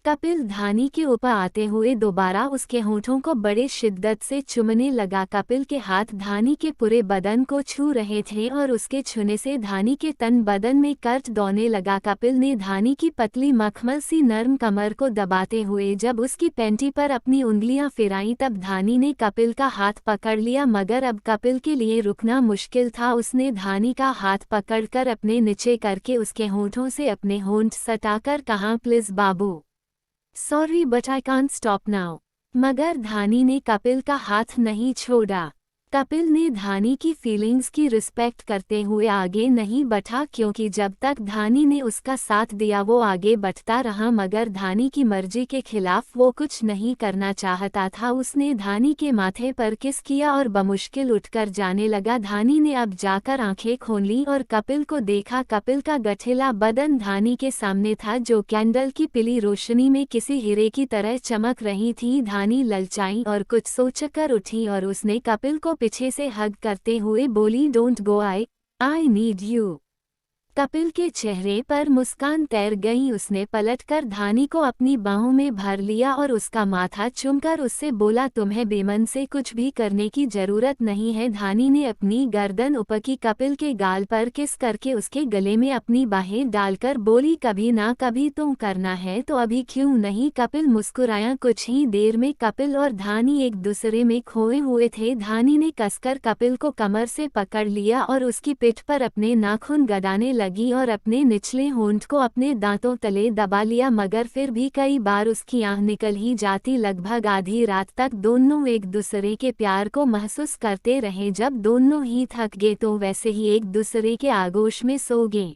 [SPEAKER 1] कपिल धानी के ऊपर आते हुए दोबारा उसके होठों को बड़े शिद्दत से चूमने लगा। कपिल के हाथ धानी के पूरे बदन को छू रहे थे और उसके छूने से धानी के तन बदन में कर्ज दौड़ने लगा। कपिल ने धानी की पतली मखमल सी नरम कमर को दबाते हुए जब उसकी पैंटी पर अपनी उंगलियां फिराईं तब धानी ने कपिल का हाथ पकड़ लिया मगर अब कपिल के लिए रुकना मुश्किल था। उसने धानी का हाथ पकड़कर अपने नीचे करके उसके होठों से अपने होंठ सटाकर कहा, please Babu, sorry but I can't stop now. मगर धानी ने कपिल का हाथ नहीं छोड़ा। कपिल ने धानी की फीलिंग्स की रिस्पेक्ट करते हुए आगे नहीं बढ़ा क्योंकि जब तक धानी ने उसका साथ दिया वो आगे बढ़ता रहा मगर धानी की मर्जी के खिलाफ वो कुछ नहीं करना चाहता था। उसने धानी के माथे पर किस किया और बमुश्किल उठकर जाने लगा। धानी ने अब जाकर आंखें खोल ली और कपिल को देखा। कपिल का गठिला बदन धानी के सामने था जो कैंडल की पीली रोशनी में किसी हीरे की तरह चमक रही थी। धानी ललचाई और कुछ सोचकर उठी और उसने कपिल को पीछे से हग करते हुए बोली, don't go, I need you. Kapil के चेहरे पर मुस्कान तैर गई। उसने पलटकर धानी को अपनी बाहों में भर लिया और उसका माथा चूमकर उससे बोला, तुम्हें बेमन से कुछ भी करने की जरूरत नहीं है। धानी ने अपनी गर्दन ऊपर की कपिल के गाल पर किस करके उसके गले में अपनी बाहें डालकर बोली, कभी ना कभी तुम करना है तो अभी क्यों नहीं। कपिल मुस्कुराया। कुछ ही देर में कपिल और धानी एक दूसरे में खोए हुए थे। धानी ने कसकर कपिल को कमर से पकड़ लिया और उसकी पीठ पर अपने नाखून गड़ाने लगी और अपने निचले होंठ को अपने दांतों तले दबा लिया मगर फिर भी कई बार उसकी आंख निकल ही जाती। लगभग आधी रात तक दोनों एक दूसरे के प्यार को महसूस करते रहे। जब दोनों ही थक गए तो वैसे ही एक दूसरे के आगोश में सो गए।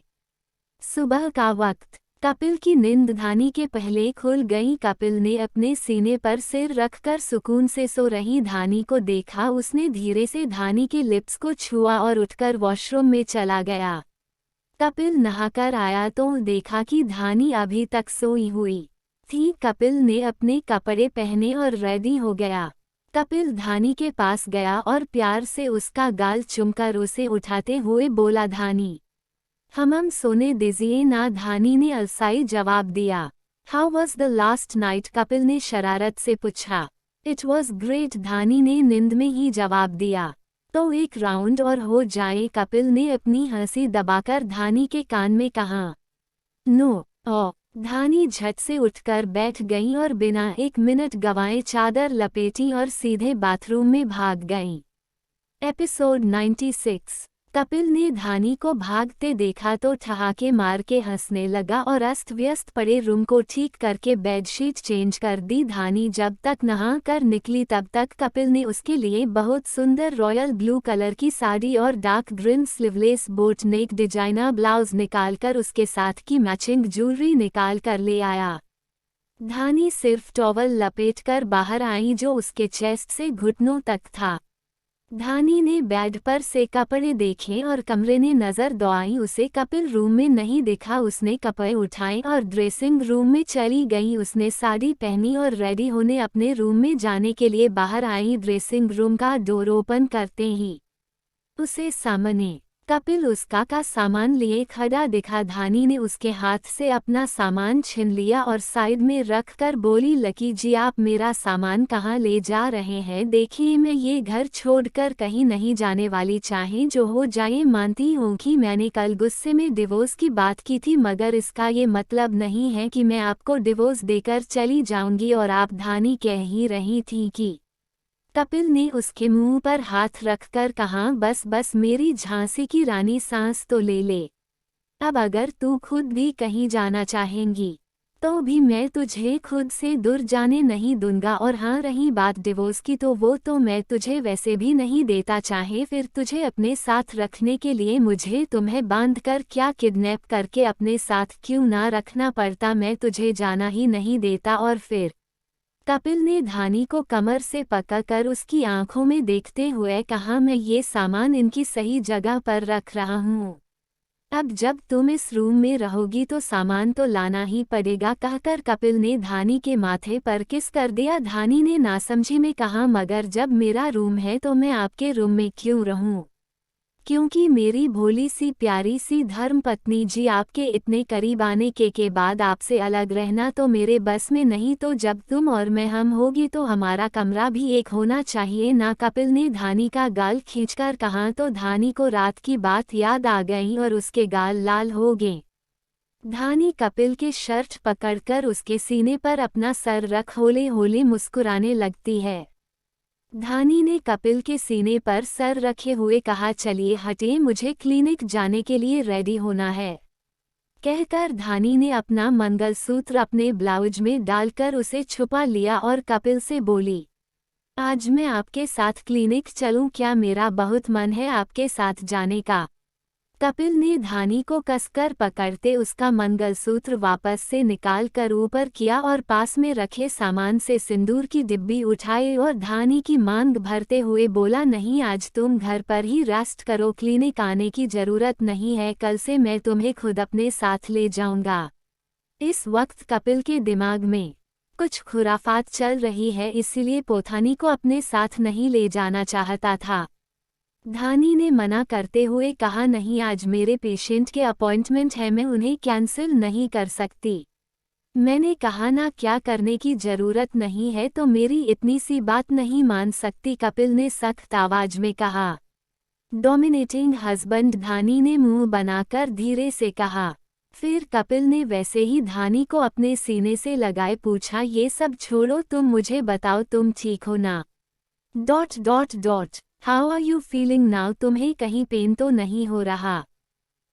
[SPEAKER 1] सुबह का वक्त। कपिल की नींद धानी के पहले खुल गई। कपिल ने अपने सीने पर सिर रखकर सुकून से सो रही धानी को देखा। उसने धीरे से धानी के लिप्स को छुआ और उठकर वॉशरूम में चला गया। कपिल नहाकर आया तो देखा कि धानी अभी तक सोई हुई थी। कपिल ने अपने कपड़े पहने और रेडी हो गया। कपिल धानी के पास गया और प्यार से उसका गाल चूमकर उसे उठाते हुए बोला, धानी, हम सोने दीजिए ना। धानी ने अलसाई जवाब दिया। How was the last night? Kapil ने शरारत से पूछा। इट वॉज ग्रेट, धानी ने नींद में ही जवाब दिया। तो एक राउंड और हो जाए, कपिल ने अपनी हंसी दबाकर धानी के कान में कहा। नो। ओ। धानी झट से उठकर बैठ गई और बिना एक मिनट गंवाए चादर लपेटी और सीधे बाथरूम में भाग गई। एपिसोड 96। कपिल ने धानी को भागते देखा तो ठहाके मार के हंसने लगा और अस्त व्यस्त पड़े रूम को ठीक करके बेडशीट चेंज कर दी। धानी जब तक नहा कर निकली तब तक कपिल ने उसके लिए बहुत सुंदर रॉयल ब्लू कलर की साड़ी और डार्क ग्रीन स्लीवलेस बोट नेक डिजाइनर ब्लाउज निकालकर उसके साथ की मैचिंग ज्वेलरी निकाल कर ले आया। धानी सिर्फ टॉवल लपेटकर बाहर आई जो उसके चेस्ट से घुटनों तक था। धानी ने बेड पर से कपड़े देखे और कमरे ने नजर दौड़ाई। उसे कपिल रूम में नहीं दिखा। उसने कपड़े उठाए और ड्रेसिंग रूम में चली गई। उसने साड़ी पहनी और रेडी होने अपने रूम में जाने के लिए बाहर आई। ड्रेसिंग रूम का डोर ओपन करते ही उसे सामने कपिल उसका का सामान लिए खड़ा दिखा। धानी ने उसके हाथ से अपना सामान छीन लिया और साइड में रख कर बोली, लकी जी आप मेरा सामान कहाँ ले जा रहे हैं? देखिए मैं ये घर छोड़कर कहीं नहीं जाने वाली, चाहे जो हो जाए। मानती हूँ कि मैंने कल गुस्से में डिवोर्स की बात की थी, मगर इसका ये मतलब नहीं है कि मैं आपको डिवोर्स देकर चली जाऊंगी। और आप? धानी कह ही रही थी कि कपिल ने उसके मुंह पर हाथ रखकर कहा, बस बस मेरी झांसी की रानी, सांस तो ले ले। अब अगर तू खुद भी कहीं जाना चाहेंगी तो भी मैं तुझे खुद से दूर जाने नहीं दूंगा। और हाँ, रही बात डिवोर्स की तो वो तो मैं तुझे वैसे भी नहीं देता। चाहे फिर तुझे अपने साथ रखने के लिए मुझे तुम्हें बांध कर क्या किडनैप करके अपने साथ क्यों ना रखना पड़ता, मैं तुझे जाना ही नहीं देता। और फिर कपिल ने धानी को कमर से पकड़कर उसकी आंखों में देखते हुए कहा, मैं ये सामान इनकी सही जगह पर रख रहा हूँ। अब जब तुम इस रूम में रहोगी तो सामान तो लाना ही पड़ेगा। कहकर कपिल ने धानी के माथे पर किस कर दिया। धानी ने नासमझी में कहा, मगर जब मेरा रूम है तो मैं आपके रूम में क्यों रहूं? क्योंकि मेरी भोली सी प्यारी सी धर्मपत्नी जी, आपके इतने करीब आने के बाद आपसे अलग रहना तो मेरे बस में नहीं। तो जब तुम और मैं हम होगी तो हमारा कमरा भी एक होना चाहिए ना? कपिल ने धानी का गाल खींचकर कहा। तो धानी को रात की बात याद आ गई और उसके गाल लाल हो गए। धानी कपिल के शर्ट पकड़कर उसके सीने पर अपना सर रख होले होले मुस्कुराने लगती है। धानी ने कपिल के सीने पर सर रखे हुए कहा, चलिए हटिए, मुझे क्लिनिक जाने के लिए रेडी होना है। कहकर धानी ने अपना मंगलसूत्र अपने ब्लाउज में डालकर उसे छुपा लिया और कपिल से बोली, आज मैं आपके साथ क्लिनिक चलूं क्या? मेरा बहुत मन है आपके साथ जाने का। कपिल ने धानी को कसकर पकड़ते उसका मंगलसूत्र वापस से निकाल कर ऊपर किया और पास में रखे सामान से सिंदूर की डिब्बी उठाई और धानी की मांग भरते हुए बोला, नहीं आज तुम घर पर ही रेस्ट करो, क्लिनिक आने की जरूरत नहीं है, कल से मैं तुम्हें खुद अपने साथ ले जाऊंगा। इस वक्त कपिल के दिमाग में कुछ खुराफात चल रही है, इसलिए पोथानी को अपने साथ नहीं ले जाना चाहता था। धानी ने मना करते हुए कहा, नहीं आज मेरे पेशेंट के अपॉइंटमेंट है, मैं उन्हें कैंसिल नहीं कर सकती। मैंने कहा ना, क्या करने की जरूरत नहीं है तो मेरी इतनी सी बात नहीं मान सकती? कपिल ने सख्त आवाज में कहा। डोमिनेटिंग हस्बैंड, धानी ने मुंह बनाकर धीरे से कहा। फिर कपिल ने वैसे ही धानी को अपने सीने से लगाए पूछा, ये सब छोड़ो, तुम मुझे बताओ तुम ठीक हो ना? How are you feeling now? तुम्हें कहीं पेन तो नहीं हो रहा?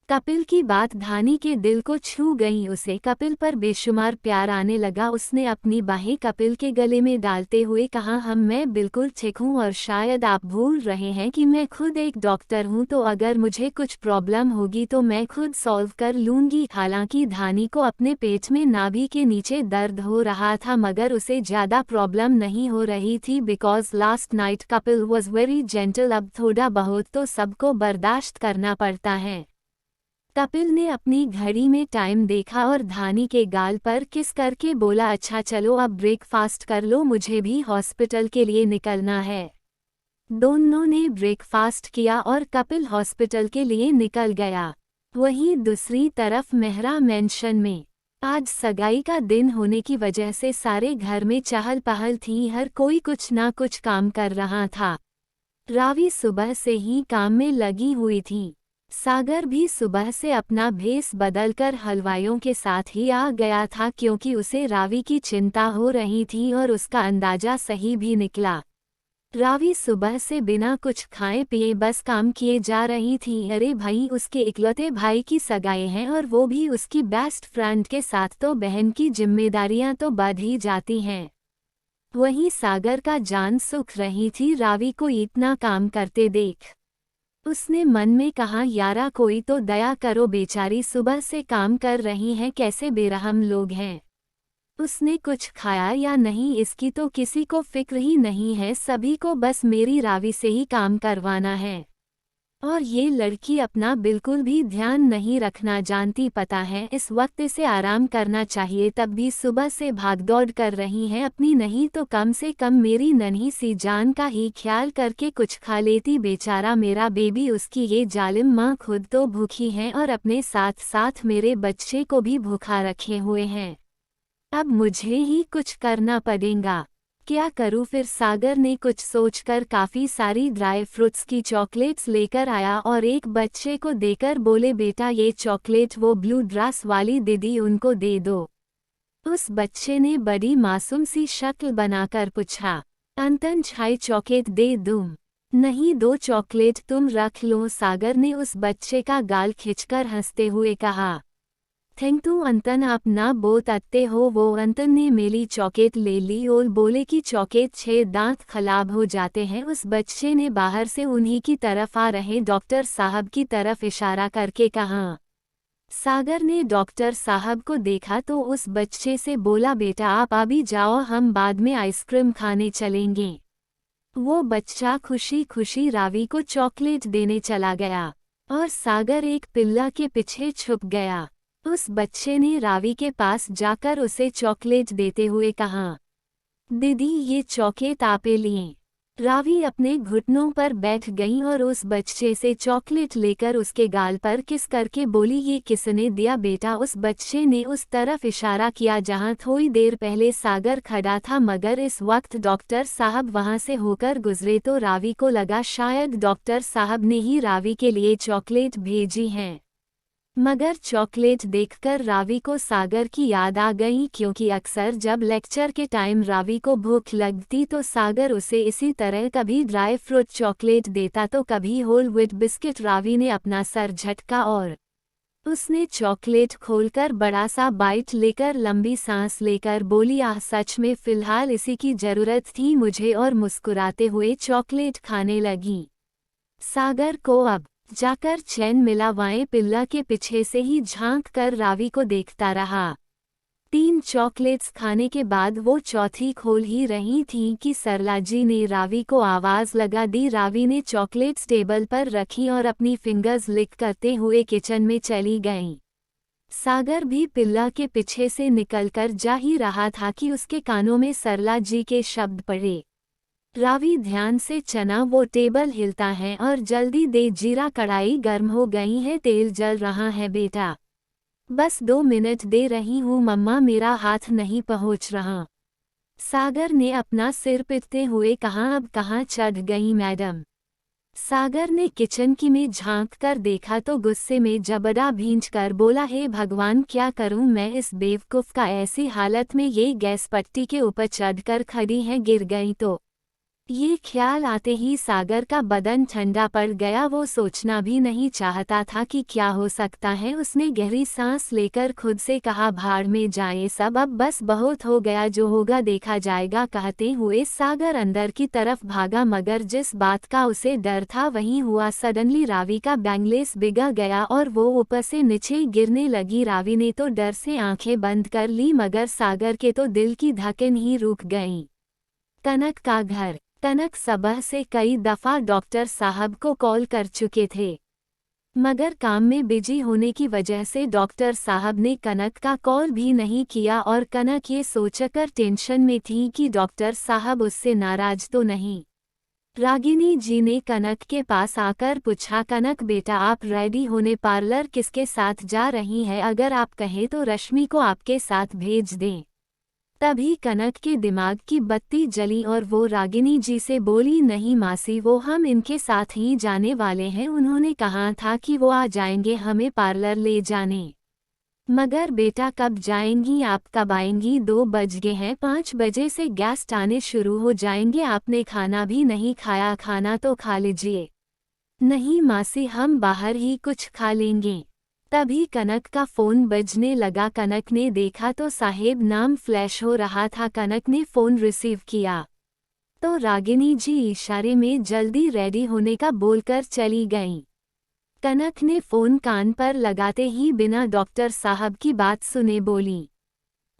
[SPEAKER 1] कपिल की बात धानी के दिल को छू गई। उसे कपिल पर बेशुमार प्यार आने लगा। उसने अपनी बाहें कपिल के गले में डालते हुए कहा, मैं बिल्कुल ठीक हूँ और शायद आप भूल रहे हैं कि मैं खुद एक डॉक्टर हूँ, तो अगर मुझे कुछ प्रॉब्लम होगी तो मैं खुद सॉल्व कर लूँगी। हालांकि धानी को अपने पेट में नाभि के नीचे दर्द हो रहा था, मगर उसे ज़्यादा प्रॉब्लम नहीं हो रही थी, because last night Kapil was very gentle. अब थोड़ा बहुत तो सबको बर्दाश्त करना पड़ता है। कपिल ने अपनी घड़ी में टाइम देखा और धानी के गाल पर किस करके बोला, अच्छा चलो अब ब्रेकफास्ट कर लो, मुझे भी हॉस्पिटल के लिए निकलना है। दोनों ने ब्रेकफास्ट किया और कपिल हॉस्पिटल के लिए निकल गया। वहीं दूसरी तरफ मेहरा मेंशन में आज सगाई का दिन होने की वजह से सारे घर में चहल पहल थी, हर कोई कुछ ना कुछ काम कर रहा था। रावी सुबह से ही काम में लगी हुई थी। सागर भी सुबह से अपना भेस बदलकर हलवाइयों के साथ ही आ गया था, क्योंकि उसे रावी की चिंता हो रही थी और उसका अंदाजा सही भी निकला। रावी सुबह से बिना कुछ खाए पिए बस काम किए जा रही थी। अरे भाई, उसके इकलौते भाई की सगाई है और वो भी उसकी बेस्ट फ्रेंड के साथ, तो बहन की जिम्मेदारियां तो बढ़ ही जाती हैं। वहीं सागर का जान सुख रही थी रावी को इतना काम करते देख। उसने मन में कहा, यारा कोई तो दया करो, बेचारी सुबह से काम कर रही हैं, कैसे बेरहम लोग हैं। उसने कुछ खाया या नहीं इसकी तो किसी को फिक्र ही नहीं है, सभी को बस मेरी रावी से ही काम करवाना है। और ये लड़की अपना बिल्कुल भी ध्यान नहीं रखना जानती, पता है इस वक्त इसे आराम करना चाहिए, तब भी सुबह से भागदौड़ कर रही है, अपनी नहीं तो कम से कम मेरी नन्ही सी जान का ही ख्याल करके कुछ खा लेती। बेचारा मेरा बेबी, उसकी ये जालिम माँ खुद तो भूखी है और अपने साथ साथ मेरे बच्चे को भी भूखा रखे हुए हैं। अब मुझे ही कुछ करना पड़ेगा। क्या करूं फिर? सागर ने कुछ सोचकर काफ़ी सारी ड्राई फ्रूट्स की चॉकलेट्स लेकर आया और एक बच्चे को देकर बोले, बेटा ये चॉकलेट वो ब्लू ड्रेस वाली दीदी उनको दे दो। उस बच्चे ने बड़ी मासूम सी शक्ल बनाकर पूछा, अंतन छाई चॉकलेट दे दूं? नहीं, 2 चॉकलेट तुम रख लो। सागर ने उस बच्चे का गाल खींचकर हंसते हुए कहा, थैंक यू अंतन, आप ना बहुत अच्छे हो। वो अंतन ने मेरी चॉकलेट ले ली और बोले कि चॉकलेट 6 दांत खराब हो जाते हैं। उस बच्चे ने बाहर से उन्हीं की तरफ आ रहे डॉक्टर साहब की तरफ इशारा करके कहा। सागर ने डॉक्टर साहब को देखा तो उस बच्चे से बोला, बेटा आप अभी जाओ, हम बाद में आइसक्रीम खाने चलेंगे। वो बच्चा खुशी खुशी रावी को चॉकलेट देने चला गया और सागर एक पिल्ला के पीछे छुप गया। उस बच्चे ने रावी के पास जाकर उसे चॉकलेट देते हुए कहा, दीदी ये चॉकलेट आपे लिए। रावी अपने घुटनों पर बैठ गई और उस बच्चे से चॉकलेट लेकर उसके गाल पर किस करके बोली, ये किसने दिया बेटा? उस बच्चे ने उस तरफ इशारा किया जहां थोड़ी देर पहले सागर खड़ा था, मगर इस वक्त डॉक्टर साहब वहां से होकर गुजरे तो रावी को लगा शायद डॉक्टर साहब ने ही रावी के लिए चॉकलेट भेजी है। मगर चॉकलेट देखकर रावी को सागर की याद आ गई, क्योंकि अक्सर जब लेक्चर के टाइम रावी को भूख लगती तो सागर उसे इसी तरह कभी ड्राई फ्रूट चॉकलेट देता तो कभी होल व्हीट बिस्किट। रावी ने अपना सर झटका और उसने चॉकलेट खोलकर बड़ा सा बाइट लेकर लंबी सांस लेकर बोली, आह सच में फिलहाल इसी की जरूरत थी मुझे, और मुस्कुराते हुए चॉकलेट खाने लगी। सागर को अब जाकर चैन मिला, वाएं पिल्ला के पीछे से ही झांक कर रावी को देखता रहा। 3 चॉकलेट्स खाने के बाद वो चौथी खोल ही रही थी कि सरला जी ने रावी को आवाज़ लगा दी। रावी ने चॉकलेट्स टेबल पर रखी और अपनी फिंगर्स लिक करते हुए किचन में चली गई। सागर भी पिल्ला के पीछे से निकलकर जा ही रहा था कि उसके कानों में सरला जी के शब्द पड़े, रावी ध्यान से चना, वो टेबल हिलता है और जल्दी दे, जीरा कढ़ाई गर्म हो गई है, तेल जल रहा है बेटा, बस 2 मिनट दे रही हूँ मम्मा, मेरा हाथ नहीं पहुँच रहा। सागर ने अपना सिर पीटते हुए कहा, अब कहाँ चढ़ गई मैडम? सागर ने किचन की में झांक कर देखा तो गुस्से में जबड़ा भींचकर बोला, हे भगवान क्या करूं मैं इस बेवकूफ़ का? ऐसी हालत में ये गैस पट्टी के ऊपर चढ़कर खड़ी है, गिर गई तो? ये ख्याल आते ही सागर का बदन ठंडा पड़ गया। वो सोचना भी नहीं चाहता था कि क्या हो सकता है। उसने गहरी सांस लेकर खुद से कहा, भाड़ में जाए सब, अब बस बहुत हो गया, जो होगा देखा जाएगा। कहते हुए सागर अंदर की तरफ भागा, मगर जिस बात का उसे डर था वही हुआ। सडनली रावी का बैंगलेस बिगड़ गया और वो ऊपर से नीचे गिरने लगी। रावी ने तो डर से आंखें बंद कर ली, मगर सागर के तो दिल की धड़कन ही रुक गई। कनक का घर। कनक सुबह से कई दफ़ा डॉक्टर साहब को कॉल कर चुके थे, मगर काम में बिजी होने की वजह से डॉक्टर साहब ने कनक का कॉल भी नहीं किया और कनक ये सोचकर टेंशन में थी कि डॉक्टर साहब उससे नाराज तो नहीं। रागिनी जी ने कनक के पास आकर पूछा, कनक बेटा आप रेडी होने पार्लर किसके साथ जा रही हैं? अगर आप कहें तो रश्मि को आपके साथ भेज दें। तभी कनक के दिमाग की बत्ती जली और वो रागिनी जी से बोली, नहीं मासी, वो हम इनके साथ ही जाने वाले हैं, उन्होंने कहा था कि वो आ जाएंगे हमें पार्लर ले जाने। मगर बेटा कब जाएंगी आप, कब आएंगी? 2 बज गए हैं, 5 बजे से गेस्ट आने शुरू हो जाएंगे, आपने खाना भी नहीं खाया, खाना तो खा लीजिए। नहीं मासी, हम बाहर ही कुछ खा लेंगे। तभी कनक का फ़ोन बजने लगा। कनक ने देखा तो साहेब नाम फ्लैश हो रहा था। कनक ने फ़ोन रिसीव किया तो रागिनी जी इशारे में जल्दी रेडी होने का बोलकर चली गईं। कनक ने फ़ोन कान पर लगाते ही बिना डॉक्टर साहब की बात सुने बोली,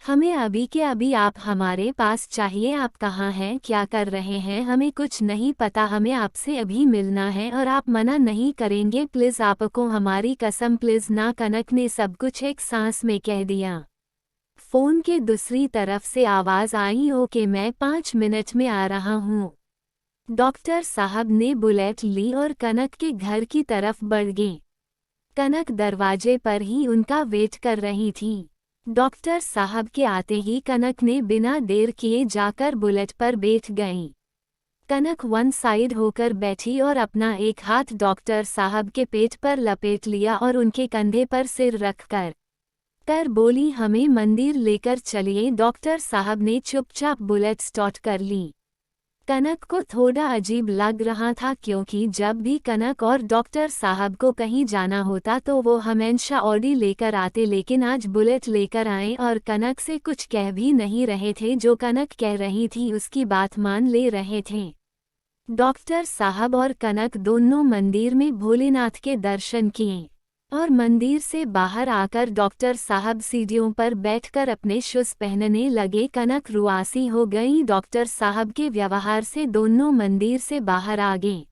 [SPEAKER 1] हमें अभी के अभी आप हमारे पास चाहिए। आप कहाँ हैं, क्या कर रहे हैं, हमें कुछ नहीं पता, हमें आपसे अभी मिलना है और आप मना नहीं करेंगे प्लीज़, आपको हमारी कसम प्लीज़ ना। कनक ने सब कुछ एक सांस में कह दिया। फ़ोन के दूसरी तरफ से आवाज़ आई, ओके मैं 5 मिनट में आ रहा हूँ। डॉक्टर साहब ने बुलेट ली और कनक के घर की तरफ बढ़ गए। कनक दरवाजे पर ही उनका वेट कर रही थी। डॉक्टर साहब के आते ही कनक ने बिना देर किए जाकर बुलेट पर बैठ गईं। कनक वन साइड होकर बैठी और अपना एक हाथ डॉक्टर साहब के पेट पर लपेट लिया और उनके कंधे पर सिर रखकर बोली, हमें मंदिर लेकर चलिए। डॉक्टर साहब ने चुपचाप बुलेट स्टार्ट कर ली। कनक को थोड़ा अजीब लग रहा था क्योंकि जब भी कनक और डॉक्टर साहब को कहीं जाना होता तो वो हमेशा ऑडी लेकर आते, लेकिन आज बुलेट लेकर आए और कनक से कुछ कह भी नहीं रहे थे। जो कनक कह रही थी उसकी बात मान ले रहे थे। डॉक्टर साहब और कनक दोनों मंदिर में भोलेनाथ के दर्शन किए और मंदिर से बाहर आकर डॉक्टर साहब सीढ़ियों पर बैठकर अपने शूज पहनने लगे। कनक रुआसी हो गई डॉक्टर साहब के व्यवहार से। दोनों मंदिर से बाहर आ गए।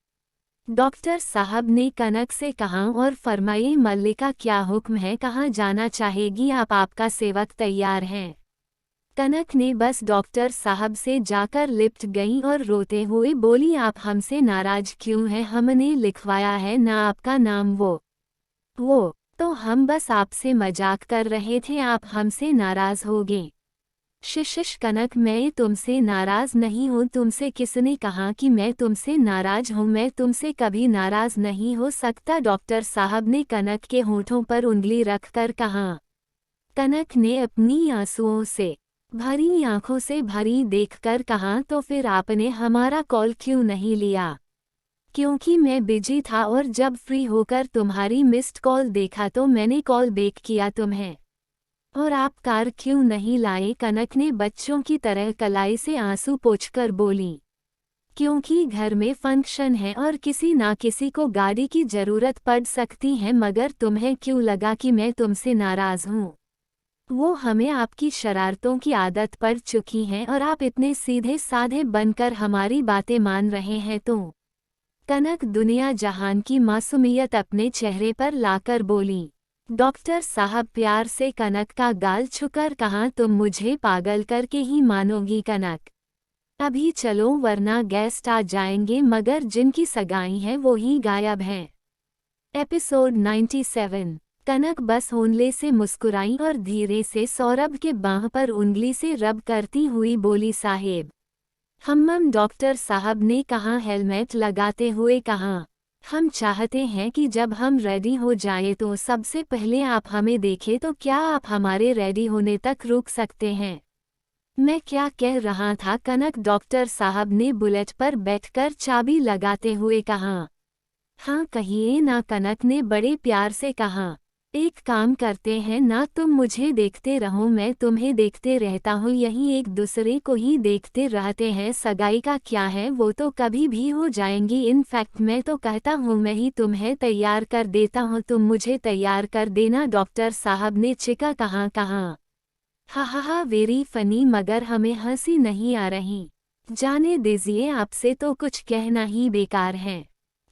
[SPEAKER 1] डॉक्टर साहब ने कनक से कहा और फरमाए, मल्लिका क्या हुक्म है, कहाँ जाना चाहेगी आप, आपका सेवक तैयार है। कनक ने बस डॉक्टर साहब से जाकर लिपट गई और रोते हुए बोली, आप हमसे नाराज क्यों हैं, हमने लिखवाया है ना आपका नाम। वो तो हम बस आपसे मजाक कर रहे थे, आप हमसे नाराज हो गए। शिशिश कनक, मैं तुमसे नाराज नहीं हूँ। तुमसे किसने कहा कि मैं तुमसे नाराज हूँ, मैं तुमसे कभी नाराज नहीं हो सकता। डॉक्टर साहब ने कनक के होठों पर उंगली रखकर कहा। कनक ने अपनी आंसुओं से भरी आंखों से भरी देखकर कहा, तो फिर आपने हमारा कॉल क्यों नहीं लिया। क्योंकि मैं बिजी था और जब फ्री होकर तुम्हारी मिस्ड कॉल देखा तो मैंने कॉल बैक किया तुम्हें। और आप कार क्यों नहीं लाए। कनक ने बच्चों की तरह कलाई से आंसू पोंछकर बोली, क्योंकि घर में फंक्शन है और किसी ना किसी को गाड़ी की जरूरत पड़ सकती है। मगर तुम्हें क्यों लगा कि मैं तुमसे नाराज हूँ। वो हमें आपकी शरारतों की आदत पड़ चुकी है और आप इतने सीधे साधे बनकर हमारी बातें मान रहे हैं। तो कनक दुनिया जहान की मासूमियत अपने चेहरे पर लाकर बोली। डॉक्टर साहब प्यार से कनक का गाल छूकर कहा, तुम मुझे पागल करके ही मानोगी कनक। अभी चलो वरना गेस्ट आ जाएंगे। मगर जिनकी सगाई है वो ही गायब हैं। एपिसोड 97। कनक बस होनले से मुस्कुराई और धीरे से सौरभ के बाह पर उंगली से रब करती हुई बोली, साहेब। डॉक्टर साहब ने कहा हेलमेट लगाते हुए कहा, हम चाहते हैं कि जब हम रेडी हो जाए तो सबसे पहले आप हमें देखें। तो क्या आप हमारे रेडी होने तक रुक सकते हैं। मैं क्या कह रहा था कनक, डॉक्टर साहब ने बुलेट पर बैठकर चाबी लगाते हुए कहा। हाँ कहिए ना, कनक ने बड़े प्यार से कहा। एक काम करते हैं ना, तुम मुझे देखते रहो मैं तुम्हें देखते रहता हूँ, यही एक दूसरे को ही देखते रहते हैं। सगाई का क्या है, वो तो कभी भी हो जाएंगी। इनफैक्ट मैं तो कहता हूँ मैं ही तुम्हें तैयार कर देता हूँ, तुम मुझे तैयार कर देना। डॉक्टर साहब ने चिका कहा हा वेरी फनी, मगर हमें हंसी नहीं आ रही। जाने दीजिए, आपसे तो कुछ कहना ही बेकार है।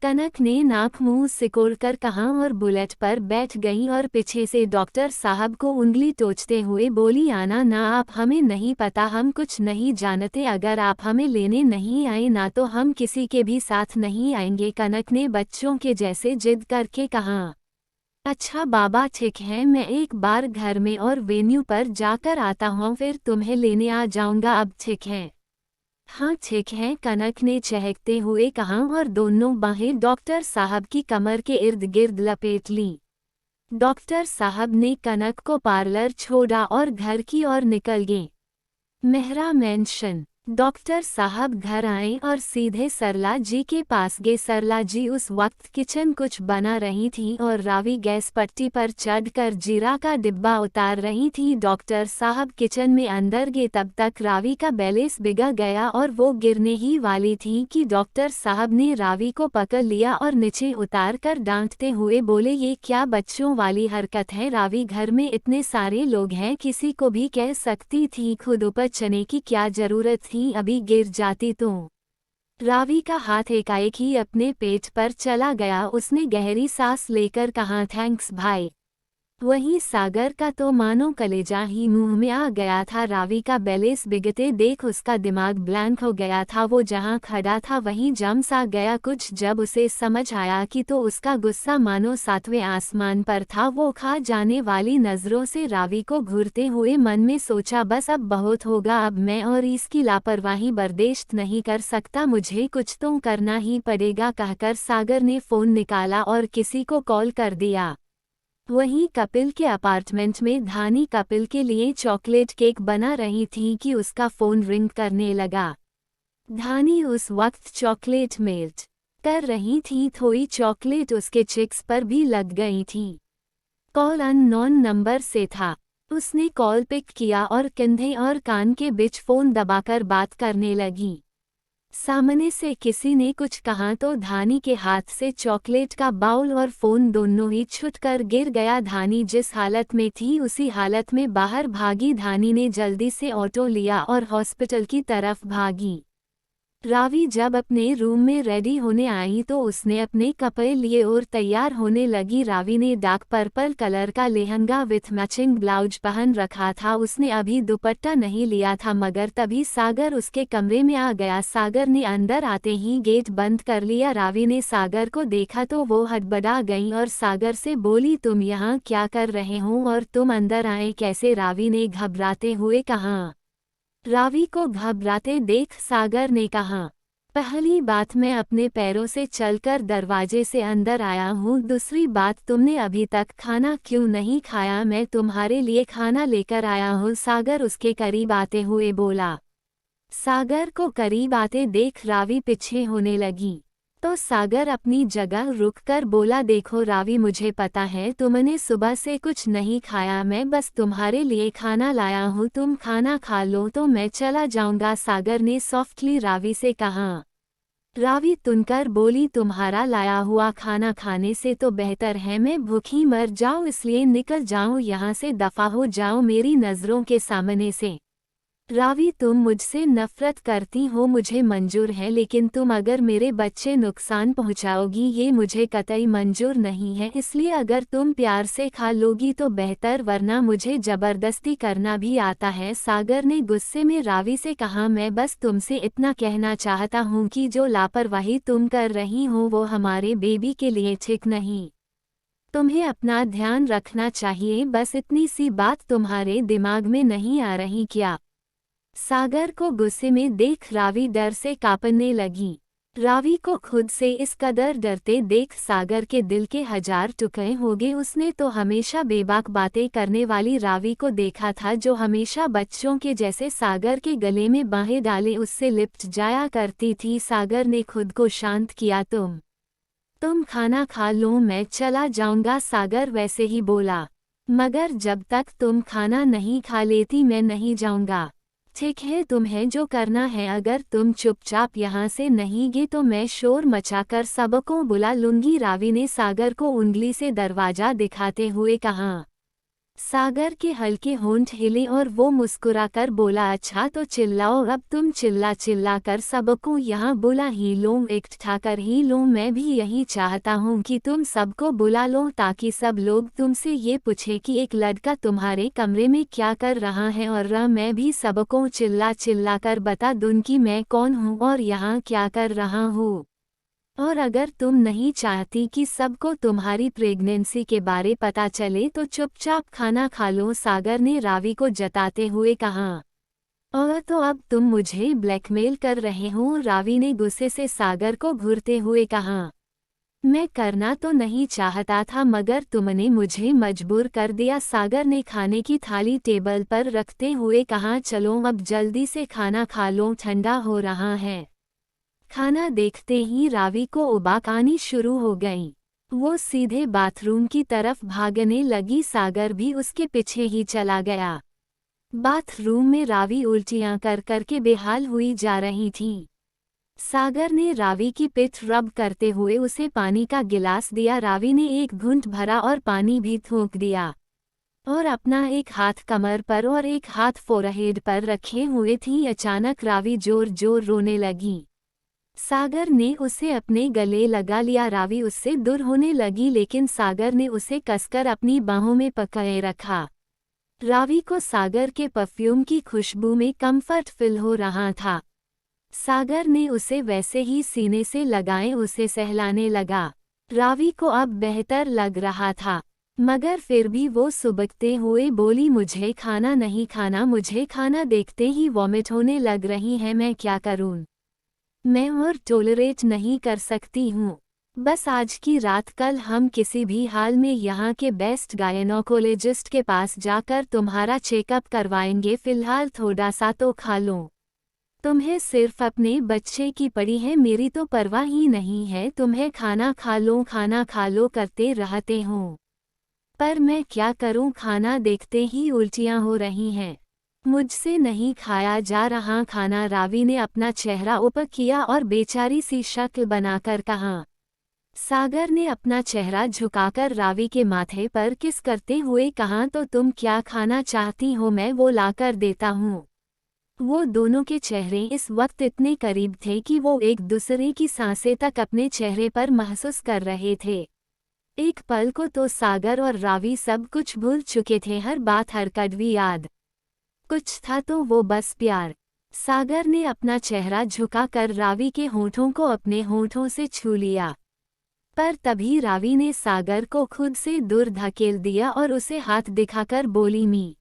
[SPEAKER 1] कनक ने नाक मुंह सिकोड़कर कहा और बुलेट पर बैठ गई और पीछे से डॉक्टर साहब को उंगली टोचते हुए बोली, आना ना, आप हमें नहीं पता, हम कुछ नहीं जानते। अगर आप हमें लेने नहीं आए ना तो हम किसी के भी साथ नहीं आएंगे। कनक ने बच्चों के जैसे जिद करके कहा। अच्छा बाबा ठीक है, मैं एक बार घर में और वेन्यू पर जाकर आता हूँ, फिर तुम्हें लेने आ जाऊंगा। अब ठीक है। हाँ ठीक है, कनक ने चहकते हुए कहा और दोनों बाहें डॉक्टर साहब की कमर के इर्द गिर्द लपेट ली। डॉक्टर साहब ने कनक को पार्लर छोड़ा और घर की ओर निकल गए। मेहरा मैंशन। डॉक्टर साहब घर आए और सीधे सरला जी के पास गए। सरला जी उस वक्त किचन कुछ बना रही थी और रावी गैस पट्टी पर चढ़कर जीरा का डिब्बा उतार रही थी। डॉक्टर साहब किचन में अंदर गए, तब तक रावी का बैलेंस बिगड़ गया और वो गिरने ही वाली थी कि डॉक्टर साहब ने रावी को पकड़ लिया और नीचे उतार कर डांटते हुए बोले, ये क्या बच्चों वाली हरकत है? रावी, घर में इतने सारे लोग हैं, किसी को भी कह सकती थी, खुद ऊपर चढ़ने की क्या जरूरत थी, अभी गिर जाती तो। रावी का हाथ एकाएक ही अपने पेट पर चला गया। उसने गहरी सांस लेकर कहा, थैंक्स भाई। वहीं सागर का तो मानो कलेजा ही मुंह में आ गया था। रावी का बैलेंस बिगड़ते देख उसका दिमाग ब्लैंक हो गया था। वो जहां खड़ा था वहीं जम सा गया कुछ। जब उसे समझ आया कि तो उसका गुस्सा मानो सातवें आसमान पर था। वो खा जाने वाली नजरों से रावी को घूरते हुए मन में सोचा, बस अब बहुत होगा, अब मैं और इसकी लापरवाही बर्दाश्त नहीं कर सकता, मुझे कुछ तो करना ही पड़ेगा। कहकर सागर ने फोन निकाला और किसी को कॉल कर दिया। वहीं कपिल के अपार्टमेंट में धानी कपिल के लिए चॉकलेट केक बना रही थी कि उसका फोन रिंग करने लगा। धानी उस वक्त चॉकलेट मेल्ट कर रही थी, थोड़ी चॉकलेट उसके चिक्स पर भी लग गई थी। कॉल अननोन नंबर से था। उसने कॉल पिक किया और कंधे और कान के बीच फोन दबाकर बात करने लगी। सामने से किसी ने कुछ कहा तो धानी के हाथ से चॉकलेट का बाउल और फोन दोनों ही छूटकर गिर गया। धानी जिस हालत में थी उसी हालत में बाहर भागी। धानी ने जल्दी से ऑटो लिया और हॉस्पिटल की तरफ भागी। रावी जब अपने रूम में रेडी होने आई तो उसने अपने कपड़े लिए और तैयार होने लगी। रावी ने डार्क पर्पल कलर का लेहंगा विथ मैचिंग ब्लाउज पहन रखा था। उसने अभी दुपट्टा नहीं लिया था, मगर तभी सागर उसके कमरे में आ गया। सागर ने अंदर आते ही गेट बंद कर लिया। रावी ने सागर को देखा तो वो हड़बड़ा गई और सागर से बोली, तुम यहाँ क्या कर रहे हो और तुम अंदर आए कैसे? रावी ने घबराते हुए कहा। रावी को घबराते देख सागर ने कहा, पहली बात मैं अपने पैरों से चलकर दरवाजे से अंदर आया हूँ, दूसरी बात तुमने अभी तक खाना क्यों नहीं खाया? मैं तुम्हारे लिए खाना लेकर आया हूँ, सागर उसके करीब आते हुए बोला। सागर को करीब आते देख रावी पीछे होने लगी तो सागर अपनी जगह रुककर बोला, देखो रावी, मुझे पता है तुमने सुबह से कुछ नहीं खाया, मैं बस तुम्हारे लिए खाना लाया हूँ, तुम खाना खा लो तो मैं चला जाऊंगा। सागर ने सॉफ्टली रावी से कहा। रावी तुनकर बोली, तुम्हारा लाया हुआ खाना खाने से तो बेहतर है मैं भूखी मर जाऊं, इसलिए निकल जाऊं यहाँ से, दफा हो जाओ मेरी नज़रों के सामने से। रावी, तुम मुझसे नफरत करती हो मुझे मंजूर है, लेकिन तुम अगर मेरे बच्चे नुकसान पहुंचाओगी ये मुझे कतई मंजूर नहीं है, इसलिए अगर तुम प्यार से खा लोगी तो बेहतर, वरना मुझे जबरदस्ती करना भी आता है। सागर ने गुस्से में रावी से कहा, मैं बस तुमसे इतना कहना चाहता हूँ कि जो लापरवाही तुम कर रही हो वो हमारे बेबी के लिए ठीक नहीं। तुम्हें अपना ध्यान रखना चाहिए, बस इतनी सी बात तुम्हारे दिमाग में नहीं आ रही क्या? सागर को गुस्से में देख रावी डर से कांपने लगी। रावी को खुद से इस कदर डरते देख सागर के दिल के 1000 टुकड़े हो गए। उसने तो हमेशा बेबाक बातें करने वाली रावी को देखा था, जो हमेशा बच्चों के जैसे सागर के गले में बाहें डाले उससे लिपट जाया करती थी। सागर ने खुद को शांत किया, तुम खाना खा लो, मैं चला जाऊंगा। सागर वैसे ही बोला, मगर जब तक तुम खाना नहीं खा लेती मैं नहीं जाऊंगा। ठीक है, तुम्हें जो करना है, अगर तुम चुपचाप यहाँ से नहीं गए तो मैं शोर मचाकर सबको बुला लूंगी। रावी ने सागर को उंगली से दरवाजा दिखाते हुए कहा। सागर के हल्के होंठ हिले और वो मुस्कुराकर बोला, अच्छा तो चिल्लाओ, अब तुम चिल्ला चिल्ला कर सबको यहाँ बुला ही लो, इकट्ठा कर ही लो। मैं भी यही चाहता हूँ कि तुम सबको बुला लो ताकि सब लोग तुमसे ये पूछे कि एक लड़का तुम्हारे कमरे में क्या कर रहा है, और मैं भी सबको चिल्ला चिल्ला कर बता दूँ कि मैं कौन हूँ और यहाँ क्या कर रहा हूँ। और अगर तुम नहीं चाहती कि सबको तुम्हारी प्रेगनेंसी के बारे पता चले तो चुपचाप खाना खा लो, सागर ने रावी को जताते हुए कहा। और तो अब तुम मुझे ब्लैकमेल कर रहे हो, रावी ने गुस्से से सागर को घूरते हुए कहा। मैं करना तो नहीं चाहता था मगर तुमने मुझे मजबूर कर दिया। सागर ने खाने की थाली टेबल पर रखते हुए कहा, चलो अब जल्दी से खाना खा लो, ठंडा हो रहा है। खाना देखते ही रावी को उबाक आनी शुरू हो गई। वो सीधे बाथरूम की तरफ भागने लगी। सागर भी उसके पीछे ही चला गया। बाथरूम में रावी उल्टियां कर करके बेहाल हुई जा रही थी। सागर ने रावी की पिठ रब करते हुए उसे पानी का गिलास दिया। रावी ने एक घूंट भरा और पानी भी थूक दिया और अपना एक हाथ कमर पर और एक हाथ फोरहेड पर रखे हुए थी। अचानक रावी जोर जोर रोने लगी। सागर ने उसे अपने गले लगा लिया। रावी उससे दूर होने लगी लेकिन सागर ने उसे कसकर अपनी बाहों में पकड़े रखा। रावी को सागर के परफ्यूम की खुशबू में कंफर्ट फील हो रहा था। सागर ने उसे वैसे ही सीने से लगाए उसे सहलाने लगा। रावी को अब बेहतर लग रहा था मगर फिर भी वो सुबकते हुए बोली, मुझे खाना नहीं खाना, मुझे खाना देखते ही वॉमिट होने लग रही है, मैं क्या करूं? मैं और टॉलरेट नहीं कर सकती हूँ। बस आज की रात कल हम किसी भी हाल में यहाँ के बेस्ट गायनोकोलॉजिस्ट के पास जाकर तुम्हारा चेकअप करवाएंगे। फिलहाल थोड़ा सा तो खा लो। तुम्हें सिर्फ अपने बच्चे की पड़ी है, मेरी तो परवाह ही नहीं है। तुम्हें खाना खा लो करते रहते हो, पर मैं क्या करूं? खाना देखते ही उल्टियां हो रही हैं। मुझसे नहीं खाया जा रहा खाना। रावी ने अपना चेहरा ऊपर किया और बेचारी सी शक्ल बनाकर कहा। सागर ने अपना चेहरा झुकाकर रावी के माथे पर किस करते हुए कहा, तो तुम क्या खाना चाहती हो, मैं वो लाकर देता हूँ। वो दोनों के चेहरे इस वक्त इतने करीब थे कि वो एक दूसरे की सांसें तक अपने चेहरे पर महसूस कर रहे थे। एक पल को तो सागर और रावी सब कुछ भूल चुके थे, हर बात हर कड़वी याद। कुछ था तो वो बस प्यार। सागर ने अपना चेहरा झुकाकर रावी के होठों को अपने होठों से छू लिया, पर तभी रावी ने सागर को खुद से दूर धकेल दिया और उसे हाथ दिखाकर बोली, मी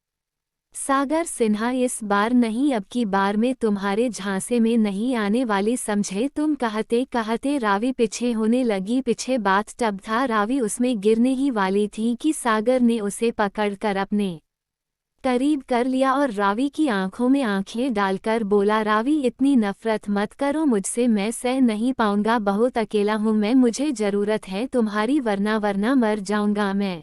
[SPEAKER 1] सागर सिन्हा, इस बार नहीं, अब की बार में तुम्हारे झांसे में नहीं आने वाली, समझे तुम? कहते कहते रावी पीछे होने लगी। पीछे बात टब था, रावी उसमें गिरने ही वाली थी कि सागर ने उसे पकड़कर अपने करीब कर लिया और रावी की आंखों में आंखें डालकर बोला, रावी इतनी नफरत मत करो मुझसे, मैं सह नहीं पाऊंगा, बहुत अकेला हूँ मैं, मुझे जरूरत है तुम्हारी, वरना मर जाऊंगा मैं।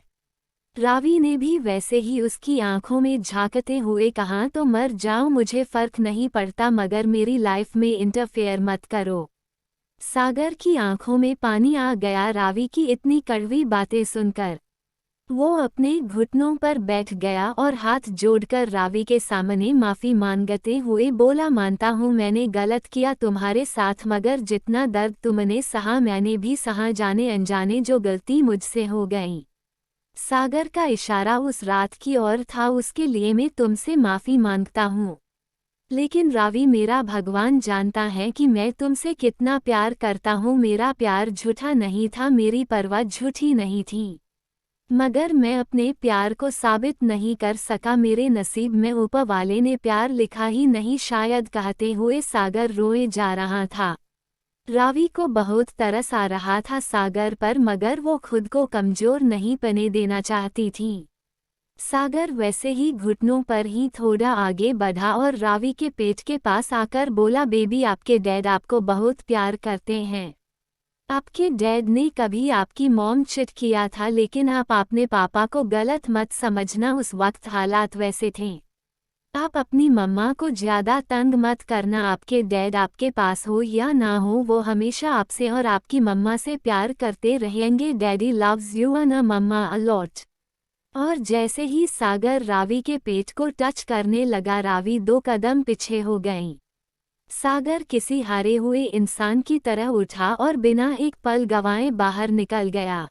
[SPEAKER 1] रावी ने भी वैसे ही उसकी आंखों में झांकते हुए कहा, तो मर जाओ, मुझे फर्क नहीं पड़ता, मगर मेरी लाइफ में इंटरफेयर मत करो। सागर की आंखों में पानी आ गया रावी की इतनी कड़वी बातें सुनकर। वो अपने घुटनों पर बैठ गया और हाथ जोड़कर रावी के सामने माफी मांगते हुए बोला, मानता हूँ मैंने गलत किया तुम्हारे साथ, मगर जितना दर्द तुमने सहा मैंने भी सहा, जाने अनजाने जो गलती मुझसे हो गई। सागर का इशारा उस रात की ओर था, उसके लिए मैं तुमसे माफी मांगता हूँ। लेकिन रावी, मेरा भगवान जानता है कि मैं तुमसे कितना प्यार करता हूँ। मेरा प्यार झूठा नहीं था, मेरी परवाह झूठी नहीं थी, मगर मैं अपने प्यार को साबित नहीं कर सका। मेरे नसीब में ऊपर वाले ने प्यार लिखा ही नहीं, शायद। कहते हुए सागर रोए जा रहा था। रावी को बहुत तरस आ रहा था सागर पर, मगर वो खुद को कमजोर नहीं पड़ने देना चाहती थी। सागर वैसे ही घुटनों पर ही थोड़ा आगे बढ़ा और रावी के पेट के पास आकर बोला, बेबी, आपके डैड आपको बहुत प्यार करते हैं। आपके डैड ने कभी आपकी मॉम चिट किया था, लेकिन आपने पापा को गलत मत समझना, उस वक्त हालात वैसे थे। आप अपनी मम्मा को ज्यादा तंग मत करना। आपके डैड आपके पास हो या ना हो, वो हमेशा आपसे और आपकी मम्मा से प्यार करते रहेंगे। Daddy loves you and mamma a lot. और जैसे ही सागर रावी के पेट को टच करने लगा, रावी 2 कदम पीछे हो गई। सागर किसी हारे हुए इंसान की तरह उठा और बिना एक पल गंवाए बाहर निकल गया।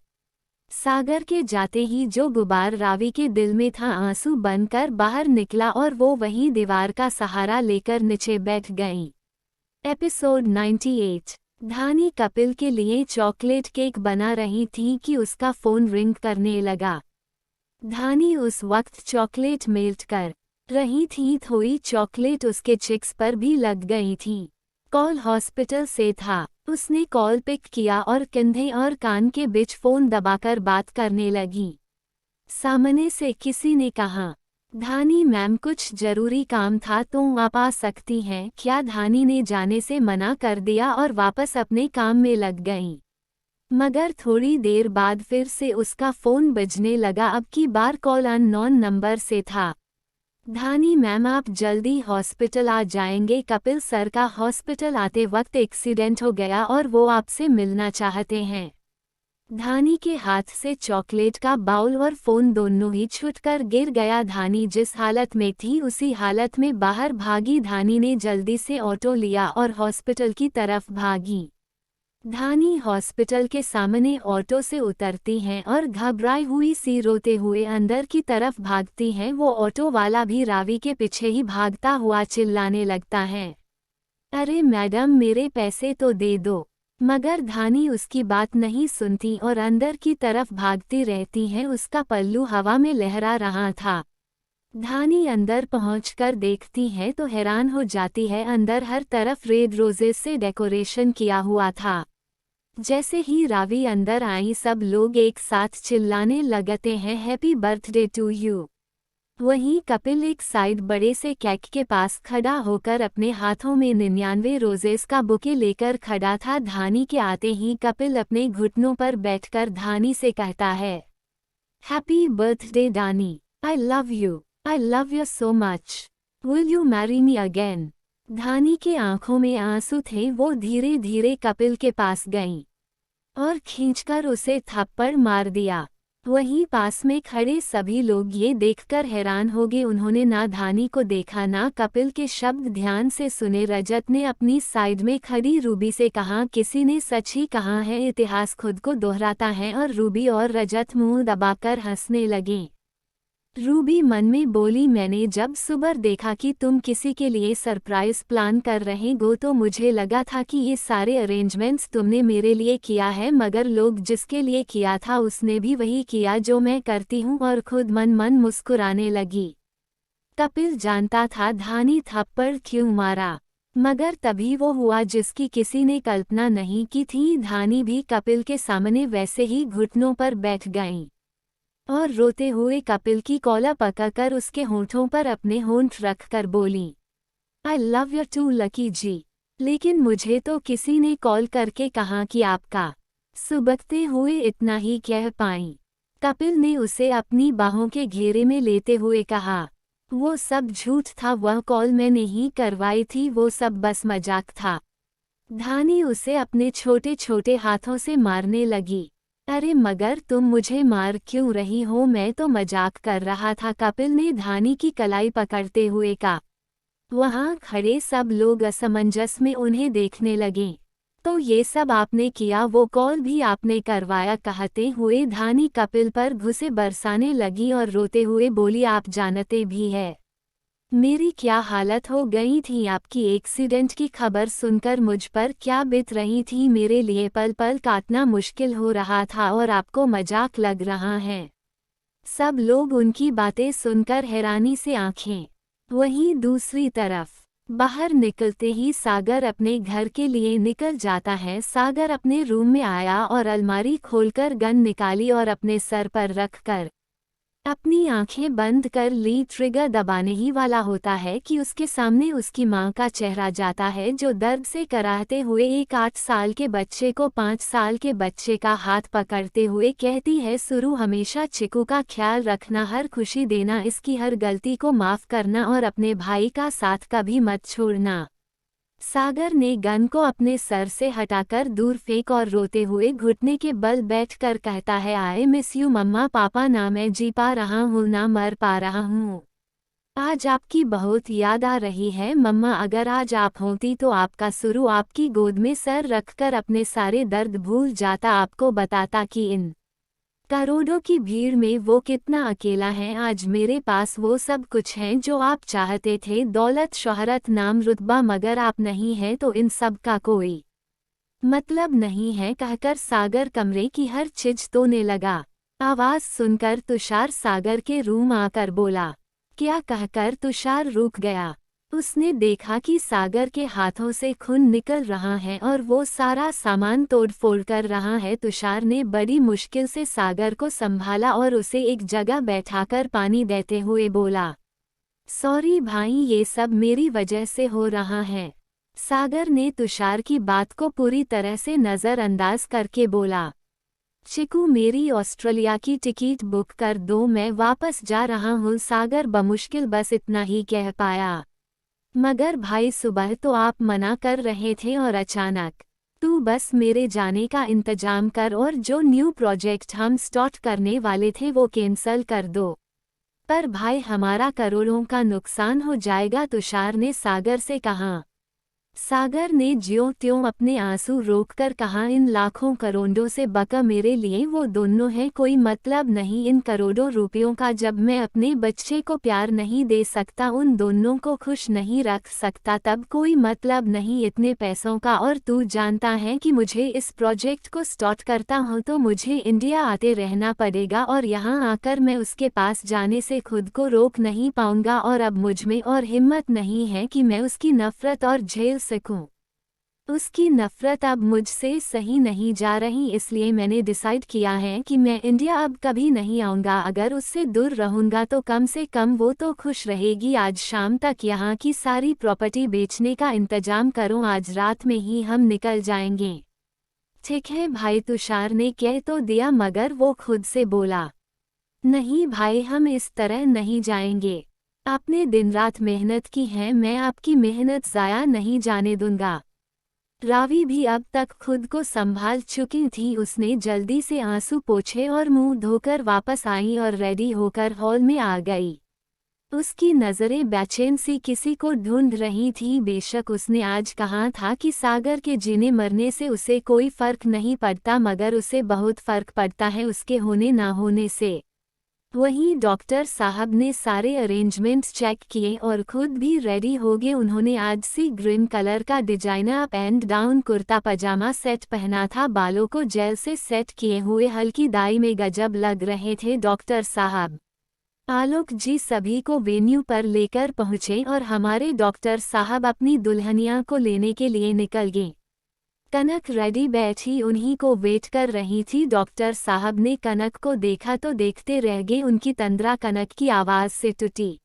[SPEAKER 1] सागर के जाते ही जो गुबार रावी के दिल में था आंसू बनकर बाहर निकला और वो वहीं दीवार का सहारा लेकर नीचे बैठ गई। एपिसोड 98। धानी कपिल के लिए चॉकलेट केक बना रही थी कि उसका फोन रिंग करने लगा। धानी उस वक्त चॉकलेट मेल्ट कर रही थी, थोड़ी चॉकलेट उसके चिक्स पर भी लग गई थी। कॉल हॉस्पिटल से था। उसने कॉल पिक किया और कंधे और कान के बीच फोन दबाकर बात करने लगी। सामने से किसी ने कहा, धानी मैम कुछ जरूरी काम था तो आप आ सकती हैं क्या? धानी ने जाने से मना कर दिया और वापस अपने काम में लग गई। मगर थोड़ी देर बाद फिर से उसका फोन बजने लगा। अब की बार कॉल अननोन नंबर से था। धानी मैम आप जल्दी हॉस्पिटल आ जाएंगे? कपिल सर का हॉस्पिटल आते वक्त एक्सीडेंट हो गया और वो आपसे मिलना चाहते हैं। धानी के हाथ से चॉकलेट का बाउल और फोन दोनों ही छूटकर गिर गया। धानी जिस हालत में थी उसी हालत में बाहर भागी। धानी ने जल्दी से ऑटो लिया और हॉस्पिटल की तरफ भागी। धानी हॉस्पिटल के सामने ऑटो से उतरती हैं और घबराई हुई सी रोते हुए अंदर की तरफ भागती हैं। वो ऑटो वाला भी रावी के पीछे ही भागता हुआ चिल्लाने लगता है, अरे मैडम मेरे पैसे तो दे दो। मगर धानी उसकी बात नहीं सुनती और अंदर की तरफ भागती रहती है। उसका पल्लू हवा में लहरा रहा था। धानी अंदर पहुंचकर देखती है तो हैरान हो जाती है। अंदर हर तरफ रेड रोजेस से डेकोरेशन किया हुआ था। जैसे ही रावी अंदर आई सब लोग एक साथ चिल्लाने लगते हैं, हैप्पी बर्थडे टू यू। वहीं कपिल एक साइड बड़े से केक के पास खड़ा होकर अपने हाथों में 99 रोजेस का बुके लेकर खड़ा था। धानी के आते ही कपिल अपने घुटनों पर बैठकर धानी से कहता है, happy birthday Dani, I love you so much, will you marry me again. Dhani के आंखों में आंसू थे। वो धीरे धीरे कपिल के पास गई और खींचकर उसे थप्पड़ मार दिया। वहीं पास में खड़े सभी लोग ये देखकर हैरान हो गए। उन्होंने ना धानी को देखा ना कपिल के शब्द ध्यान से सुने। रजत ने अपनी साइड में खड़ी रूबी से कहा, किसी ने सच ही कहा है, इतिहास खुद को दोहराता है। और रूबी और रजत मुंह दबाकर हंसने लगे। रूबी मन में बोली, मैंने जब सुबह देखा कि तुम किसी के लिए सरप्राइज प्लान कर रहे हो तो मुझे लगा था कि ये सारे अरेंजमेंट्स तुमने मेरे लिए किया है, मगर लोग जिसके लिए किया था उसने भी वही किया जो मैं करती हूँ। और खुद मन मन मुस्कुराने लगी। कपिल जानता था धानी थप्पड़ क्यों मारा, मगर तभी वो हुआ जिसकी किसी ने कल्पना नहीं की थी। धानी भी कपिल के सामने वैसे ही घुटनों पर बैठ गईं और रोते हुए कपिल की कॉलर पकड़कर उसके होंठों पर अपने होंठ रखकर बोली, I love you too Lucky ji, लेकिन मुझे तो किसी ने कॉल करके कहा कि आपका सुबकते हुए इतना ही कह पाई। कपिल ने उसे अपनी बाहों के घेरे में लेते हुए कहा, वो सब झूठ था, वह कॉल मैंने ही करवाई थी, वो सब बस मजाक था। धानी उसे अपने छोटे छोटे हाथों से मारने लगी। अरे मगर तुम मुझे मार क्यों रही हो, मैं तो मजाक कर रहा था, कपिल ने धानी की कलाई पकड़ते हुए कहा। वहां खड़े सब लोग असमंजस में उन्हें देखने लगे। तो ये सब आपने किया, वो कॉल भी आपने करवाया, कहते हुए धानी कपिल पर घुसे बरसाने लगी और रोते हुए बोली, आप जानते भी है मेरी क्या हालत हो गई थी, आपकी एक्सीडेंट की खबर सुनकर मुझ पर क्या बीत रही थी। मेरे लिए पल पल काटना मुश्किल हो रहा था और आपको मजाक लग रहा है। सब लोग उनकी बातें सुनकर हैरानी से आंखें। वहीं दूसरी तरफ बाहर निकलते ही सागर अपने घर के लिए निकल जाता है। सागर अपने रूम में आया और अलमारी खोलकर गन निकाली और अपने सर पर रखकर अपनी आंखें बंद कर ली। ट्रिगर दबाने ही वाला होता है कि उसके सामने उसकी मां का चेहरा जाता है, जो दर्द से कराहते हुए एक 8 साल के बच्चे को 5 साल के बच्चे का हाथ पकड़ते हुए कहती है, सुरु हमेशा चिकू का ख्याल रखना, हर खुशी देना, इसकी हर गलती को माफ करना और अपने भाई का साथ कभी मत छोड़ना। सागर ने गन को अपने सर से हटाकर दूर फेंक और रोते हुए घुटने के बल बैठकर कहता है, आई मिस यू मम्मा पापा, ना मैं जी पा रहा हूँ ना मर पा रहा हूँ। आज आपकी बहुत याद आ रही है मम्मा, अगर आज आप होती तो आपका सुरु आपकी गोद में सर रखकर अपने सारे दर्द भूल जाता, आपको बताता कि इन करोड़ों की भीड़ में वो कितना अकेला है। आज मेरे पास वो सब कुछ है जो आप चाहते थे, दौलत, शोहरत, नाम, रुतबा, मगर आप नहीं है तो इन सब का कोई मतलब नहीं है, कहकर सागर कमरे की हर चीज तोड़ने लगा। आवाज सुनकर तुषार सागर के रूम आकर बोला, क्या कहकर तुषार रुक गया। उसने देखा कि सागर के हाथों से खून निकल रहा है और वो सारा सामान तोड़फोड़ कर रहा है। तुषार ने बड़ी मुश्किल से सागर को संभाला और उसे एक जगह बैठाकर पानी देते हुए बोला, सॉरी भाई, ये सब मेरी वजह से हो रहा है। सागर ने तुषार की बात को पूरी तरह से नज़रअंदाज करके बोला, चिकू मेरी ऑस्ट्रेलिया की टिकट बुक कर दो, मैं वापस जा रहा हूँ। सागर बमुश्किल बस इतना ही कह पाया। मगर भाई सुबह तो आप मना कर रहे थे और अचानक। तू बस मेरे जाने का इंतजाम कर और जो न्यू प्रोजेक्ट हम स्टार्ट करने वाले थे वो कैंसल कर दो। पर भाई हमारा करोड़ों का नुकसान हो जाएगा, तुषार ने सागर से कहा। सागर ने ज्यों त्यों अपने आंसू रोककर कहा, इन लाखों करोड़ों से बका मेरे लिए वो दोनों हैं, कोई मतलब नहीं इन करोड़ों रुपयों का। जब मैं अपने बच्चे को प्यार नहीं दे सकता, उन दोनों को खुश नहीं रख सकता, तब कोई मतलब नहीं इतने पैसों का। और तू जानता है कि मुझे इस प्रोजेक्ट को स्टार्ट करता हूँ तो मुझे इंडिया आते रहना पड़ेगा और यहाँ आकर मैं उसके पास जाने से खुद को रोक नहीं पाऊंगा और अब मुझमें और हिम्मत नहीं है कि मैं उसकी नफरत और झेल सकूं। उसकी नफरत अब मुझसे सही नहीं जा रही, इसलिए मैंने डिसाइड किया है कि मैं इंडिया अब कभी नहीं आऊँगा। अगर उससे दूर रहूँगा तो कम से कम वो तो खुश रहेगी। आज शाम तक यहाँ की सारी प्रॉपर्टी बेचने का इंतजाम करो, आज रात में ही हम निकल जाएंगे। ठीक है भाई, तुषार ने कह तो दिया मगर वो खुद से बोला, नहीं भाई हम इस तरह नहीं जाएंगे। आपने दिन रात मेहनत की है, मैं आपकी मेहनत ज़ाया नहीं जाने दूंगा। रावी भी अब तक खुद को संभाल चुकी थी, उसने जल्दी से आंसू पोंछे और मुंह धोकर वापस आई और रेडी होकर हॉल में आ गई। उसकी नज़रें बेचैन सी किसी को ढूंढ रही थी। बेशक उसने आज कहा था कि सागर के जीने मरने से उसे कोई फर्क नहीं पड़ता, मगर उसे बहुत फर्क पड़ता है उसके होने ना होने से। वहीं डॉक्टर साहब ने सारे अरेंजमेंट्स चेक किए और खुद भी रेडी हो गए। उन्होंने आज सी ग्रीन कलर का designer up and down kurta pyjama set पहना था, बालों को जेल से सेट किए हुए हल्की दाई में गजब लग रहे थे डॉक्टर साहब। आलोक जी सभी को वेन्यू पर लेकर पहुंचे और हमारे डॉक्टर साहब अपनी दुल्हनिया को लेने के लिए निकल गए। कनक रेडी बैठी उन्हीं को वेट कर रही थी। डॉक्टर साहब ने कनक को देखा तो देखते रह गए, उनकी तंद्रा कनक की आवाज़ से टूटी।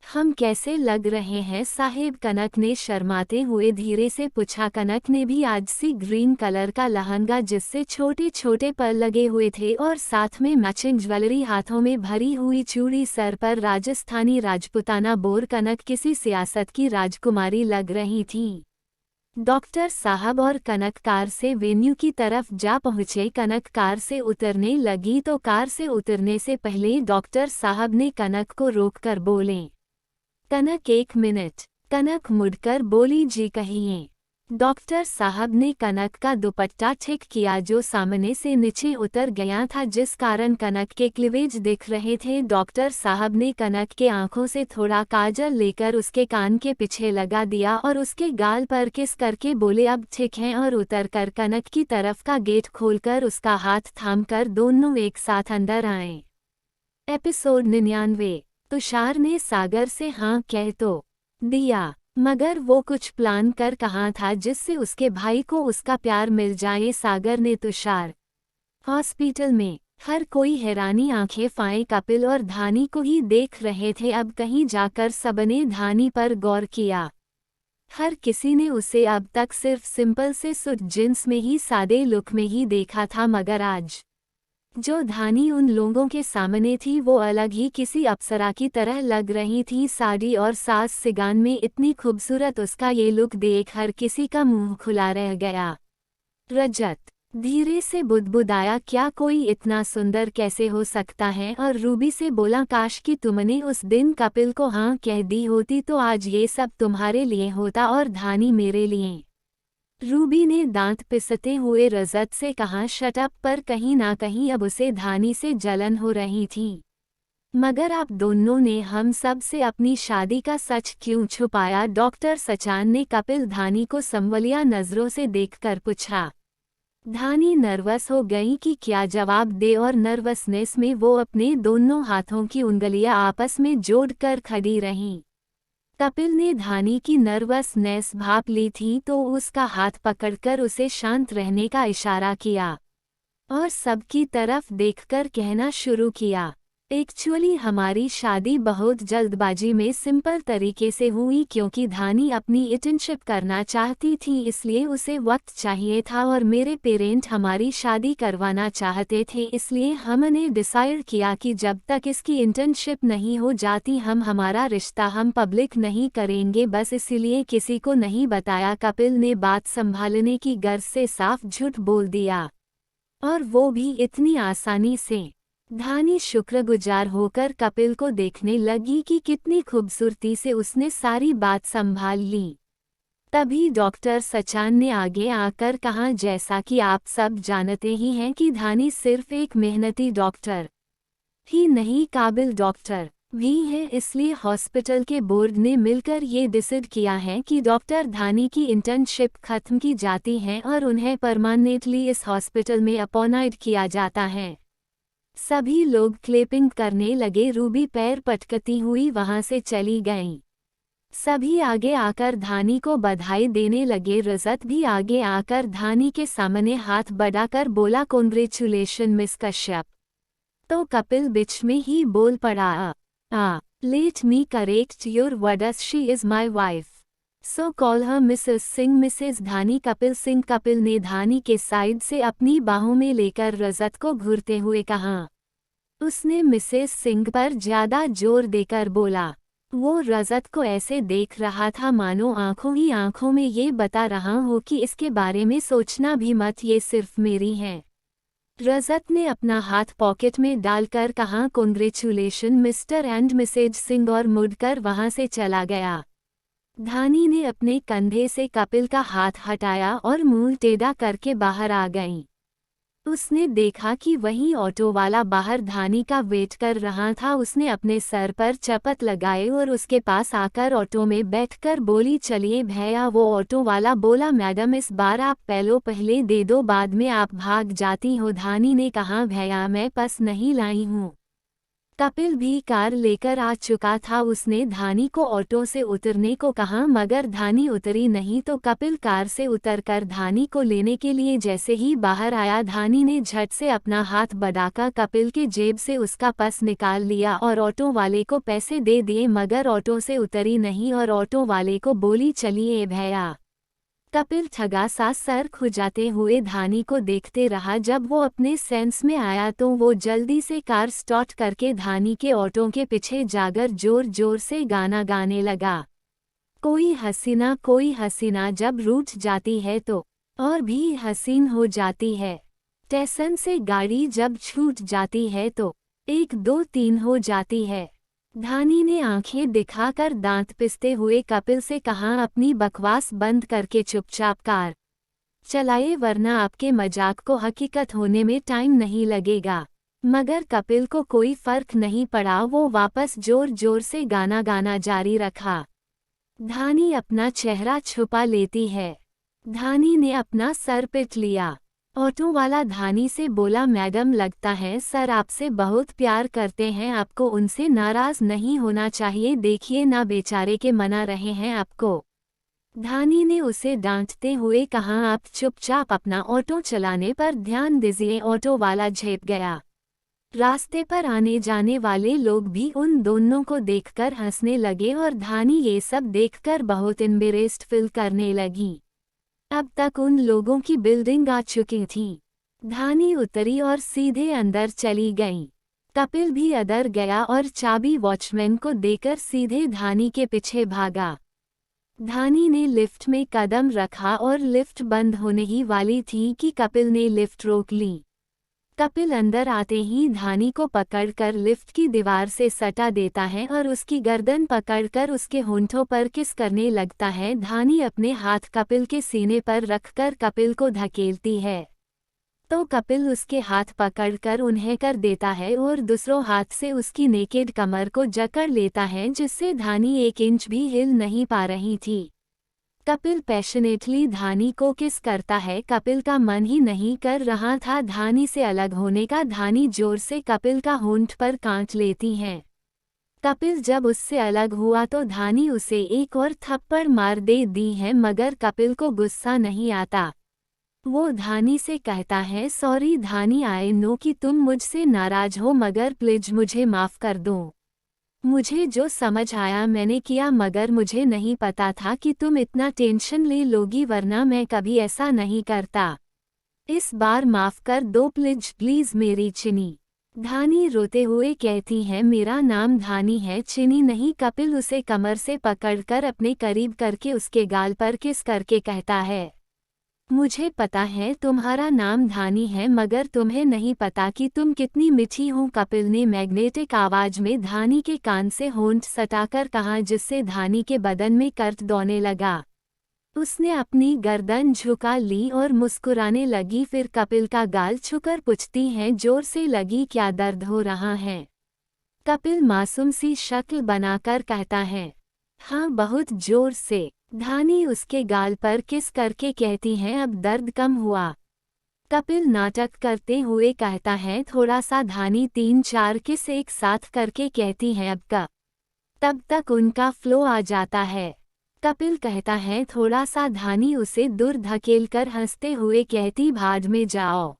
[SPEAKER 1] हम कैसे लग रहे हैं साहेब, कनक ने शर्माते हुए धीरे से पूछा। कनक ने भी आज सी ग्रीन कलर का लहंगा जिससे छोटे छोटे पर लगे हुए थे और साथ में मैचिंग ज्वेलरी, हाथों में भरी हुई चूड़ी, सर पर राजस्थानी राजपुताना बोर। कनक किसी सियासत की राजकुमारी लग रही थी। डॉक्टर साहब और कनक कार से वेन्यू की तरफ जा पहुंचे। कनक कार से उतरने लगी तो कार से उतरने से पहले डॉक्टर साहब ने कनक को रोककर बोले, कनक एक मिनट। कनक मुड़कर बोली, जी कहिए। डॉक्टर साहब ने कनक का दुपट्टा ठीक किया जो सामने से नीचे उतर गया था, जिस कारण कनक के क्लीवेज दिख रहे थे। डॉक्टर साहब ने कनक के आंखों से थोड़ा काजल लेकर उसके कान के पीछे लगा दिया और उसके गाल पर किस करके बोले, अब ठीक है, और उतरकर कनक की तरफ का गेट खोलकर उसका हाथ थामकर दोनों एक साथ अंदर आए। एपिसोड 99। तुषार ने सागर से हाँ कह तो दिया, मगर वो कुछ प्लान कर कहा था जिससे उसके भाई को उसका प्यार मिल जाए। सागर ने तुषार हॉस्पिटल में हर कोई हैरानी आंखें फाए कपिल और धानी को ही देख रहे थे। अब कहीं जाकर सबने धानी पर गौर किया। हर किसी ने उसे अब तक सिर्फ सिंपल से सूट जींस में ही, सादे लुक में ही देखा था, मगर आज जो धानी उन लोगों के सामने थी वो अलग ही किसी अप्सरा की तरह लग रही थी। साड़ी और सास सिगान में इतनी खूबसूरत उसका ये लुक देख हर किसी का मुंह खुला रह गया। रजत धीरे से बुदबुदाया, क्या कोई इतना सुंदर कैसे हो सकता है? और रूबी से बोला, काश कि तुमने उस दिन कपिल को हाँ कह दी होती तो आज ये सब तुम्हारे लिए होता और धानी मेरे लिए। रूबी ने दांत पिसते हुए रजत से कहा, शट अप, पर कहीं ना कहीं अब उसे धानी से जलन हो रही थी। मगर आप दोनों ने हम सब से अपनी शादी का सच क्यों छुपाया? डॉक्टर सचान ने कपिल धानी को संवलिया नजरों से देखकर पूछा। धानी नर्वस हो गई कि क्या जवाब दे और नर्वसनेस में वो अपने दोनों हाथों की उंगलियां आपस में जोड़कर खड़ी रहीं। कपिल ने धानी की नर्वसनेस भाप ली थी तो उसका हाथ पकड़कर उसे शांत रहने का इशारा किया और सबकी तरफ देखकर कहना शुरू किया, एक्चुअली हमारी शादी बहुत जल्दबाजी में सिंपल तरीके से हुई क्योंकि धानी अपनी इंटर्नशिप करना चाहती थी, इसलिए उसे वक्त चाहिए था और मेरे पेरेंट हमारी शादी करवाना चाहते थे, इसलिए हमने डिसाइड किया कि जब तक इसकी इंटर्नशिप नहीं हो जाती हम हमारा रिश्ता हम पब्लिक नहीं करेंगे, बस इसलिए किसी को नहीं बताया। कपिल ने बात संभालने की गर्ज से साफ झूठ बोल दिया, और वो भी इतनी आसानी से। धानी शुक्रगुजार होकर कपिल को देखने लगी कि कितनी खूबसूरती से उसने सारी बात संभाल ली। तभी डॉक्टर सचान ने आगे आकर कहा, जैसा कि आप सब जानते ही हैं कि धानी सिर्फ एक मेहनती डॉक्टर ही नहीं काबिल डॉक्टर भी है, इसलिए हॉस्पिटल के बोर्ड ने मिलकर ये डिसाइड किया है कि डॉक्टर धानी की इंटर्नशिप खत्म की जाती है और उन्हें परमानेंटली इस हॉस्पिटल में अपॉइंट किया जाता है। सभी लोग क्लैपिंग करने लगे। रूबी पैर पटकती हुई वहां से चली गईं। सभी आगे आकर धानी को बधाई देने लगे। रजत भी आगे आकर धानी के सामने हाथ बढ़ाकर बोला, कॉन्ग्रेचुलेशन मिस कश्यप। तो कपिल बीच में ही बोल पड़ा, let me correct your words, she is my wife, so call her Mrs Singh. Mrs Dhani Kapil Singh. Kapil ने धानी के साइड से अपनी बाहों में लेकर रजत को घूरते हुए कहा। उसने मिसेस सिंह पर ज्यादा जोर देकर बोला। वो रजत को ऐसे देख रहा था मानो आंखों ही आंखों में ये बता रहा हो कि इसके बारे में सोचना भी मत, ये सिर्फ मेरी है। रजत ने अपना हाथ पॉकेट में डालकर कहा, congratulation Mr and Mrs Singh, और मुड़कर वहां से चला गया। धानी ने अपने कंधे से कपिल का हाथ हटाया और मुंह टेढ़ा करके बाहर आ गई। उसने देखा कि वही ऑटो वाला बाहर धानी का वेट कर रहा था। उसने अपने सर पर चपत लगाए और उसके पास आकर ऑटो में बैठकर बोली, चलिए भैया। वो ऑटो वाला बोला, मैडम इस बार आप पहले दे दो, बाद में आप भाग जाती हो। धानी ने कहा, भैया मैं पर्स नहीं लाई हूँ। कपिल भी कार लेकर आ चुका था। उसने धानी को ऑटो से उतरने को कहा मगर धानी उतरी नहीं, तो कपिल कार से उतरकर धानी को लेने के लिए जैसे ही बाहर आया, धानी ने झट से अपना हाथ बढ़ाकर कपिल के जेब से उसका पर्स निकाल लिया और ऑटो वाले को पैसे दे दिए, मगर ऑटो से उतरी नहीं और ऑटो वाले को बोली, चलिए भैया। कपिल ठगा सा सर खुजाते हुए धानी को देखते रहा। जब वो अपने सेंस में आया तो वो जल्दी से कार स्टार्ट करके धानी के ऑटो के पीछे जाकर जोर जोर से गाना गाने लगा। कोई हसीना जब रूठ जाती है तो और भी हसीन हो जाती है। स्टेशन से गाड़ी जब छूट जाती है तो 1 2 3 हो जाती है। धानी ने आंखें दिखाकर दांत पिसते हुए कपिल से कहा, अपनी बकवास बंद करके चुपचाप कार चलाए वरना आपके मजाक को हकीकत होने में टाइम नहीं लगेगा। मगर कपिल को कोई फर्क नहीं पड़ा। वो वापस जोर जोर से गाना गाना जारी रखा। धानी अपना चेहरा छुपा लेती है। धानी ने अपना सर पीट लिया। ऑटो वाला धानी से बोला, मैडम लगता है सर आपसे बहुत प्यार करते हैं, आपको उनसे नाराज नहीं होना चाहिए, देखिए ना बेचारे के मना रहे हैं आपको। धानी ने उसे डांटते हुए कहा, आप चुपचाप अपना ऑटो चलाने पर ध्यान दीजिए। ऑटो वाला झेप गया। रास्ते पर आने जाने वाले लोग भी उन दोनों को देखकर हंसने लगे और धानी ये सब देखकर बहुत एम्बेरेस्ड फील करने लगी। अब तक उन लोगों की बिल्डिंग आ चुकी थी। धानी उतरी और सीधे अंदर चली गई। कपिल भी अंदर गया और चाबी वॉचमैन को देकर सीधे धानी के पीछे भागा। धानी ने लिफ्ट में कदम रखा और लिफ्ट बंद होने ही वाली थी कि कपिल ने लिफ्ट रोक ली। कपिल अंदर आते ही धानी को पकड़कर लिफ्ट की दीवार से सटा देता है और उसकी गर्दन पकड़कर उसके होंठों पर किस करने लगता है। धानी अपने हाथ कपिल के सीने पर रखकर कपिल को धकेलती है तो कपिल उसके हाथ पकड़कर उन्हें कर देता है और दूसरों हाथ से उसकी नेकेड कमर को जकड़ लेता है, जिससे धानी 1 इंच भी हिल नहीं पा रही थी। कपिल पैशनेटली धानी को किस करता है। कपिल का मन ही नहीं कर रहा था धानी से अलग होने का। धानी जोर से कपिल का होंठ पर काट लेती है। कपिल जब उससे अलग हुआ तो धानी उसे एक और थप्पड़ मार दे दी है, मगर कपिल को गुस्सा नहीं आता। वो धानी से कहता है, सॉरी धानी, आई नो कि तुम मुझसे नाराज हो, मगर प्लीज मुझे माफ कर दो। मुझे जो समझ आया मैंने किया, मगर मुझे नहीं पता था कि तुम इतना टेंशन ले लोगी, वरना मैं कभी ऐसा नहीं करता। इस बार माफ कर दो प्लीज प्लीज मेरी चिनी। धानी रोते हुए कहती है, मेरा नाम धानी है, चिनी नहीं। कपिल उसे कमर से पकड़कर अपने करीब करके उसके गाल पर किस करके कहता है, मुझे पता है तुम्हारा नाम धानी है, मगर तुम्हें नहीं पता कि तुम कितनी मीठी हो। कपिल ने मैग्नेटिक आवाज में धानी के कान से होंठ सटाकर कहा, जिससे धानी के बदन में कर्ट दौड़ने लगा। उसने अपनी गर्दन झुका ली और मुस्कुराने लगी। फिर कपिल का गाल छूकर पूछती है, जोर से लगी क्या, दर्द हो रहा है? कपिल मासूम सी शक्ल बनाकर कहता है, हाँ बहुत जोर से। धानी उसके गाल पर किस करके कहती है, अब दर्द कम हुआ? कपिल नाटक करते हुए कहता है, थोड़ा सा। धानी 3-4 किस एक साथ करके कहती है, अब का। तब तक उनका फ्लो आ जाता है। कपिल कहता है, थोड़ा सा। धानी उसे दूर धकेलकर हंसते हुए कहती, भाड़ में जाओ।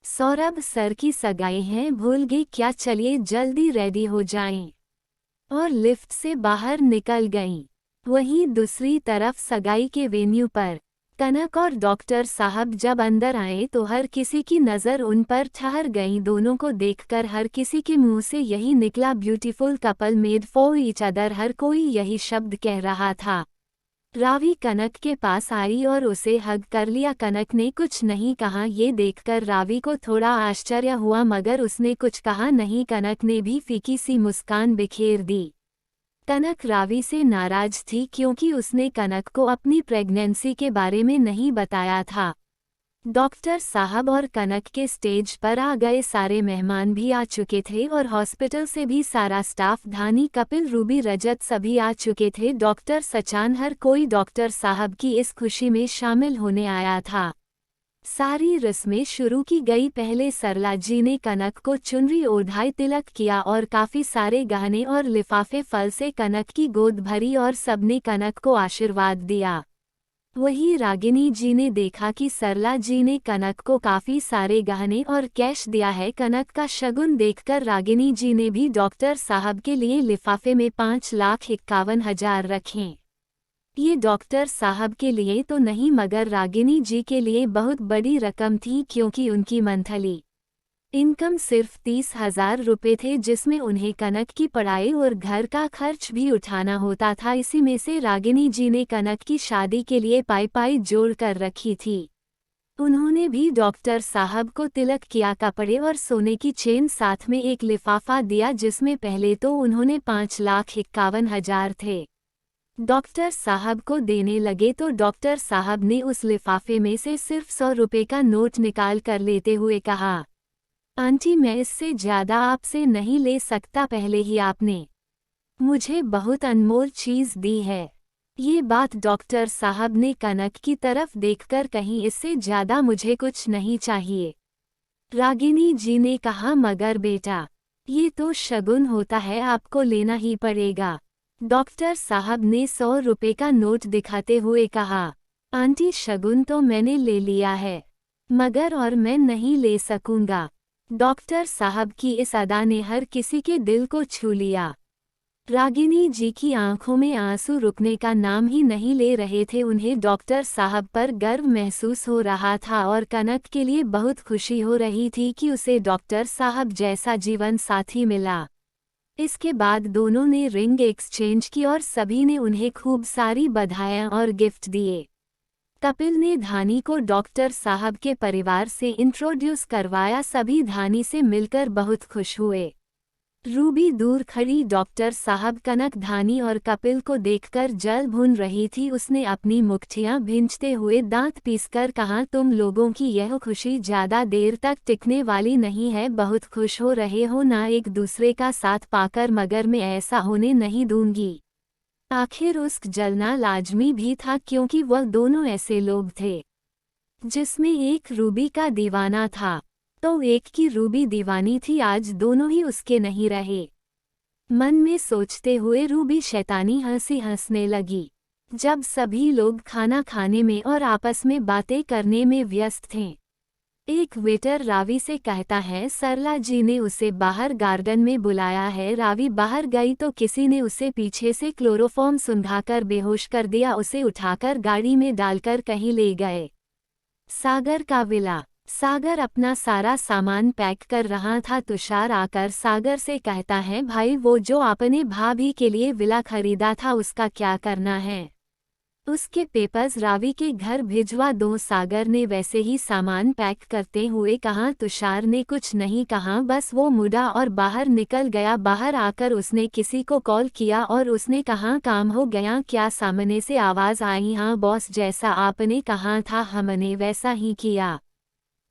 [SPEAKER 1] सौरभ सर की सगाई है, भूल गई क्या? चलिए जल्दी रेडी हो जाएं। और लिफ्ट से बाहर निकल गईं। वहीं दूसरी तरफ सगाई के वेन्यू पर कनक और डॉक्टर साहब जब अंदर आए तो हर किसी की नज़र उन पर ठहर गई। दोनों को देखकर हर किसी के मुंह से यही निकला, beautiful couple made for each other. हर कोई यही शब्द कह रहा था। रावी कनक के पास आई और उसे हग कर लिया। कनक ने कुछ नहीं कहा। ये देखकर रावी को थोड़ा आश्चर्य हुआ, मगर उसने कुछ कहा नहीं। कनक ने भी फीकी सी मुस्कान बिखेर दी। कनक रावी से नाराज थी क्योंकि उसने कनक को अपनी प्रेगनेंसी के बारे में नहीं बताया था। डॉक्टर साहब और कनक के स्टेज पर आ गए सारे मेहमान भी आ चुके थे और हॉस्पिटल से भी सारा स्टाफ, धानी, कपिल, रूबी, रजत सभी आ चुके थे। डॉक्टर सचान, हर कोई डॉक्टर साहब की इस खुशी में शामिल होने आया था। सारी रस्में शुरू की गई। पहले सरला जी ने कनक को चुनरी ओढ़ाई, तिलक किया और काफी सारे गहने और लिफाफे फल से कनक की गोद भरी और सबने कनक को आशीर्वाद दिया। वही रागिनी जी ने देखा कि सरला जी ने कनक को काफी सारे गहने और कैश दिया है। कनक का शगुन देखकर रागिनी जी ने भी डॉक्टर साहब के लिए लिफाफे में 5,51,000 रखे। ये डॉक्टर साहब के लिए तो नहीं, मगर रागिनी जी के लिए बहुत बड़ी रकम थी, क्योंकि उनकी मंथली इनकम सिर्फ 30,000 रुपये थे, जिसमें उन्हें कनक की पढ़ाई और घर का खर्च भी उठाना होता था। इसी में से रागिनी जी ने कनक की शादी के लिए पाई जोड़ कर रखी थी। उन्होंने भी डॉक्टर साहब को तिलक किया, कपड़े और सोने की चेन, साथ में एक लिफाफा दिया जिसमें पहले तो उन्होंने 5,51,000 थे। डॉक्टर साहब को देने लगे तो डॉक्टर साहब ने उस लिफाफे में से सिर्फ 100 रुपये का नोट निकाल कर लेते हुए कहा, आंटी मैं इससे ज़्यादा आपसे नहीं ले सकता, पहले ही आपने मुझे बहुत अनमोल चीज़ दी है। ये बात डॉक्टर साहब ने कनक की तरफ देखकर कही, इससे ज़्यादा मुझे कुछ नहीं चाहिए। रागिनी जी ने कहा, मगर बेटा ये तो शगुन होता है, आपको लेना ही पड़ेगा। डॉक्टर साहब ने 100 रुपये का नोट दिखाते हुए कहा, आंटी शगुन तो मैंने ले लिया है, मगर और मैं नहीं ले सकूंगा। डॉक्टर साहब की इस अदा ने हर किसी के दिल को छू लिया। रागिनी जी की आंखों में आंसू रुकने का नाम ही नहीं ले रहे थे। उन्हें डॉक्टर साहब पर गर्व महसूस हो रहा था और कनक के लिए बहुत खुशी हो रही थी कि उसे डॉक्टर साहब जैसा जीवन साथी मिला। इसके बाद दोनों ने रिंग एक्सचेंज की और सभी ने उन्हें खूब सारी बधाइयां और गिफ्ट दिए। कपिल ने धानी को डॉक्टर साहब के परिवार से इंट्रोड्यूस करवाया। सभी धानी से मिलकर बहुत खुश हुए। रूबी दूर खड़ी डॉक्टर साहब, कनक, धानी और कपिल को देखकर जल भून रही थी। उसने अपनी मुट्ठियां भींचते हुए दांत पीसकर कहा, तुम लोगों की यह खुशी ज़्यादा देर तक टिकने वाली नहीं है। बहुत खुश हो रहे हो ना एक दूसरे का साथ पाकर, मगर मैं ऐसा होने नहीं दूंगी। आखिर उस जलना लाजमी भी था, क्योंकि वह दोनों ऐसे लोग थे जिसमें एक रूबी का दीवाना था तो एक की रूबी दीवानी थी। आज दोनों ही उसके नहीं रहे। मन में सोचते हुए रूबी शैतानी हंसी हंसने लगी। जब सभी लोग खाना खाने में और आपस में बातें करने में व्यस्त थे, एक वेटर रावी से कहता है सरला जी ने उसे बाहर गार्डन में बुलाया है। रावी बाहर गई तो किसी ने उसे पीछे से क्लोरोफॉर्म सुंघाकर बेहोश कर दिया। उसे उठाकर गाड़ी में डालकर कहीं ले गए। सागर का विला। सागर अपना सारा सामान पैक कर रहा था। तुषार आकर सागर से कहता है भाई वो जो आपने भाभी के लिए विला खरीदा था उसका क्या करना है? उसके पेपर्स रावी के घर भिजवा दो। सागर ने वैसे ही सामान पैक करते हुए कहा। तुषार ने कुछ नहीं कहा, बस वो मुड़ा और बाहर निकल गया। बाहर आकर उसने किसी को कॉल किया और उसने कहा काम हो गया क्या? सामने से आवाज आई हाँ बॉस, जैसा आपने कहा था हमने वैसा ही किया।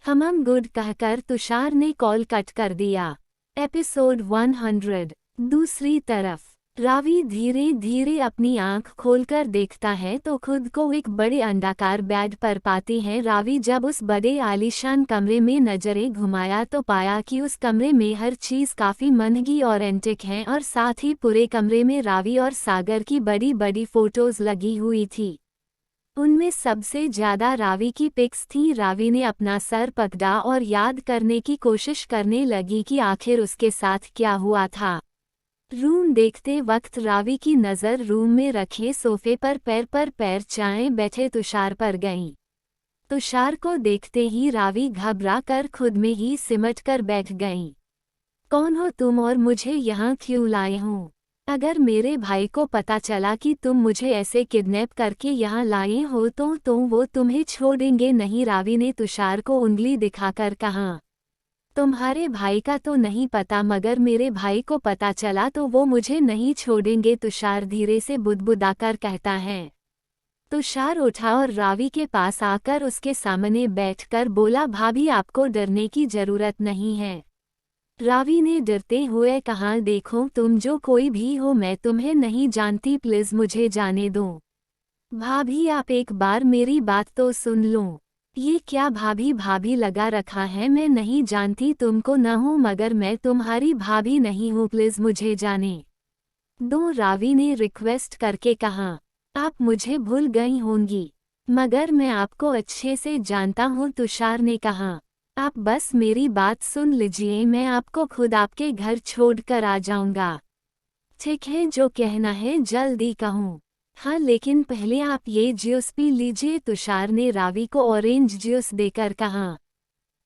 [SPEAKER 1] हम गुड कहकर तुषार ने कॉल कट कर दिया। एपिसोड 100। दूसरी तरफ रावी धीरे धीरे अपनी आंख खोलकर देखता है तो खुद को एक बड़े अंडाकार बेड पर पाती है। रावी जब उस बड़े आलीशान कमरे में नजरें घुमाया तो पाया कि उस कमरे में हर चीज काफी महंगी और एंटिक है और साथ ही पूरे कमरे में रावी और सागर की बड़ी बड़ी फोटोज लगी हुई थी। उनमें सबसे ज्यादा रावी की पिक्स थी। रावी ने अपना सर पकड़ा और याद करने की कोशिश करने लगी कि आखिर उसके साथ क्या हुआ था। रूम देखते वक्त रावी की नज़र रूम में रखे सोफे पर पैर चाए बैठे तुषार पर गई। तुषार को देखते ही रावी घबरा कर खुद में ही सिमट कर बैठ गई। कौन हो तुम और मुझे यहाँ क्यों लाए हो? अगर मेरे भाई को पता चला कि तुम मुझे ऐसे किडनैप करके यहाँ लाए हो तो वो तुम्हें छोड़ेंगे नहीं। रावी ने तुषार को उंगली दिखाकर कहा। तुम्हारे भाई का तो नहीं पता, मगर मेरे भाई को पता चला तो वो मुझे नहीं छोड़ेंगे, तुषार धीरे से बुदबुदाकर कहता है। तुषार उठा और रावी के पास आकर उसके सामने बैठकर बोला भाभी आपको डरने की जरूरत नहीं है। रावी ने डरते हुए कहा देखो तुम जो कोई भी हो मैं तुम्हें नहीं जानती, प्लीज मुझे जाने दो। भाभी आप एक बार मेरी बात तो सुन लो। ये क्या भाभी भाभी लगा रखा है? मैं नहीं जानती तुमको न हूँ, मगर मैं तुम्हारी भाभी नहीं हूँ, प्लीज मुझे जाने दो। रावी ने रिक्वेस्ट करके कहा। आप मुझे भूल गई होंगी मगर मैं आपको अच्छे से जानता हूँ, तुषार ने कहा। आप बस मेरी बात सुन लीजिए, मैं आपको खुद आपके घर छोड़कर आ जाऊंगा। ठीक है, जो कहना है जल्दी कहूँ। हाँ लेकिन पहले आप ये जूस पी लीजिए, तुषार ने रावी को ऑरेंज जूस देकर कहा।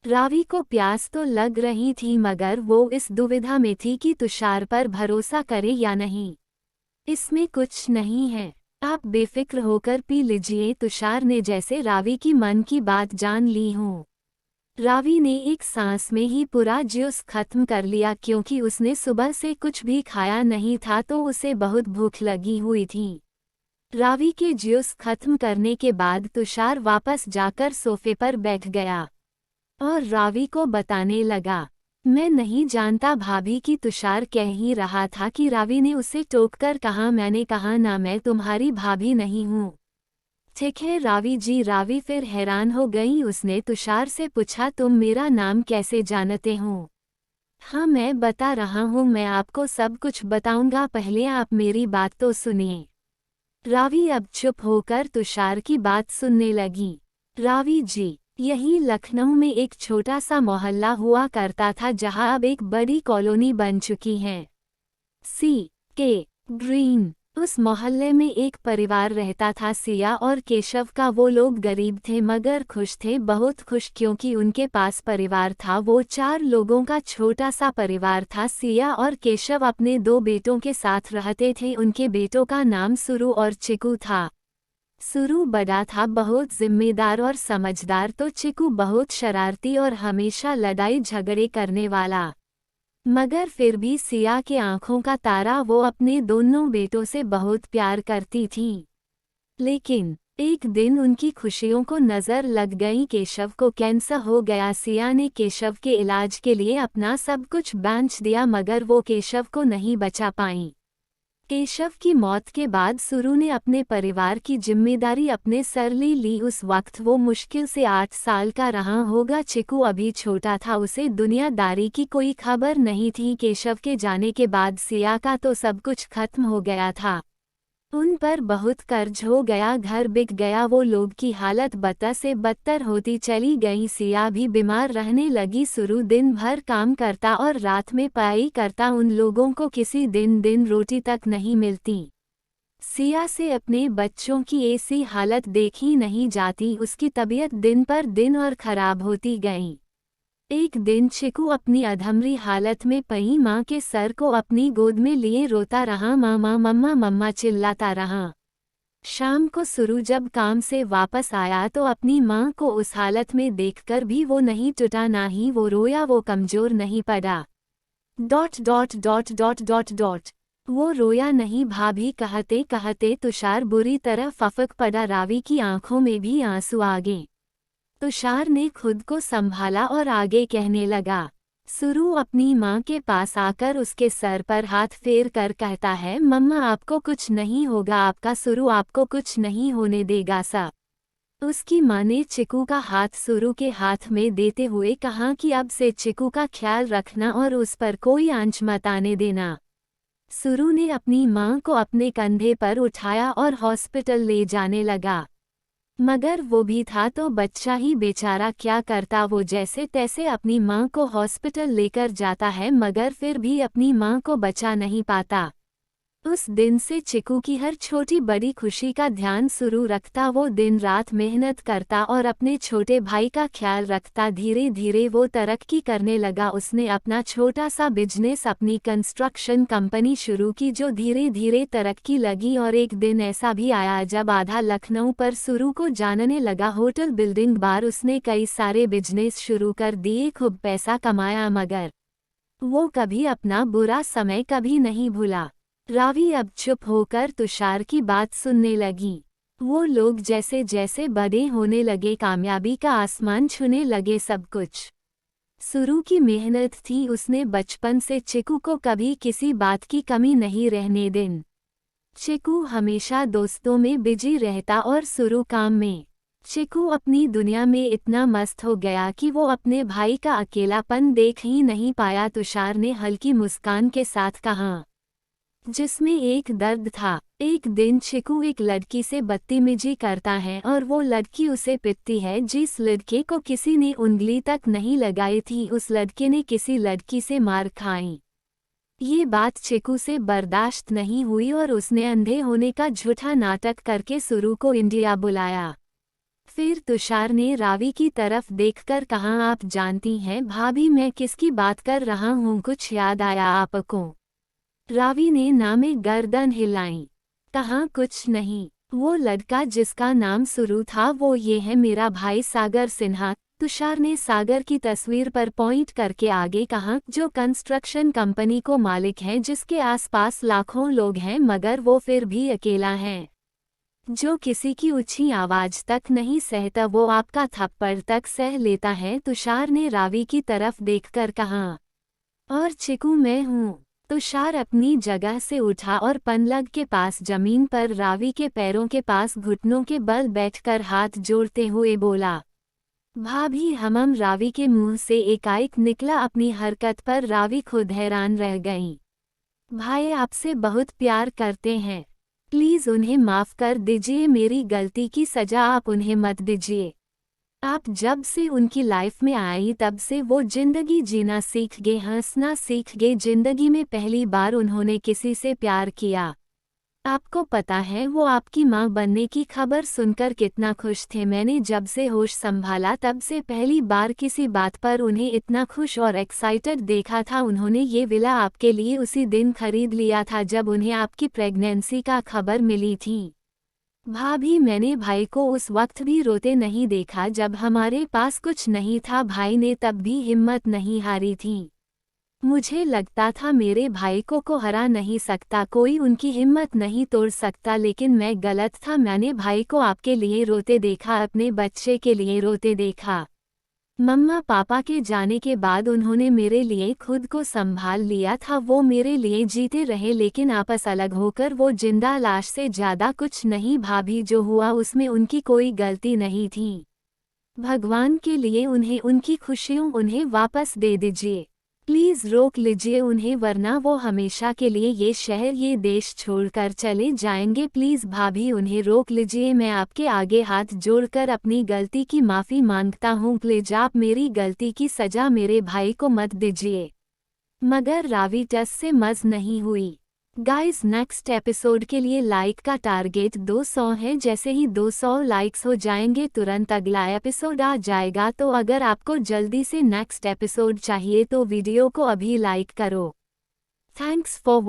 [SPEAKER 1] रावी को प्यास तो लग रही थी मगर वो इस दुविधा में थी कि तुषार पर भरोसा करे या नहीं। इसमें कुछ नहीं है, आप बेफिक्र होकर पी लीजिए, तुषार ने जैसे रावी की मन की बात जान ली हो। रावी ने एक सांस में ही पूरा जूस खत्म कर लिया क्योंकि उसने सुबह से कुछ भी खाया नहीं था तो उसे बहुत भूख लगी हुई थी। रावी के जूस खत्म करने के बाद तुषार वापस जाकर सोफे पर बैठ गया और रावी को बताने लगा। मैं नहीं जानता भाभी की तुषार कह ही रहा था कि रावी ने उसे टोककर कहा। मैंने कहा ना, मैं तुम्हारी भाभी नहीं हूँ। ठीक है रावी जी। रावी फिर हैरान हो गई। उसने तुषार से पूछा तुम मेरा नाम कैसे जानते हो? हाँ मैं बता रहा हूँ, मैं आपको सब कुछ बताऊंगा, पहले आप मेरी बात तो सुनिए। रावी अब चुप होकर तुषार की बात सुनने लगी। रावी जी, यही लखनऊ में एक छोटा सा मोहल्ला हुआ करता था जहां अब एक बड़ी कॉलोनी बन चुकी है। C.K. ग्रीन। उस मोहल्ले में एक परिवार रहता था, सिया और केशव का। वो लोग गरीब थे मगर खुश थे, बहुत खुश, क्योंकि उनके पास परिवार था। वो 4 लोगों का छोटा सा परिवार था। सिया और केशव अपने 2 बेटों के साथ रहते थे। उनके बेटों का नाम सुरु और चिकू था। सुरु बड़ा था, बहुत जिम्मेदार और समझदार, तो चिकू बहुत शरारती और हमेशा लड़ाई झगड़े करने वाला। मगर फिर भी सिया के आंखों का तारा, वो अपने दोनों बेटों से बहुत प्यार करती थी। लेकिन एक दिन उनकी खुशियों को नजर लग गई। केशव को कैंसर हो गया। सिया ने केशव के इलाज के लिए अपना सब कुछ बेच दिया मगर वो केशव को नहीं बचा पाई। केशव की मौत के बाद सुरु ने अपने परिवार की जिम्मेदारी अपने सर ले ली। उस वक्त वो मुश्किल से 8 साल का रहा होगा। चिकू अभी छोटा था, उसे दुनियादारी की कोई खबर नहीं थी। केशव के जाने के बाद सिया का तो सब कुछ खत्म हो गया था। उन पर बहुत कर्ज हो गया, घर बिक गया। वो लोग की हालत बदतर से बदतर होती चली गई। सिया भी बीमार रहने लगी। सुरु दिन भर काम करता और रात में पढ़ाई करता। उन लोगों को किसी दिन रोटी तक नहीं मिलती। सिया से अपने बच्चों की ऐसी हालत देखी नहीं जाती। उसकी तबीयत दिन पर दिन और खराब होती गई। एक दिन चिकू अपनी अधमरी हालत में पई माँ के सर को अपनी गोद में लिए रोता रहा। मामा मम्मा मम्मा चिल्लाता रहा। शाम को सुरु जब काम से वापस आया तो अपनी माँ को उस हालत में देखकर भी वो नहीं टूटा, ना ही वो रोया, वो कमजोर नहीं पड़ा। ... वो रोया नहीं। भाभी कहते कहते तुषार बुरी तरह फफक पड़ा। रावी की आंखों में भी आंसू आ गए। तुषार ने खुद को संभाला और आगे कहने लगा। सुरु अपनी माँ के पास आकर उसके सर पर हाथ फेर कर कहता है, मम्मा आपको कुछ नहीं होगा, आपका सुरु आपको कुछ नहीं होने देगा सा। उसकी माँ ने चिकू का हाथ सुरु के हाथ में देते हुए कहा कि अब से चिकू का ख्याल रखना और उस पर कोई आंच मत आने देना। सुरु ने अपनी माँ को अपने कंधे पर उठाया और हॉस्पिटल ले जाने लगा। मगर वो भी था तो बच्चा ही बेचारा, क्या करता। वो जैसे तैसे अपनी माँ को हॉस्पिटल लेकर जाता है, मगर फिर भी अपनी माँ को बचा नहीं पाता। उस दिन से चिकू की हर छोटी बड़ी खुशी का ध्यान सुरु रखता। वो दिन रात मेहनत करता और अपने छोटे भाई का ख्याल रखता। धीरे धीरे वो तरक्की करने लगा। उसने अपना छोटा सा बिजनेस, अपनी कंस्ट्रक्शन कंपनी शुरू की, जो धीरे धीरे तरक्की लगी। और एक दिन ऐसा भी आया जब आधा लखनऊ पर सुरु को जानने लगा। होटल, बिल्डिंग, बार, उसने कई सारे बिजनेस शुरू कर दिए, खूब पैसा कमाया। मगर वो कभी अपना बुरा समय कभी नहीं भूला। रावी अब चुप होकर तुषार की बात सुनने लगी। वो लोग जैसे जैसे बड़े होने लगे, कामयाबी का आसमान छूने लगे सब कुछ। सुरु की मेहनत थी, उसने बचपन से चिकू को कभी किसी बात की कमी नहीं रहने देन। चिकू हमेशा दोस्तों में बिजी रहता और सुरु काम में। चिकू अपनी दुनिया में इतना मस्त हो गया कि वो अपने भाई का अकेलापन देख ही नहीं पाया। तुषार ने हल्की मुस्कान के साथ कहा, जिसमें एक दर्द था। एक दिन चिकू एक लड़की से बदतमीजी करता है और वो लड़की उसे पिटती है। जिस लड़के को किसी ने उंगली तक नहीं लगाई थी, उस लड़के ने किसी लड़की से मार खाई। ये बात चिकू से बर्दाश्त नहीं हुई और उसने अंधे होने का झूठा नाटक करके सुरु को इंडिया बुलाया। फिर तुषार ने रावी की तरफ देखकर कहा, आप जानती हैं भाभी मैं किसकी बात कर रहा हूँ, कुछ याद आया आपको? रावी ने ना में गर्दन हिलाई। कहा, कुछ नहीं। वो लड़का जिसका नाम सुरु था वो ये है, मेरा भाई सागर सिन्हा। तुषार ने सागर की तस्वीर पर पॉइंट करके आगे कहा, जो कंस्ट्रक्शन कंपनी को मालिक है, जिसके आसपास लाखों लोग हैं मगर वो फिर भी अकेला है, जो किसी की ऊंची आवाज तक नहीं सहता, वो आपका थप्पड़ तक सह लेता है। तुषार ने रावी की तरफ देखकर कहा, और चिकू मैं हूँ। तुषार अपनी जगह से उठा और पनलग के पास जमीन पर रावी के पैरों के पास घुटनों के बल बैठकर हाथ जोड़ते हुए बोला, भाभी हम। रावी के मुंह से एकाएक निकला। अपनी हरकत पर रावी खुद हैरान रह गई। भाई आपसे बहुत प्यार करते हैं, प्लीज उन्हें माफ कर दीजिए, मेरी गलती की सजा आप उन्हें मत दीजिए। आप जब से उनकी लाइफ में आई तब से वो जिंदगी जीना सीख गए, हंसना सीख गए। जिंदगी में पहली बार उन्होंने किसी से प्यार किया। आपको पता है वो आपकी माँ बनने की खबर सुनकर कितना खुश थे। मैंने जब से होश संभाला तब से पहली बार किसी बात पर उन्हें इतना खुश और एक्साइटेड देखा था। उन्होंने ये विला आपके लिए उसी दिन खरीद लिया था जब उन्हें आपकी प्रेगनेंसी का खबर मिली थी। भाभी मैंने भाई को उस वक्त भी रोते नहीं देखा जब हमारे पास कुछ नहीं था। भाई ने तब भी हिम्मत नहीं हारी थी। मुझे लगता था मेरे भाई को हरा नहीं सकता, कोई उनकी हिम्मत नहीं तोड़ सकता, लेकिन मैं गलत था। मैंने भाई को आपके लिए रोते देखा, अपने बच्चे के लिए रोते देखा। मम्मा पापा के जाने के बाद उन्होंने मेरे लिए खुद को संभाल लिया था। वो मेरे लिए जीते रहे, लेकिन आपस अलग होकर वो जिंदा लाश से ज्यादा कुछ नहीं। भाभी, जो हुआ उसमें उनकी कोई गलती नहीं थी। भगवान के लिए उन्हें उनकी खुशियों उन्हें वापस दे दीजिए। प्लीज रोक लीजिए उन्हें, वरना वो हमेशा के लिए ये शहर ये देश छोड़कर चले जाएंगे। प्लीज भाभी, उन्हें रोक लीजिए। मैं आपके आगे हाथ जोड़कर अपनी गलती की माफ़ी मांगता हूँ। प्लीज आप मेरी गलती की सज़ा मेरे भाई को मत दीजिए। मगर रावी टस से मज नहीं हुई। गाइस, नेक्स्ट एपिसोड के लिए लाइक का टारगेट 200 है। जैसे ही 200 लाइक्स हो जाएंगे तुरंत अगला एपिसोड आ जाएगा। तो अगर आपको जल्दी से नेक्स्ट एपिसोड चाहिए तो वीडियो को अभी लाइक करो। Thanks for